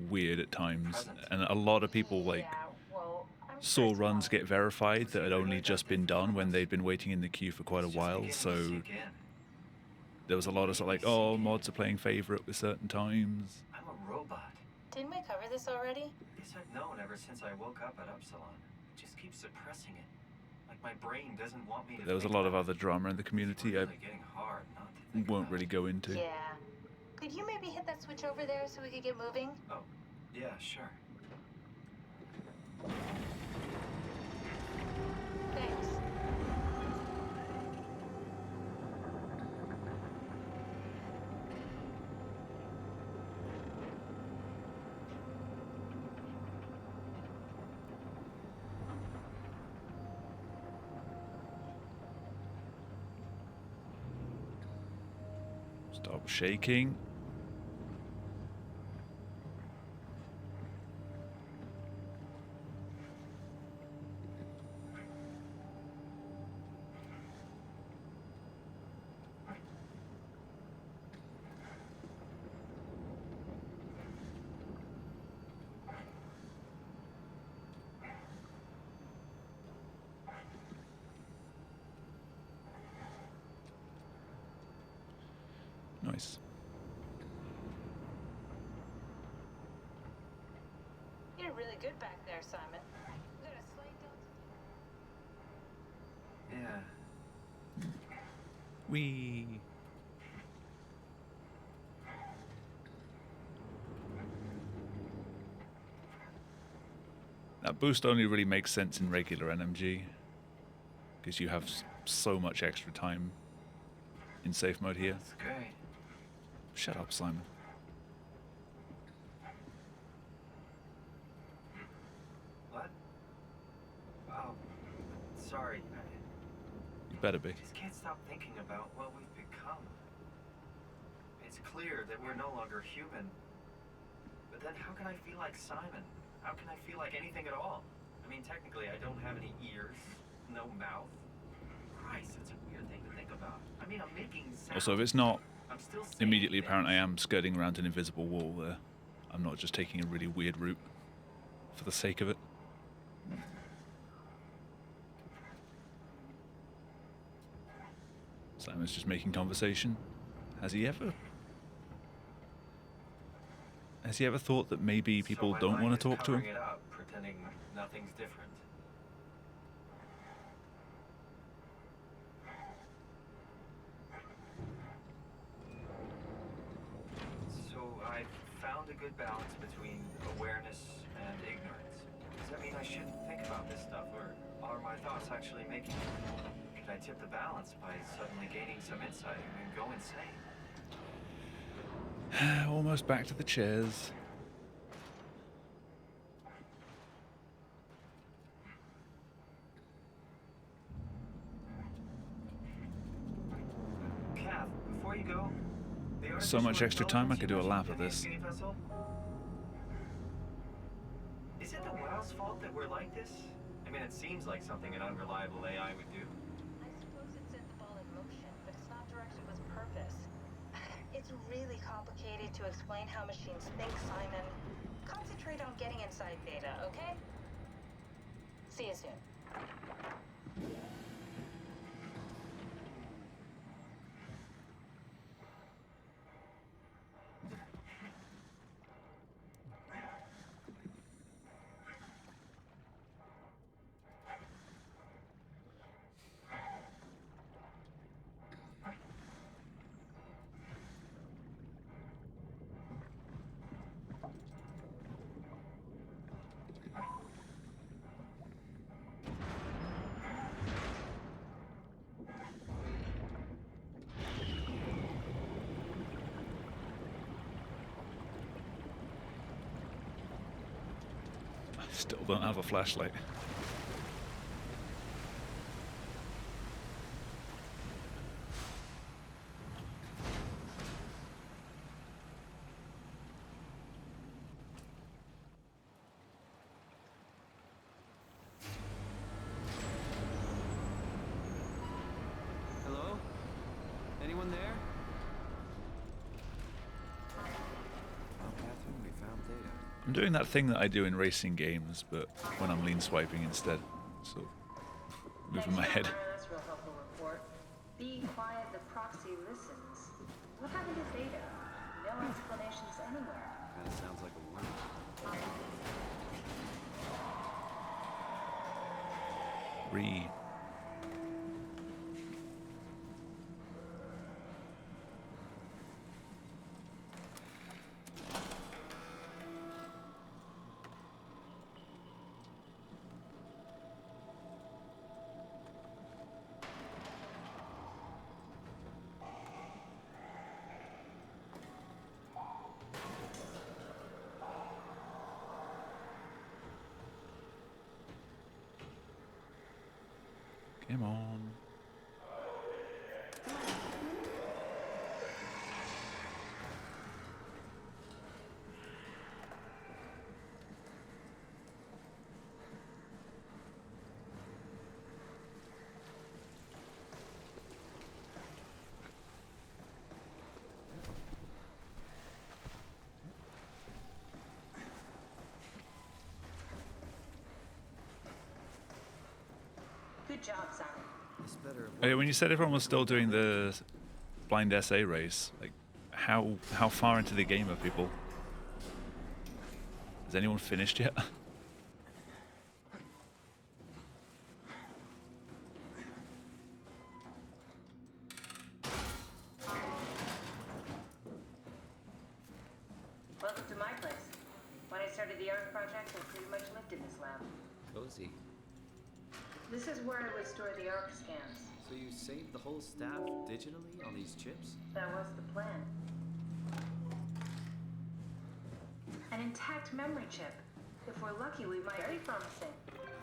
weird at times, Present. and a lot of people like Yeah, well, I'm sure saw it's runs fine. get verified that had only just been done when they'd been waiting in the queue for quite a It's just while. beginning to So sink in. there was a lot of sort of like, oh, mods are playing favorite with certain times. I'm a robot. Didn't we cover this already? Guess I've known ever since I woke up at Upsilon. I just keep suppressing it. Like my brain doesn't want me to. There was a think lot of about other drama in the it. community I It's really getting hard not to think won't about really it. go into. Yeah. Could you maybe hit that switch over there so we could get moving? Oh, yeah, sure. Thanks. Stop shaking. Nice. You did really good back there, Simon. You got a slight delta. Yeah. Whee! That boost only really makes sense in regular NMG because you have so much extra time in safe mode here. That's great. Shut up, Simon. What? Oh, sorry. You better be. I just can't stop thinking about what we've become. It's clear that we're no longer human. But then how can I feel like Simon? How can I feel like anything at all? I mean, technically, I don't have any ears, no mouth. Christ, that's a weird thing to think about. I mean, I'm making sounds. Also, if it's not I'm still saying immediately things. apparent, I am skirting around an invisible wall there. I'm not just taking a really weird route for the sake of it. Simon's just making conversation. Has he ever thought that maybe people So my don't mind want is to talk to him? covering it up, pretending nothing's different. So I found a good balance between awareness and ignorance. Does that mean I shouldn't think about this stuff, or are my thoughts actually making it? Could I tip the balance by suddenly gaining some insight and go insane? Almost back to the chairs. Kath, before you go, the So much artificial extra time, I could do a lap intelligence of you this. mentioned in the escape vessel? Is it the whale's fault that we're like this? I mean, it seems like something an unreliable AI would do. I suppose it set the ball in motion, but it's not directed with purpose. It's really complicated to explain how machines think, Simon. Concentrate on getting inside Beta, okay? See you soon. Still don't have a flashlight. Hello? Anyone there? Well, Catherine, we found data. I'm doing that thing that I do in racing games, but when I'm lean swiping instead. So, moving my head. Real helpful report. Be quiet, the proxy listens. What happened to Theta? No explanations anywhere. Kinda sounds like a warning. Re. Come on. Good job, Simon. This better have Oh, yeah, when you said everyone was still doing the blind essay race, like, how far into the game are people? Has anyone finished yet? Welcome to my place. When I started the art project, I pretty much lived in this lab. Cozy. This is where I would store the ARC scans. So you saved the whole staff digitally on these chips? That was the plan. An intact memory chip. If we're lucky, we might. Very promising.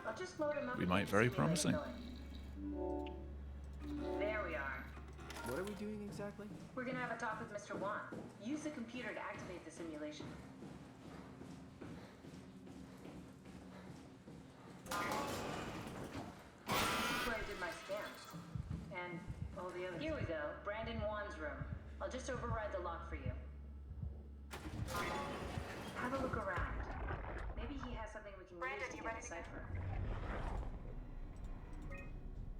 I'll just load them up. We and might. get the Very simulator promising. going. There we are. What are we doing exactly? We're gonna have a talk with Mr. Wan. Use the computer to activate the simulation. This is where I did my scans. And all the others. Here we go. Brandon Wan's room. I'll just override the lock for you. Have a look around. Maybe he has something we can use to get a cipher.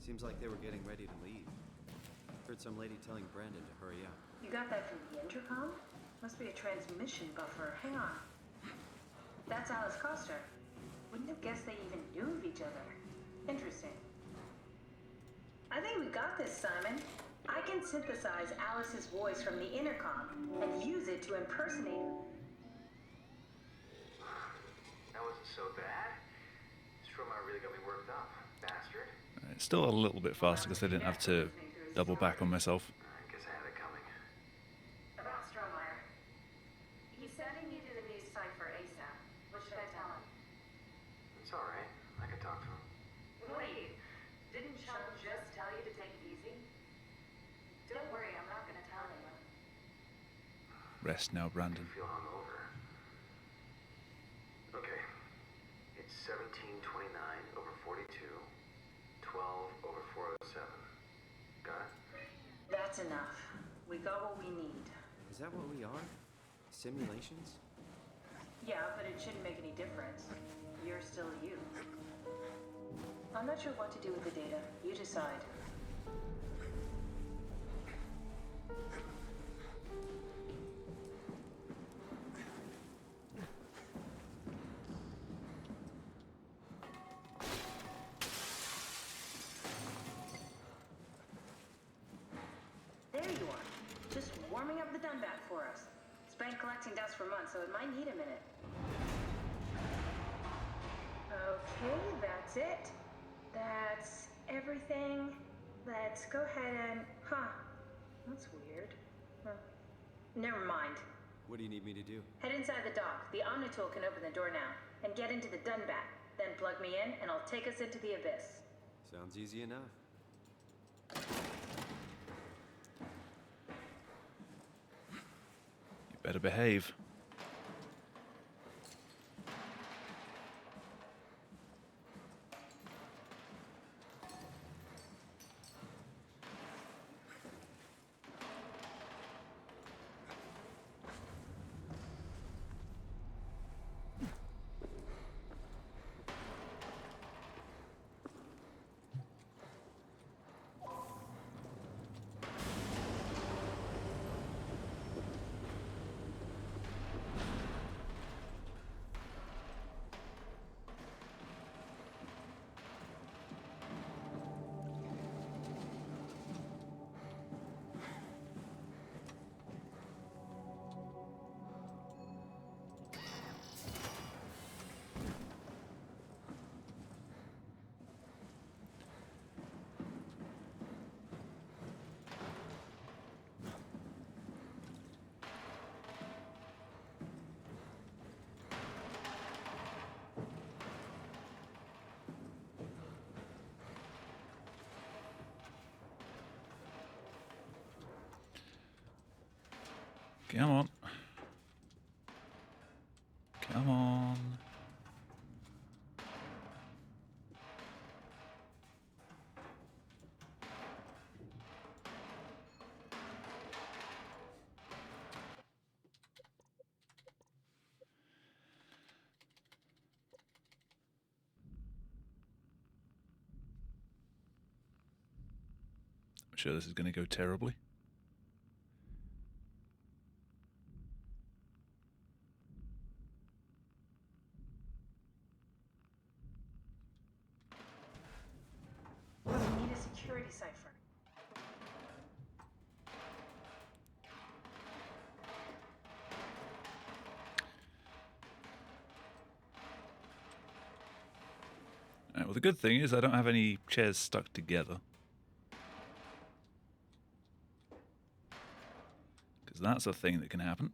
Seems like they were getting ready to leave. Heard some lady telling Brandon to hurry up. You got that from the intercom? Must be a transmission buffer. Hang on. That's Alice Coster. Wouldn't have guessed they even knew of each other. Interesting. I think we got this, Simon. I can synthesize Alice's voice from the intercom and use it to impersonate. That wasn't so bad. Stromar really got me worked up, bastard. It's still a little bit faster because I didn't have to double back on myself. I guess I had it coming. About Strohmeyer. He said he needed a new cipher ASAP. What should I tell him? It's alright. I can talk to him. Wait, didn't Sean just tell you to take it easy? Don't worry, I'm not gonna tell anyone. Rest now, Brandon. I feel hungover. Okay. It's 1729 over 42, 12 over 407. Got it? That's enough. We got what we need. Is that what we are? Simulations? Yeah, but it shouldn't make any difference. You're still you. I'm not sure what to do with the data. You decide. There you are. Just warming up the Dunbat for us. It's been collecting dust for months, so it might need a minute. Okay, that's it. That's everything. Let's go ahead and... Huh. That's weird. Huh. Never mind. What do you need me to do? Head inside the dock. The Omnitool can open the door now. And get into the Dunbat. Then plug me in, and I'll take us into the abyss. Sounds easy enough. You better behave. Come on. Come on. I'm sure this is going to go terribly. Right, well, the good thing is I don't have any chairs stuck together. Because that's a thing that can happen.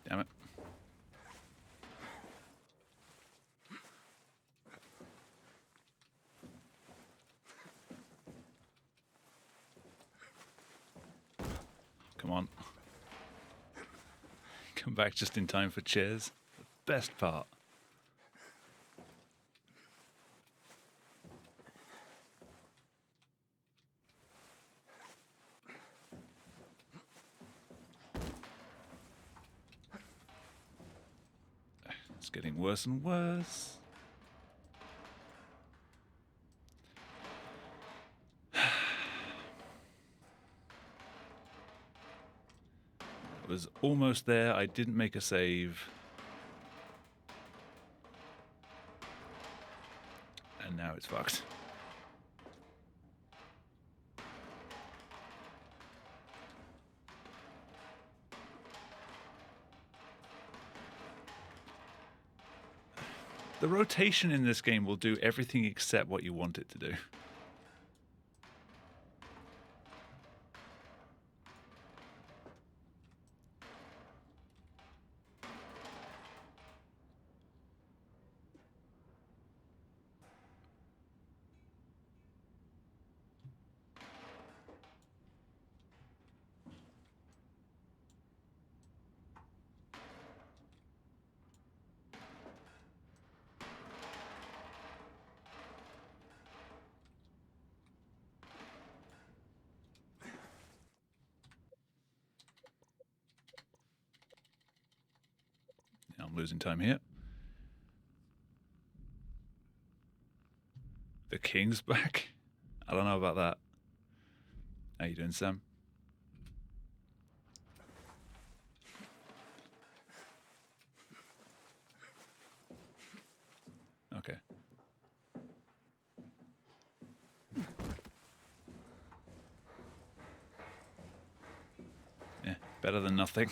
Damn it. Come on. Come back just in time for chairs. The best part. It's getting worse and worse. I was almost there. I didn't make a save. And now it's fucked. The rotation in this game will do everything except what you want it to do. I'm losing time here. The king's back? I don't know about that. How you doing, Sam? Okay. Yeah, better than nothing.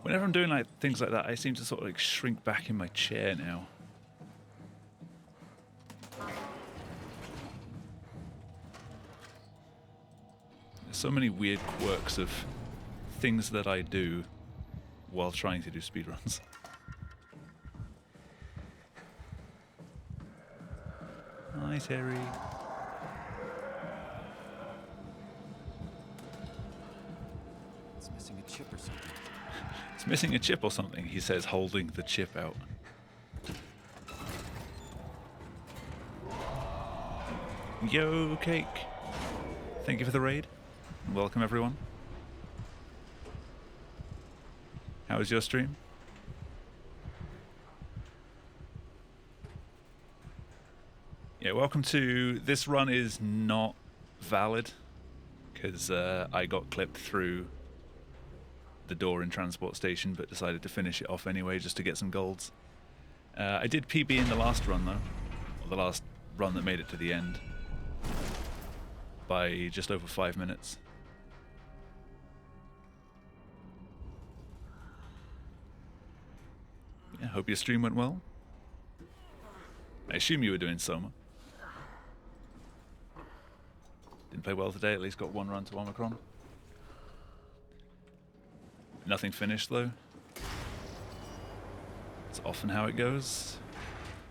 Whenever I'm doing like things like that, I seem to sort of like shrink back in my chair now. There's so many weird quirks of things that I do while trying to do speedruns. Hi, Terry. It's missing a chip or something. It's missing a chip or something, he says, holding the chip out. Yo, Cake. Thank you for the raid. Welcome, everyone. How was your stream? Yeah, welcome to... This run is not valid, because I got clipped through the door in transport station, but decided to finish it off anyway just to get some golds. I did PB in the last run though, or the last run that made it to the end, by just over 5 minutes. Yeah, hope your stream went well. I assume you were doing Soma. Didn't play well today, at least got 1 run to Omicron. Nothing finished though. It's often how it goes.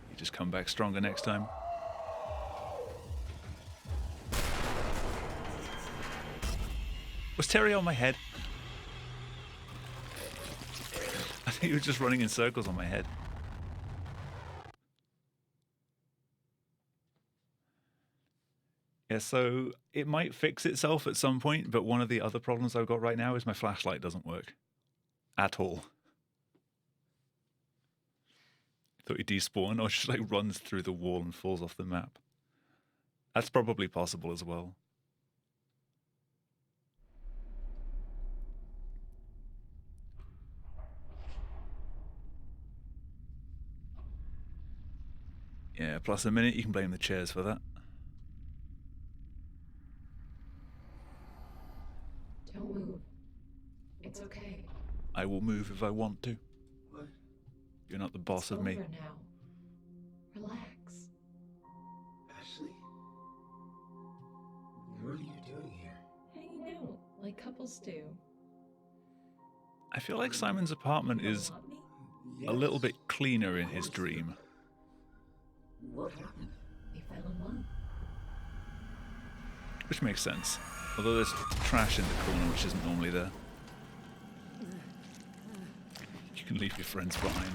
You just come back stronger next time. Was Terry on my head? I think he was just running in circles on my head. Yeah, so it might fix itself at some point, but one of the other problems I've got right now is my flashlight doesn't work. At all. Thought he despawned or just like runs through the wall and falls off the map. That's probably possible as well. Yeah, plus a minute, you can blame the chairs for that. Don't move. It's okay. I will move if I want to. What? You're not the boss of me. Over now. Relax. Ashley? What are you doing here? Hanging out like couples do. I feel like Simon's apartment is a little bit cleaner in his dream. What happened? We fell in love. Which makes sense. Although there's trash in the corner which isn't normally there. You can leave your friends behind.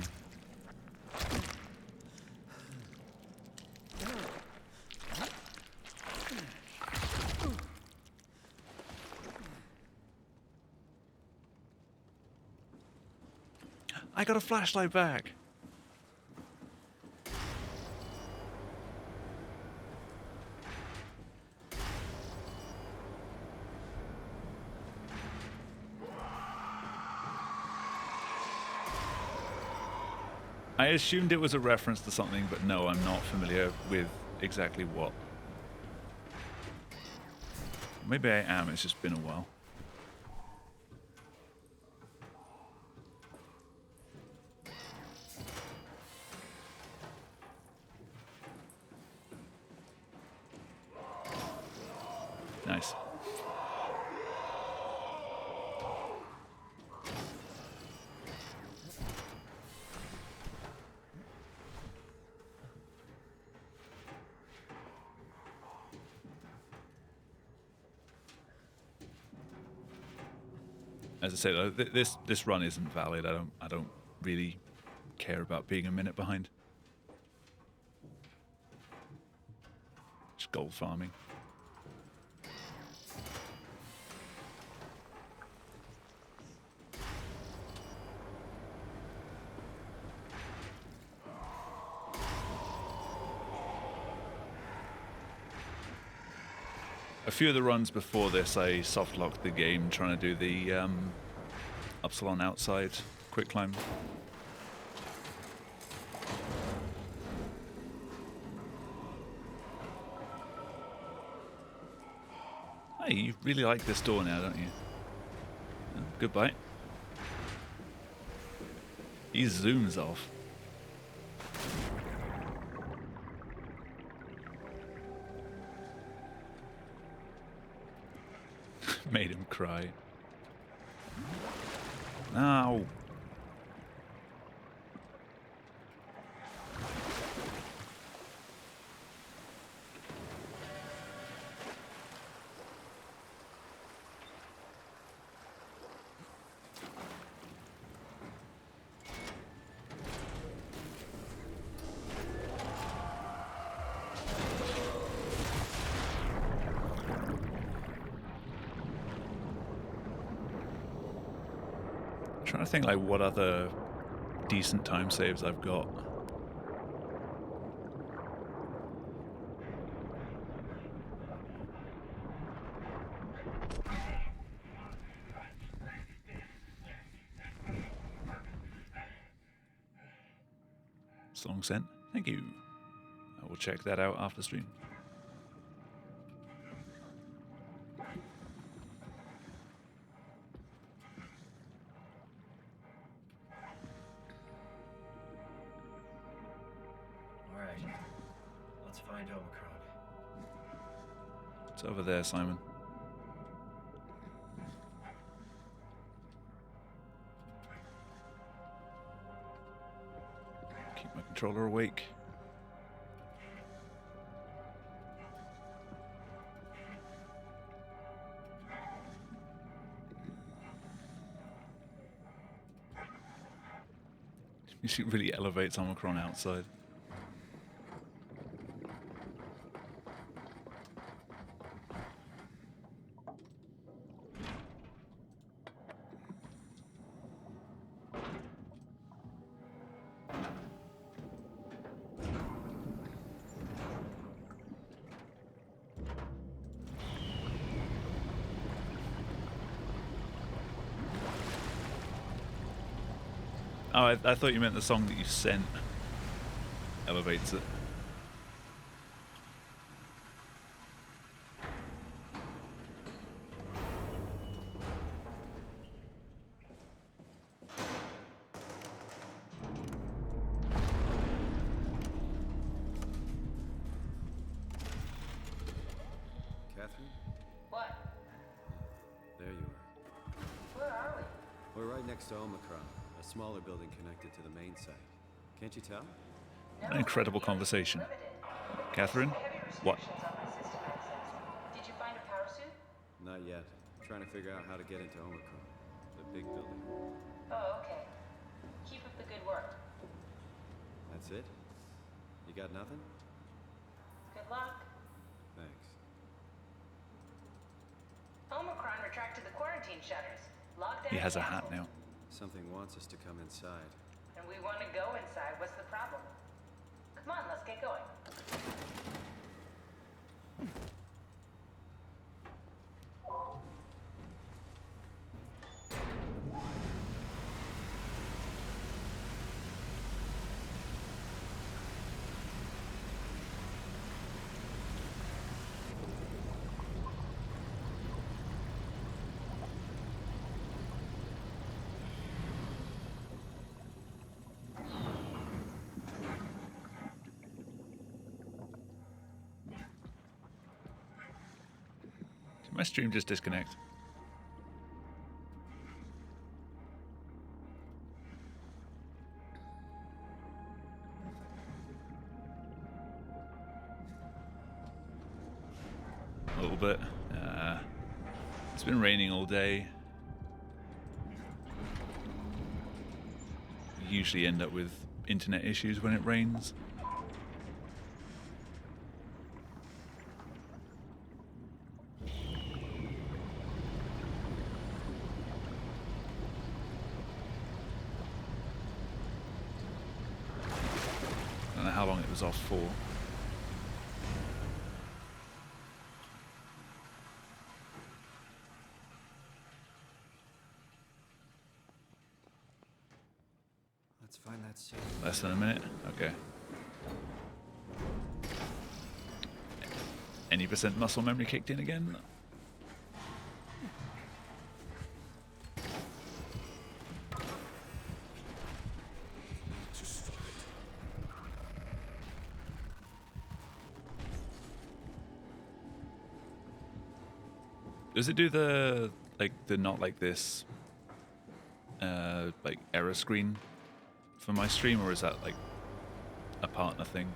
I got a flashlight back! I assumed it was a reference to something, but no, I'm not familiar with exactly what. Maybe I am, it's just been a while. Nice. As I say though, this run isn't valid. I don't really care about being a minute behind. Just gold farming. A few of the runs before this, I soft locked the game trying to do the Upsilon outside quick climb. Hey, you really like this door now, don't you? Oh, goodbye. He zooms off. Made him cry. Ow. Trying to think like what other decent time saves I've got. Song sent. Thank you. I will check that out after stream. Alright. Let's find Omicron. It's over there, Simon. Keep my controller awake. Music really elevates Omicron outside. Oh, I thought you meant the song that you sent elevates it. Catherine? What? There you are. Where are we? We're right next to Omicron, a smaller building connected to the main site. Can't you tell? An incredible conversation. Catherine? What? Did you find a power suit? Not yet. Trying to figure out how to get into Omicron, the big building. Oh, okay. Keep up the good work. That's it? You got nothing? Good luck. Thanks. Omicron retracted the quarantine shutters. Lockdown He has a hat canceled. now. Something wants us to come inside. And we want to go inside. What's the problem? Come on, let's get going. Did my stream just disconnect? A little bit. It's been raining all day. We usually end up with internet issues when it rains. I don't know how long it was off for. Let's find that suit. Less than a minute? Okay. Any percent muscle memory kicked in again? Does it do the not like this like error screen for my stream, or is that like a partner thing?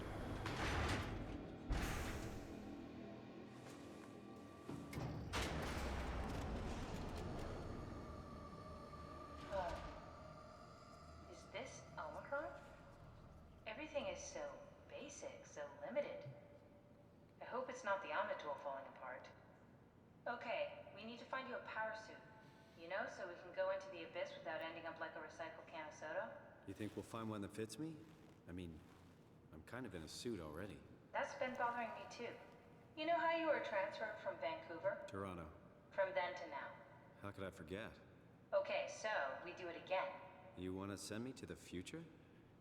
Is this Omicron? Everything is so basic, so limited. I hope it's not the Omnitool falling apart. Okay, we need to find you a power suit. You know, so we can go into the abyss without ending up like a recycled can of soda. You think we'll find one that fits me? I mean, I'm kind of in a suit already. That's been bothering me too. You know how you were transferred from Vancouver? Toronto. From then to now. How could I forget? Okay, so we do it again. You want to send me to the future?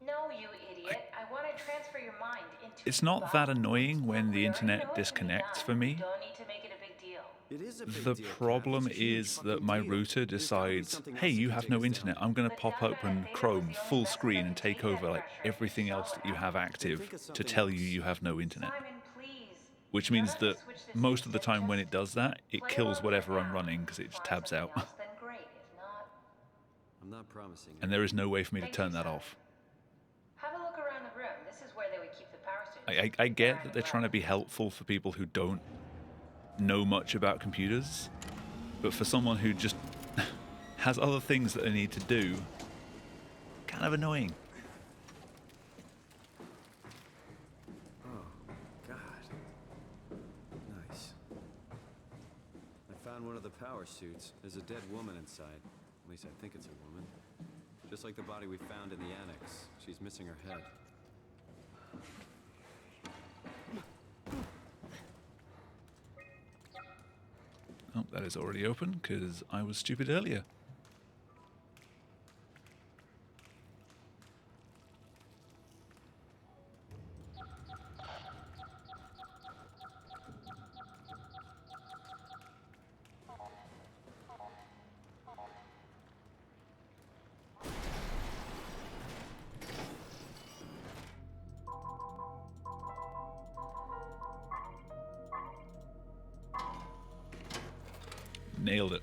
No, you idiot. I want to transfer your mind into It's not that annoying when the We already know internet it can be disconnects done. for me. Don't need to make it a big deal. It is a big The deal, Cap. problem It's a huge is that fucking my deal. router There's gotta be decides, something hey, else that you can have take no us down. internet. I'm going to But pop Doc open Theta was Chrome the only full vessel screen that and could take take that over like pressure, and you everything saw else what that you have happened. active think of to something tell you else. you have no internet. Simon, please. Which You don't means have to that switch this most of the instant. time when it Just does that, it play kills along for whatever I'm now. running because it just Find tabs something out. else, then great. If not, I'm not promising And it. there is no way for me to thank you, turn that Simon. off. Have a look around the room. This is where they would keep the power suits. I get that they're trying to be helpful for people who don't know much about computers, but for someone who just has other things that they need to do, kind of annoying. Oh, God. Nice. I found one of the power suits. There's a dead woman inside. At least I think it's a woman. Just like the body we found in the annex. She's missing her head. Oh, that is already open because I was stupid earlier. Nailed it.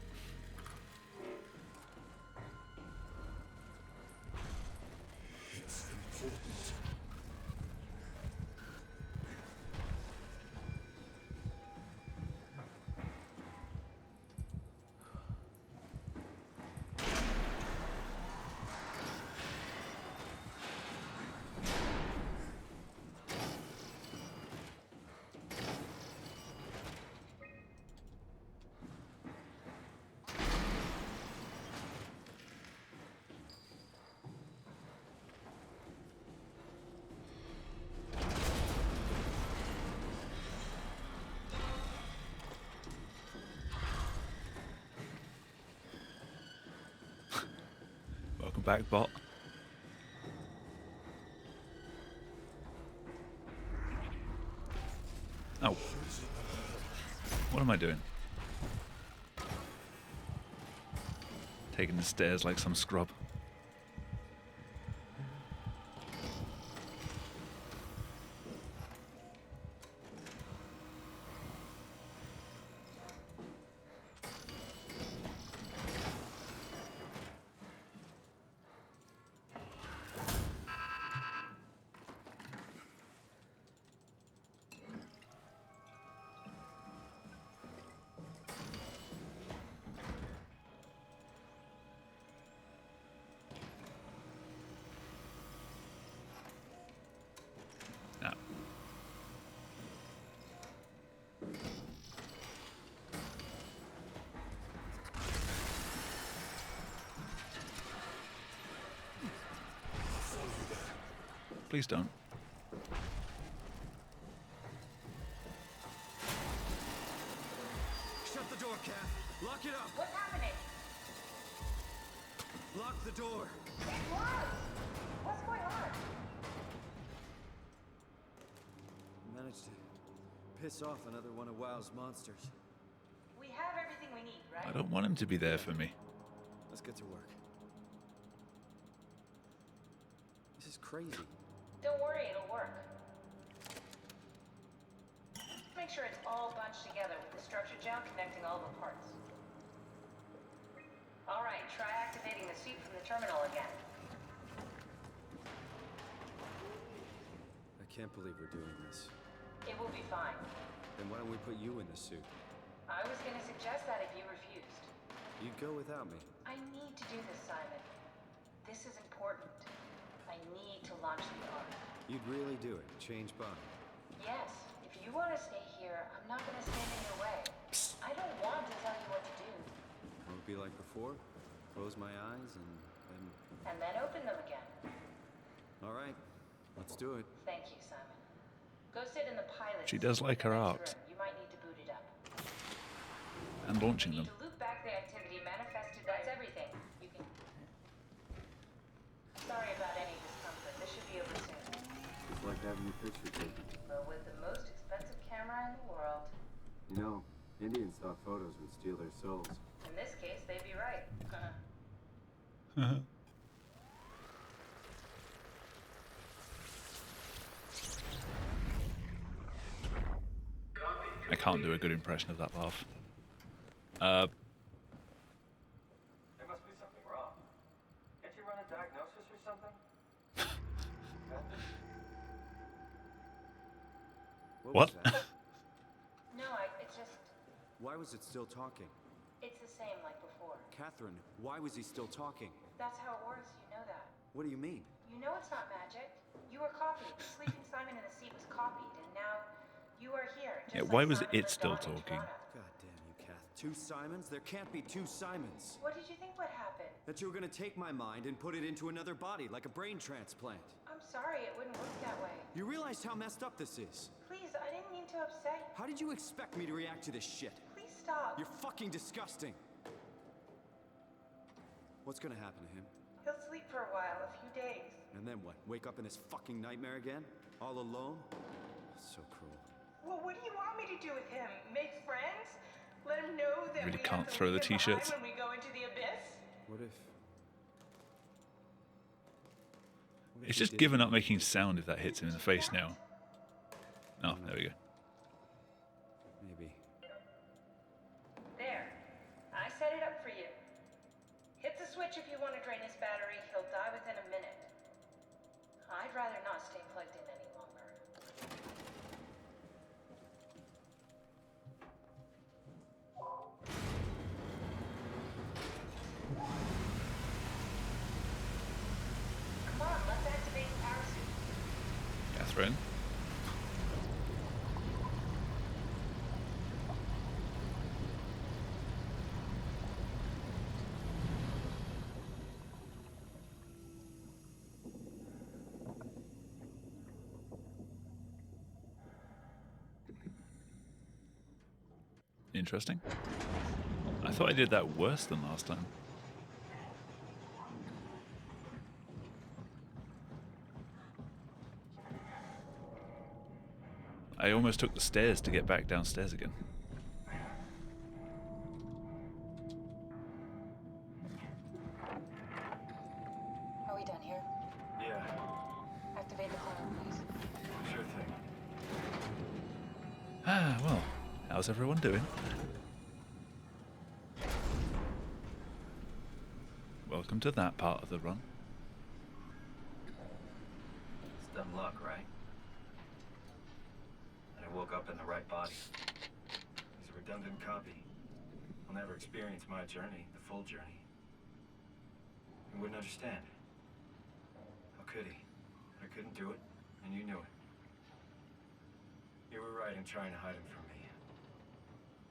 Welcome back, bot. Oh. What am I doing? Taking the stairs like some scrub. Now. Please don't. Shut the door, Cap. Lock it up. What's happening? Lock the door. It's locked. What's going on? Managed to piss off another one of WoW's monsters. We have everything we need, right? I don't want him to be there for me. Let's get to work. This is crazy. Don't worry, it'll work. Make sure it's all bunched together with the structure gel connecting all the parts. All right, try activating the suit from the terminal again. I can't believe we're doing this. It will be fine. Then why don't we put you in the suit? I was gonna suggest that if you refused. You'd go without me. I need to do this, Simon. This is important. I need to launch the ark. You'd really do it. Change body. Yes, if you want to stay here, I'm not gonna stand in your way. I don't want to tell you what to do. Won't it be like before? Close my eyes and then... And then open them again. All right. Let's do it. Thank you, Simon. Go sit in the pilot She does seat like in the her next art. room. You might need to boot it up. And launching You them. need to loop back the activity manifested. That's everything. You can. Sorry about any discomfort. The having your picture taken. But with the most expensive camera in the world. You know, Indian stock photos would steal their souls. In this case, they'd be right. I can't do a good impression of that laugh. There must be something wrong. Can't you run a diagnosis or something? What? No, it's just... Why was it still talking? It's the same like before. Catherine, why was he still talking? That's how it works, you know that. What do you mean? You know it's not magic. You were copied. The sleeping Simon in the seat was copied, and now you are here. Just Yeah, like why was Simon it lived still on in talking? Toronto. God damn you, Kath. 2 Simons? There can't be 2 Simons. What did you think would happen? That you were gonna take my mind and put it into another body, like a brain transplant. I'm sorry, it wouldn't work that way. You realize how messed up this is? Please, I didn't mean to upset you. How did you expect me to react to this shit? Please stop. You're fucking disgusting. What's gonna happen to him? He'll sleep for a while, a few days. And then what? Wake up in this fucking nightmare again? All alone? So cruel. Well, what do you want me to do with him? Make friends? Let him know that Really we can't have to throw leave the him behind t-shirts. when we go into the abyss? What if... It's just given up making sound if that hits him in the face now. Oh, there we go. Maybe. There. I set it up for you. Hit the switch if you want to drain his battery. He'll die within a minute. I'd rather not stay plugged in any longer. Come on, let's activate the power suit. Catherine. Interesting. I thought I did that worse than last time. I almost took the stairs to get back downstairs again. Are we done here? Yeah, Activate the cloud, please. sure thing. Ah, well, how's everyone doing? Welcome to that part of the run. It's dumb luck, right? And I woke up in the right body. He's a redundant copy. I'll never experience my journey, the full journey. He wouldn't understand. How could he? I couldn't do it, and you knew it. You were right in trying to hide him from me.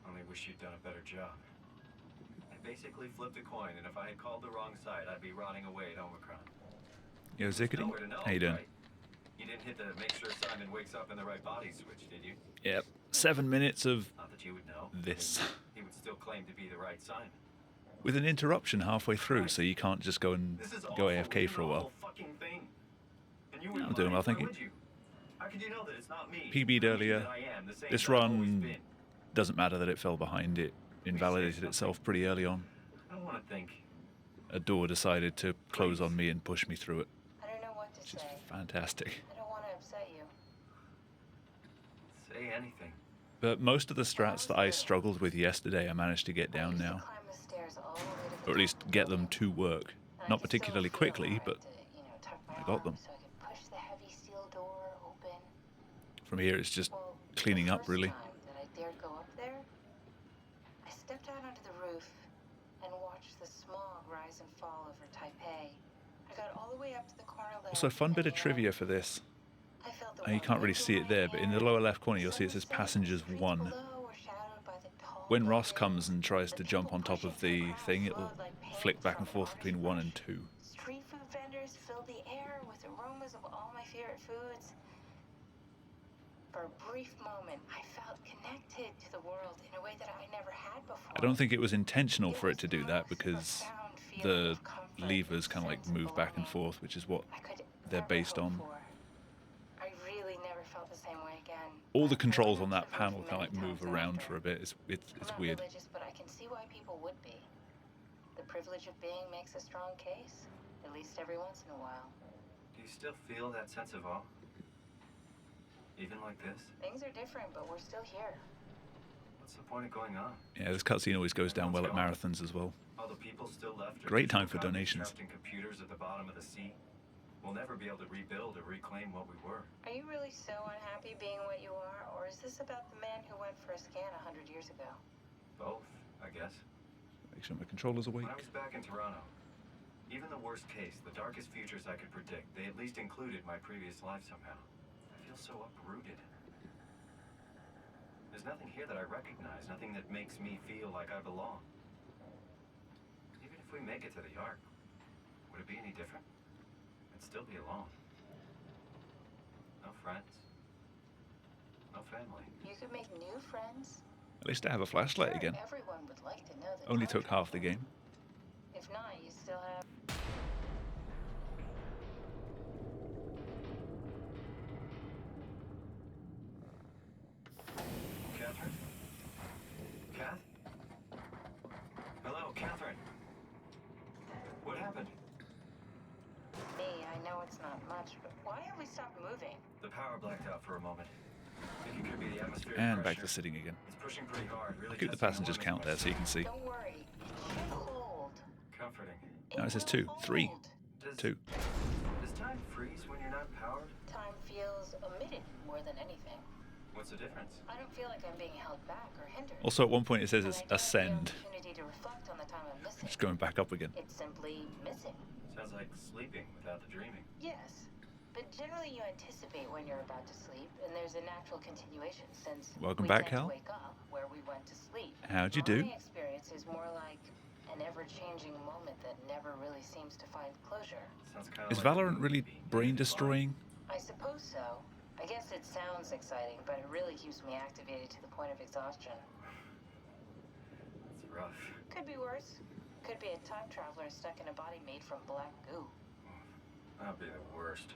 Only wish you'd done a better job. I basically flipped a coin, and if I had called the wrong side, I'd be rotting away at Omicron. Yo, Zickety. Nowhere to know, How you doing? right? You didn't hit the make sure Simon wakes up in the right body switch, did you? Yep. 7 minutes of Not that you would know. this. He would still claim to be the right Simon. With an interruption halfway through, so you can't just go and This is go awful, AFK for a the while. whole fucking thing. And you Yeah, wouldn't I'm doing mind, well, thank why you. would you? How could you know that it's not me? PB'd How earlier. that I am, the same This that I've always run been? doesn't matter that it fell behind. It invalidated itself pretty early on. I don't want to think. A door decided to close on me and push me through it, I don't know what to which is say. fantastic. I don't want to upset you. Say anything. But most of the strats that I struggled with yesterday, I managed to get down now. Climb the stairs all the way to the Or at least top of the get them building. to work. And I Not just still particularly feel quickly, hard but to, tuck my I got them. arm so I could push the heavy steel door open. From here it's just Well, cleaning the up, first really. time that I dared go up there, I stepped out onto the roof and watched the smog rise and fall over Taipei. I got all the way up to the corner ledge. Also, fun and bit of then trivia for this. I felt the You wind can't really whip see through it my there, but in the hair. lower left corner you'll see it says Passengers 1. Below were shadowed by the tall When Ross buildings. comes and tries The to jump on people top of pushing through the crowds thing, it'll flowed like paint flick back and from forth an between artist's 1 and brush. 2. Street food vendors filled the air with aromas of all my favorite foods. For a brief moment, I felt connected to the world in a way that I never had before. I don't think it was intentional for it to do that because Profound feeling the of comfort levers and kind of like sense of move back and belonging forth, which is what I could they're never based hope on. for. I really all the controls on that panel kind of like move around for a bit. It's I'm not weird. religious, but I can see why people would be. The privilege of being makes a strong case, at least every once in a while. Do you still feel that sense of awe? Even like this? Things are different, but we're still here. What's the point of going on? Yeah, this cutscene always goes down well at marathons as well. All the people still left are Great time digital for copies donations. trapped in computers at the bottom of the sea. We'll never be able to rebuild or reclaim what we were. Are you really so unhappy being what you are, or is this about the man who went for a scan 100 years ago? Both, I guess. Make sure my controller's awake. When I was back in Toronto, even the worst case, the darkest futures I could predict, they at least included my previous life somehow. I feel so uprooted. There's nothing here that I recognize, nothing that makes me feel like I belong. Even if we make it to the Ark, would it be any different? I'd still be alone. No friends. No family. You could make new friends. At least I have a flashlight again. Everyone would like to know that. Only took half the game. If not, you still have. Catherine? Kath? Hello, Catherine. What happened? Me, I know it's not much, but why have we stopped moving? The power blacked out for a moment. Think it could be the atmospheric And pressure. back to sitting again. It's pushing pretty hard. Really Keep the testing passengers limits count of there so you can see. Don't worry, it should hold. Comforting. Now it says 2, 3, Does 2. Does time freeze when you're not powered? Time feels omitted more than anything. What's the difference? I don't feel like I'm being held back or hindered. Also, at one point it says And it's I don't have the ascend. opportunity to reflect on the time I'm missing. It's going back up again. It's simply missing. Sounds like sleeping without the dreaming. Yes, but generally you anticipate when you're about to sleep, and there's a natural continuation since Welcome we back, tend Hal. to wake up where we went to sleep. How'd you do? My experience is more like an ever-changing moment that never really seems to find closure. Sounds kind of Is like Valorant really brain destroying? I suppose so. I guess it sounds exciting, but it really keeps me activated to the point of exhaustion. It's rough. Could be worse. Could be a time traveler stuck in a body made from black goo. That'd be the worst.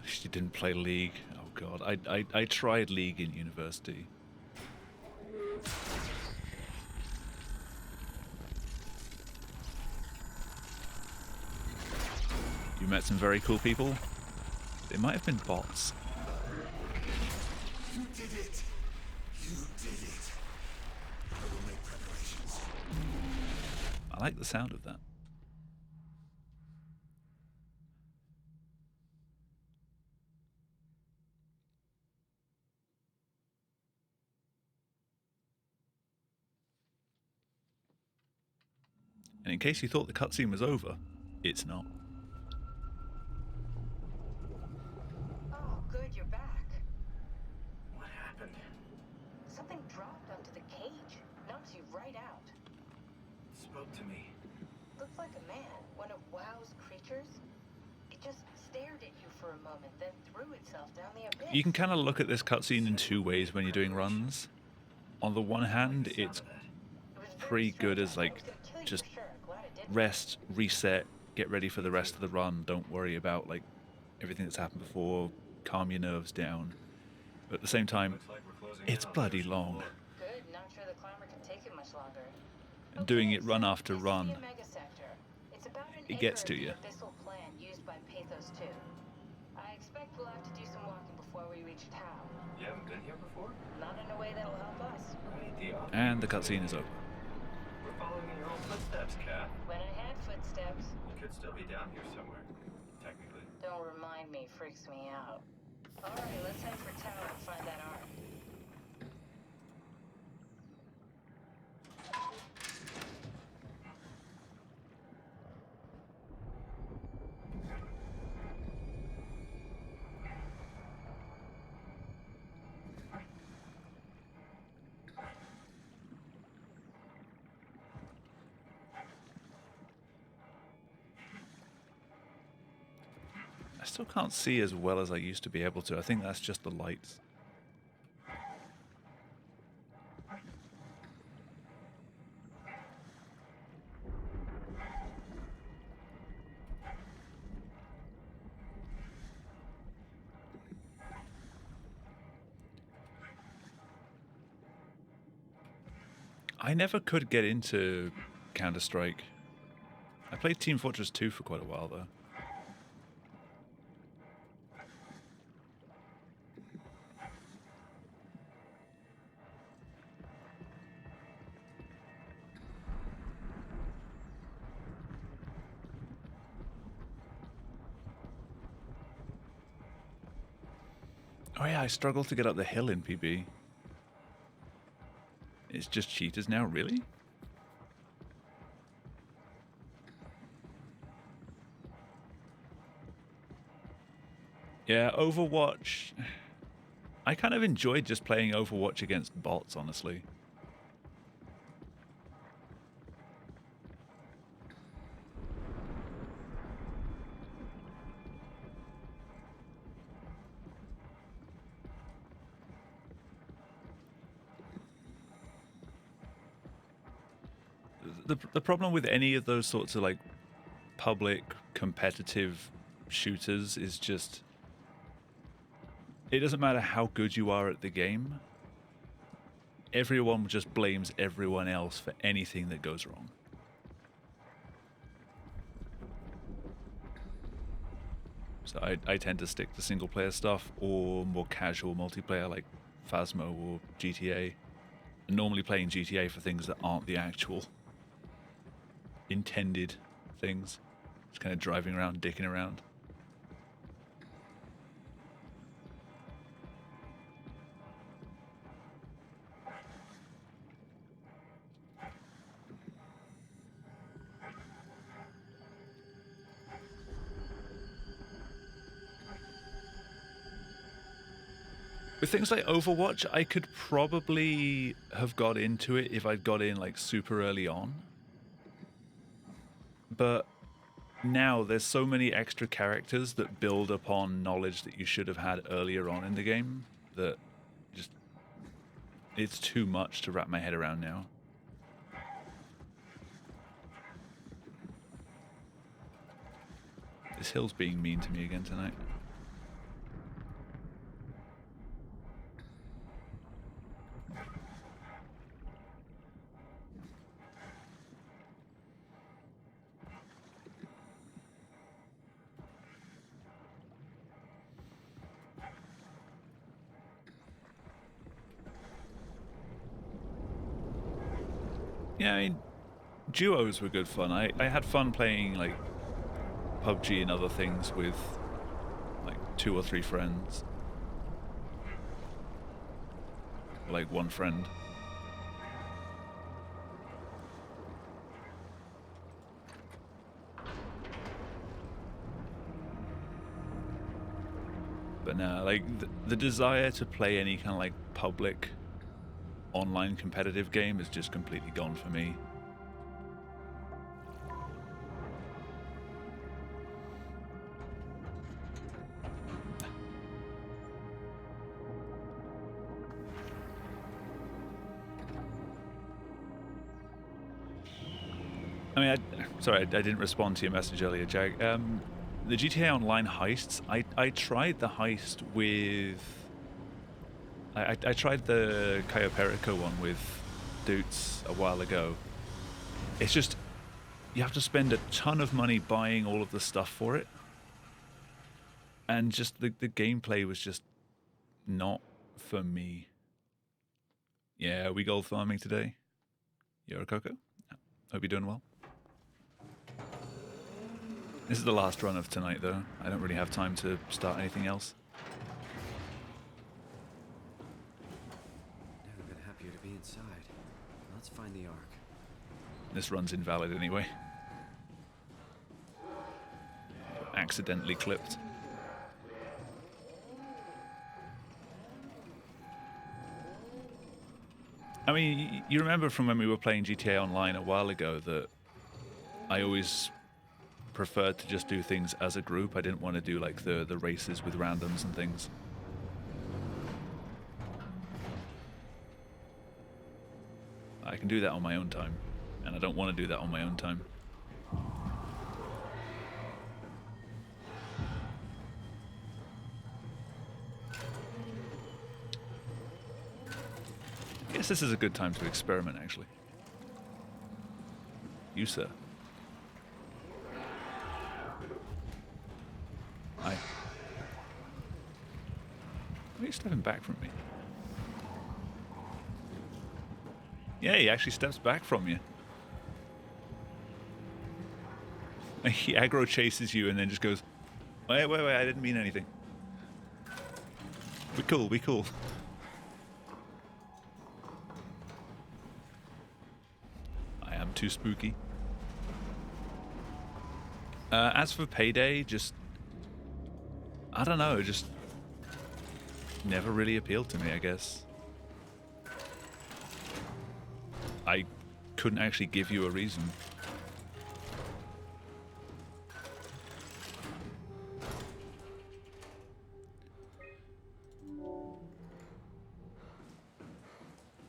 She didn't play League. Oh god, I tried League in university. You met some very cool people. They might have been bots. You did it! You did it! I will make preparations. I like the sound of that. And in case you thought the cutscene was over, it's not. Oh, good, you're back. What happened? Something dropped onto the cage. Knocks you right out. Spoke to me. Looked like a man, one of WoW's creatures. It just stared at you for a moment, then threw itself down the abyss. You can kind of look at this cutscene in two ways when you're doing runs. On the one hand, it's pretty good as like just rest, reset, get ready for the rest of the run. Don't worry about like everything that's happened before. Calm your nerves down. But at the same time, it's bloody long. Good, not sure the climber can take it much longer. And doing it run after run, It's about an it gets acre to of you. the abyssal plan used by Pathos 2. I expect we'll have to do some walking before we reach Tau. You haven't been here before? Not in a way that'll help us. Right, the opposite. And the cutscene is over. We're following in your own footsteps, Kat. When I had footsteps, You could still be down here somewhere, technically. don't remind me, freaks me out. Alright, let's head for Tau and find that ark. I still can't see as well as I used to be able to. I think that's just the lights. I never could get into Counter-Strike. I played Team Fortress 2 for quite a while, though. Oh yeah, I struggle to get up the hill in PB. It's just cheaters now, really? Yeah, Overwatch. I kind of enjoyed just playing Overwatch against bots, honestly. The problem with any of those sorts of like public competitive shooters is just it doesn't matter how good you are at the game. Everyone just blames everyone else for anything that goes wrong. So I tend to stick to single player stuff or more casual multiplayer like Phasmo or GTA. I'm normally playing GTA for things that aren't the actual intended things. Just kind of driving around, dicking around. With things like Overwatch, I could probably have got into it if I'd got in like super early on. But now there's so many extra characters that build upon knowledge that you should have had earlier on in the game that just it's too much to wrap my head around now. This hill's being mean to me again tonight. Yeah, I mean, duos were good fun. I had fun playing like PUBG and other things with like 2 or 3 friends. Like one friend. But now, like the desire to play any kind of like public online competitive game is just completely gone for me. I mean, sorry, I didn't respond to your message earlier, Jag. The GTA Online heists, I tried the heist with... I tried the Cayo Perico one with Doots a while ago. It's just, you have to spend a ton of money buying all of the stuff for it. And just the gameplay was just not for me. Yeah, are we gold farming today? Yorokoko? Hope you're doing well. This is the last run of tonight, though. I don't really have time to start anything else. Never been happier to be inside. Let's find the Ark. This run's invalid anyway. Accidentally clipped. I mean, you remember from when we were playing GTA Online a while ago that I always preferred to just do things as a group. I didn't want to do like the races with randoms and things. I can do that on my own time, and I don't want to do that on my own time. I guess this is a good time to experiment, actually. You, sir. Hi. Why are you stepping back from me? Yeah, he actually steps back from you. He aggro chases you and then just goes, wait, I didn't mean anything. Be cool, be cool. I am too spooky. As for Payday, just... I don't know, just... never really appealed to me, I guess. I couldn't actually give you a reason.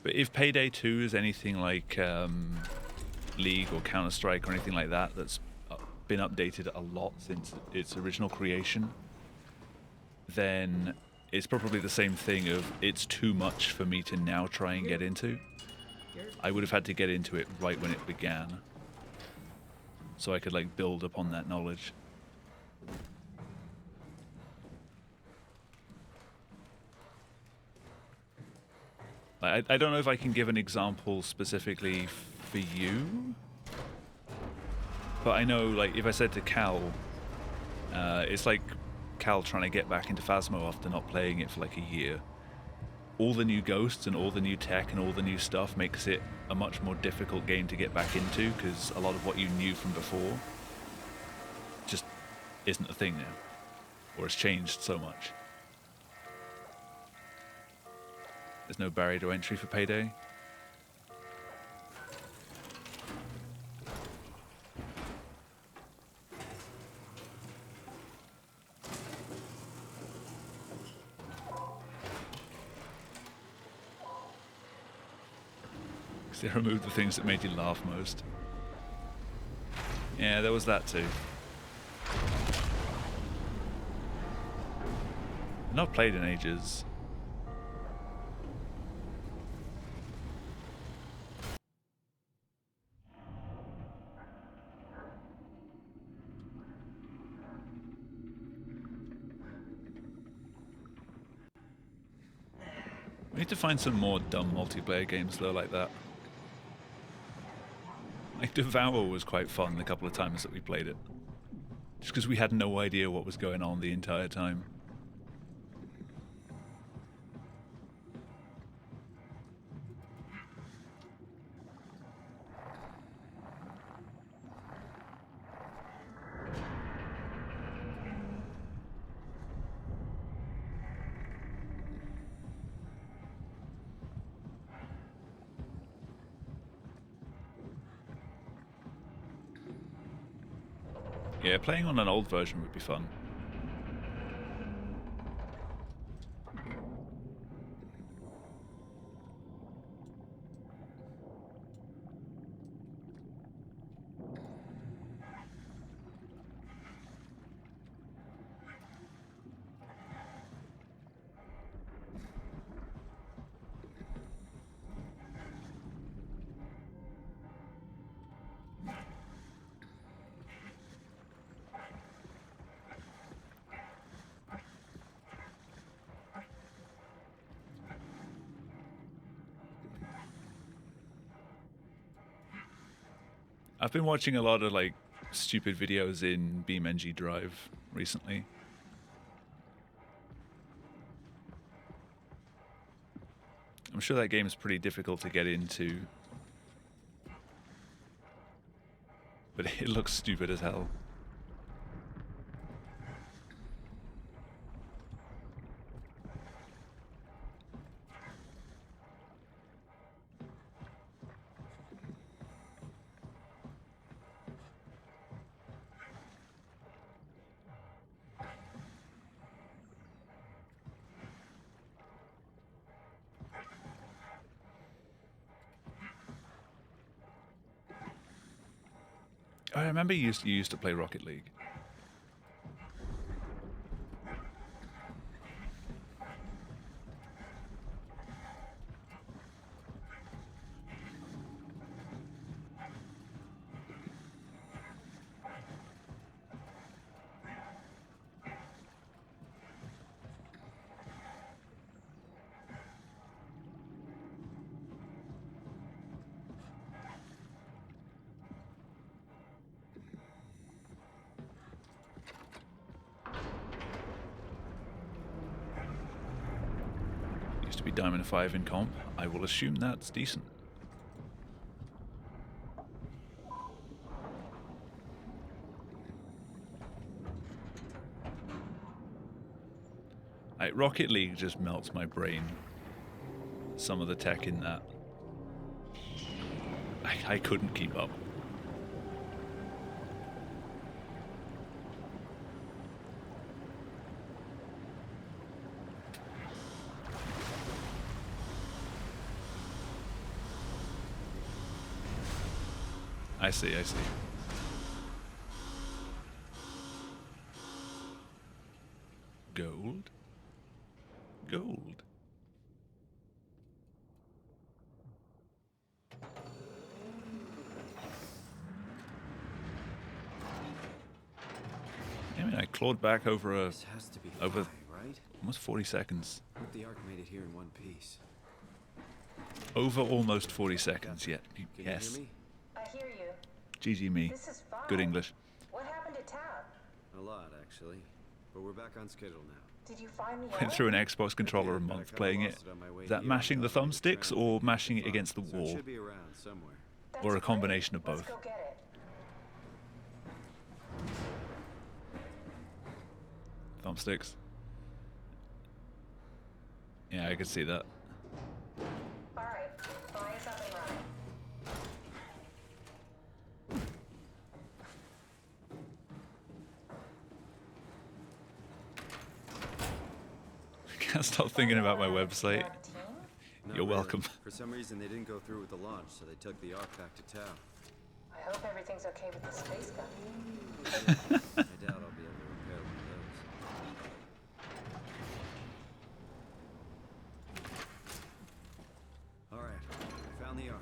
But if Payday 2 is anything like League or Counter-Strike or anything like that, that's been updated a lot since its original creation, then it's probably the same thing of it's too much for me to now try and get into. I would have had to get into it right when it began, so I could like build upon that knowledge. I don't know if I can give an example specifically for you, but I know, like, if I said to Cal, it's like Cal trying to get back into Phasmo after not playing it for like a year. All the new ghosts and all the new tech and all the new stuff makes it a much more difficult game to get back into, because a lot of what you knew from before just isn't a thing now, or it's changed so much. There's no barrier to entry for Payday. Because they removed the things that made you laugh most. Yeah, there was that too. Not played in ages. We need to find some more dumb multiplayer games though like that. Like Devour was quite fun the couple of times that we played it. Just because we had no idea what was going on the entire time. Yeah, playing on an old version would be fun. I've been watching a lot of like stupid videos in BeamNG Drive recently. I'm sure that game's pretty difficult to get into, but it looks stupid as hell. I remember you used to play Rocket League. Used to be Diamond 5 in comp. I will assume that's decent. Rocket League just melts my brain. Some of the tech in that. I couldn't keep up. I see, I see. Gold? Gold. I mean, I clawed back over This has to be over high, right? almost 40 seconds. Hope the arc made it here in one piece. Over almost 40 seconds yet. Can Yes. you hear me? I hear you. GG me. This is fine. Good English. What happened to Tab? A lot, actually. But we're back on schedule now. Did you find the Went through an Xbox controller a month playing it. Is that mashing the thumbsticks or mashing it against the So it wall? should be around somewhere. Or a combination of both? Let's go get it. Thumbsticks. Yeah, I could see that. All right, fly us up and running. Can't stop thinking about my website. Not You're really. welcome. For some reason, they didn't go through with the launch, so they took the arc back to town. I hope everything's okay with the space gun. I doubt I'll be able to repair one of those. All right, found the arc.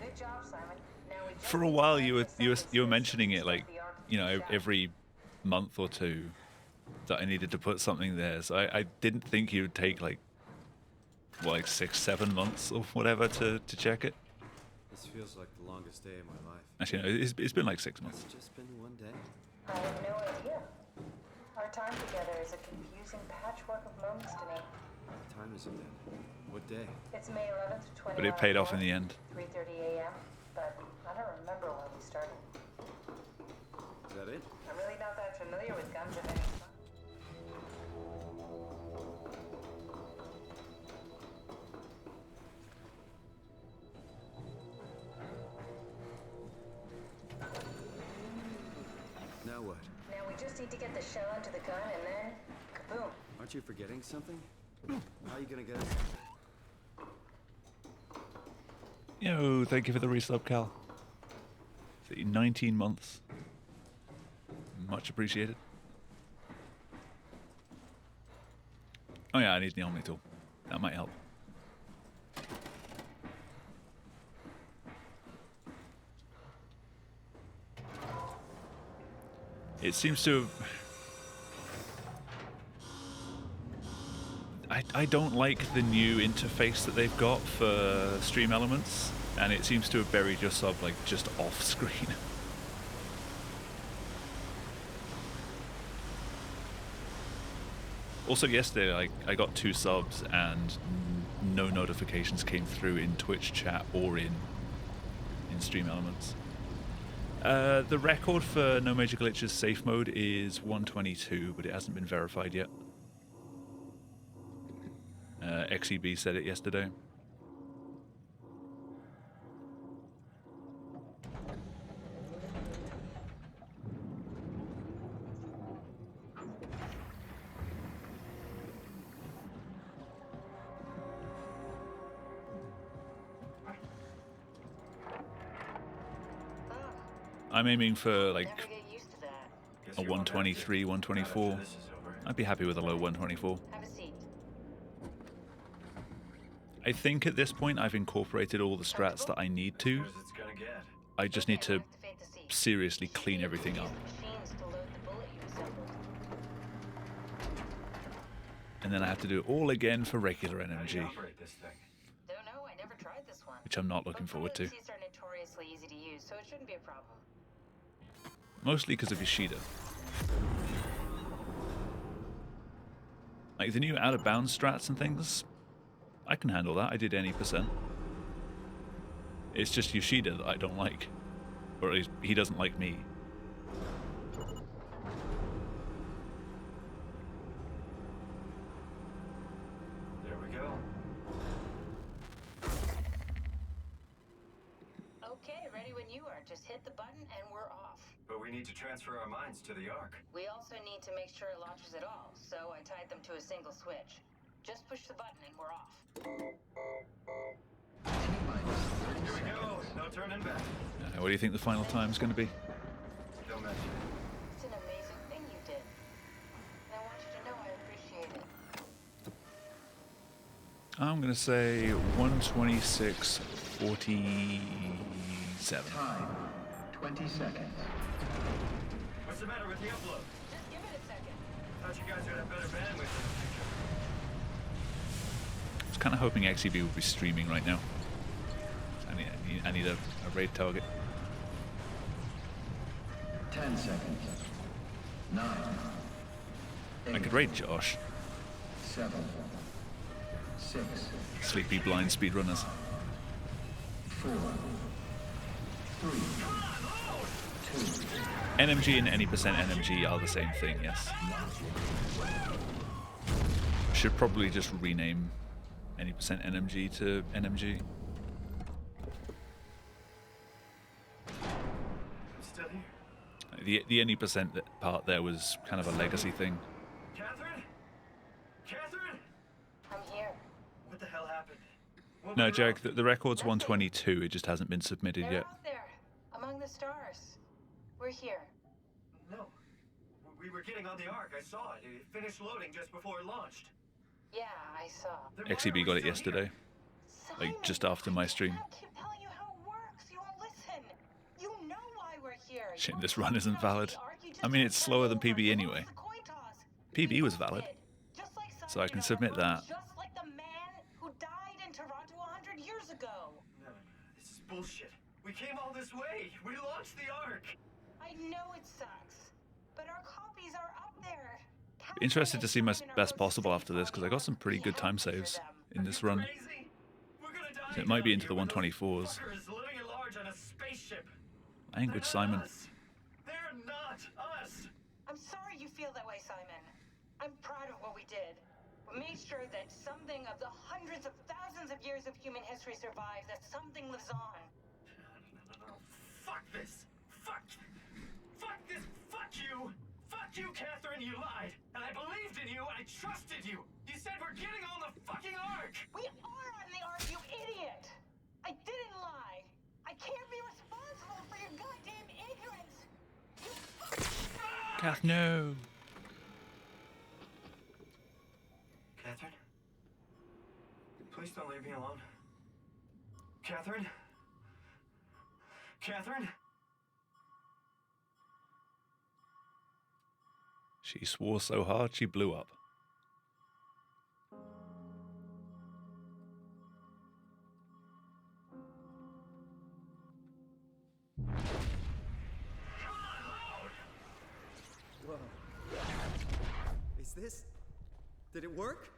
Good job, Simon. Now we just For a need to while, find you were the you were second you were space mentioning station it like, of the arc you know, shaft. every month or two that I needed to put something there. So I didn't think you would take like, what, like 6-7 months or whatever to check it. This feels like the longest day of my life. Actually, no, it's been like 6 months. It's just been one day. I have no idea. Our time together is a confusing patchwork of moments to me. What time is it then? What day? It's May 11th, 20. But it paid off in the end. 3:30 a.m. But I don't remember when we started. Is that it? I'm really not that familiar with guns of any kind. Now what? Now we just need to get the shell into the gun and then kaboom. Aren't you forgetting something? How are you gonna get us? Yo, thank you for the resub, Cal. 19 months. Much appreciated. Oh yeah, I need the Omni tool. That might help. It seems to... I don't like the new interface that they've got for Stream Elements, and it seems to have buried your sub like just off screen. Also yesterday I got 2 subs and no notifications came through in Twitch chat or in Stream Elements. The record for No Major Glitches safe mode is 122, but it hasn't been verified yet. XEB said it yesterday. I'm aiming for like Never get used to that. a 123, 124. I'd be happy with a low 124. Have a seat. I think at this point I've incorporated all the strats that I need to. It's gonna get. I just need to Activate the seat. seriously clean everything up. Machines to load the bullet you assembled. And then I have to do it all again for regular How do energy, you operate this thing? Don't know, I never tried this one. which I'm not looking forward to. Seats are notoriously easy to use, so it shouldn't be a problem. Mostly because of Yoshida. Like the new out of bounds strats and things, I can handle that. I did any percent. It's just Yoshida that I don't like. Or at least he doesn't like me. There we go. Okay, ready when you are. Just hit the button and we're off. But we need to transfer our minds to the Ark. We also need to make sure it launches at all, so I tied them to a single switch. Just push the button and we're off. Here we go. No turning back. What do you think the final time's going to be? Don't mention it. It's an amazing thing you did. And I want you to know I appreciate it. I'm going to say 126.47. Time, 20 seconds. What's the matter with the upload? Just give it a second. Thought you guys would have better bandwidth in the future. I was kind of hoping XEB would be streaming right now. I need a raid target. 10 seconds. 9. I could raid Josh. 7. 6. Sleepy blind speedrunners. 4. 3. 2. NMG and any percent NMG are the same thing, yes. Should probably just rename any percent NMG to NMG. Still here? The any percent part there was kind of a legacy thing. Catherine? Catherine? I'm here. What the hell happened? What No, went Jarek, wrong? the record's 122. It just hasn't been submitted They're yet. out there, among the stars. We're here. No. We were getting on the Ark. I saw it. It finished loading just before it launched. Yeah, I saw. Then why are XEB we got it still yesterday, Simon, like just after my stream. I keep telling you how it works. You won't listen. You know why we're here. Shame You this don't run know isn't the valid. Ark, you just I mean, it's turn slower it than over. PB You anyway. lost the coin toss. PB was We valid, did. Just like so I Simon can in submit our that. room, just like the man who died in Toronto 100 years ago. No. This is bullshit. We came all this way. We launched the Ark. I know it sucks, but our copies are up there. Interested to see my best possible after this, because I got some pretty good time saves in this run. Crazy. We're gonna die. So it might be down into the here with those 124s. fuckers living at large on a spaceship. Language, They're Simon. not us. They're not us. I'm sorry you feel that way, Simon. I'm proud of what we did. We made sure that something of the hundreds of thousands of years of human history survives, that something lives on. No. Fuck this. Fuck this. Fuck you. Fuck you, Catherine. You lied. And I believed in you. I trusted you. You said we're getting on the fucking Ark. We are on the Ark, you idiot! I didn't lie. I can't be responsible for your goddamn ignorance. You Kath, no. Catherine? Please don't leave me alone. Catherine? Catherine? She swore so hard she blew up. Whoa. Is this... Did it work?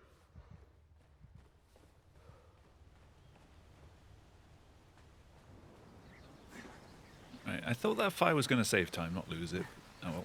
Right, I thought that fire was going to save time, not lose it. Oh well.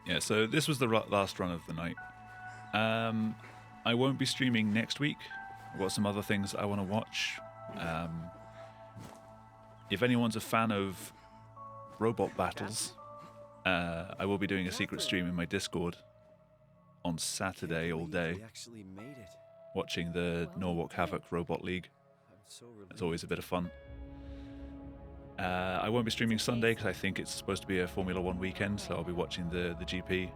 Yeah, so this was the last run of the night. I won't be streaming next week. I've got some other things I want to watch. If anyone's a fan of robot battles, I will be doing a secret stream in my Discord on Saturday all day, We actually made it. watching the Norwalk Havoc Robot League. I'm so relieved. It's always a bit of fun. I won't be streaming Sunday because I think it's supposed to be a Formula 1 weekend, so I'll be watching the GP.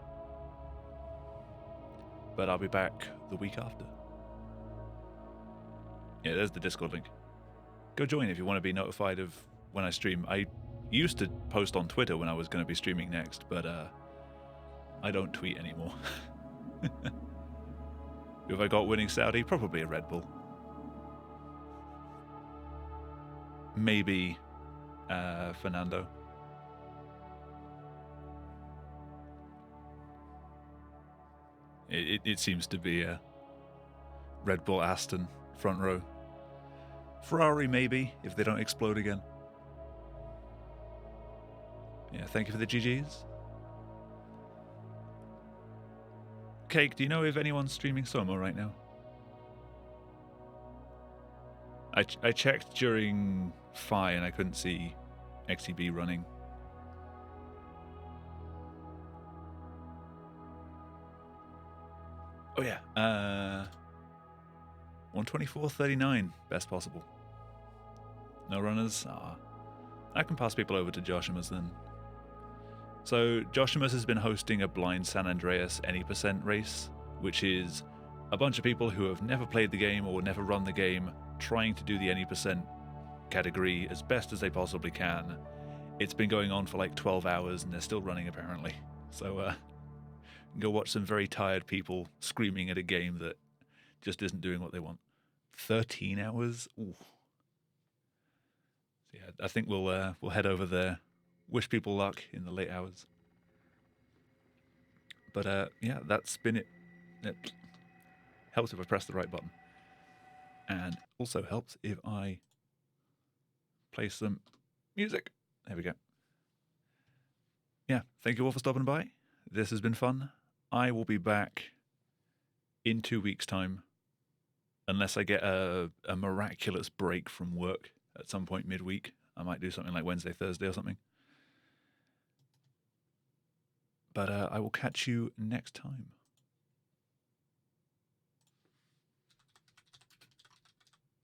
But I'll be back the week after. Yeah, there's the Discord link. Go join if you want to be notified of when I stream. I used to post on Twitter when I was going to be streaming next, but I don't tweet anymore. Who have I got winning Saudi? Probably a Red Bull. Maybe Fernando. It seems to be a Red Bull Aston front row. Ferrari maybe, if they don't explode again. Yeah, thank you for the GGs. Cake, do you know if anyone's streaming Soma right now? I checked during Fi and I couldn't see XTB running. Oh yeah, 124.39, best possible. No runners? I can pass people over to Joshima's then. So Joshima's has been hosting a blind San Andreas any percent race, which is a bunch of people who have never played the game or never run the game trying to do the any percent category as best as they possibly can. It's been going on for like 12 hours and they're still running apparently. So go watch some very tired people screaming at a game that just isn't doing what they want. 13 hours? Ooh. So yeah, I think we'll head over there. Wish people luck in the late hours. But yeah, that's been it. It helps if I press the right button. And also helps if I play some music. There we go. Yeah, thank you all for stopping by. This has been fun. I will be back in 2 weeks' time. Unless I get a miraculous break from work at some point midweek. I might do something like Wednesday, Thursday or something. But I will catch you next time.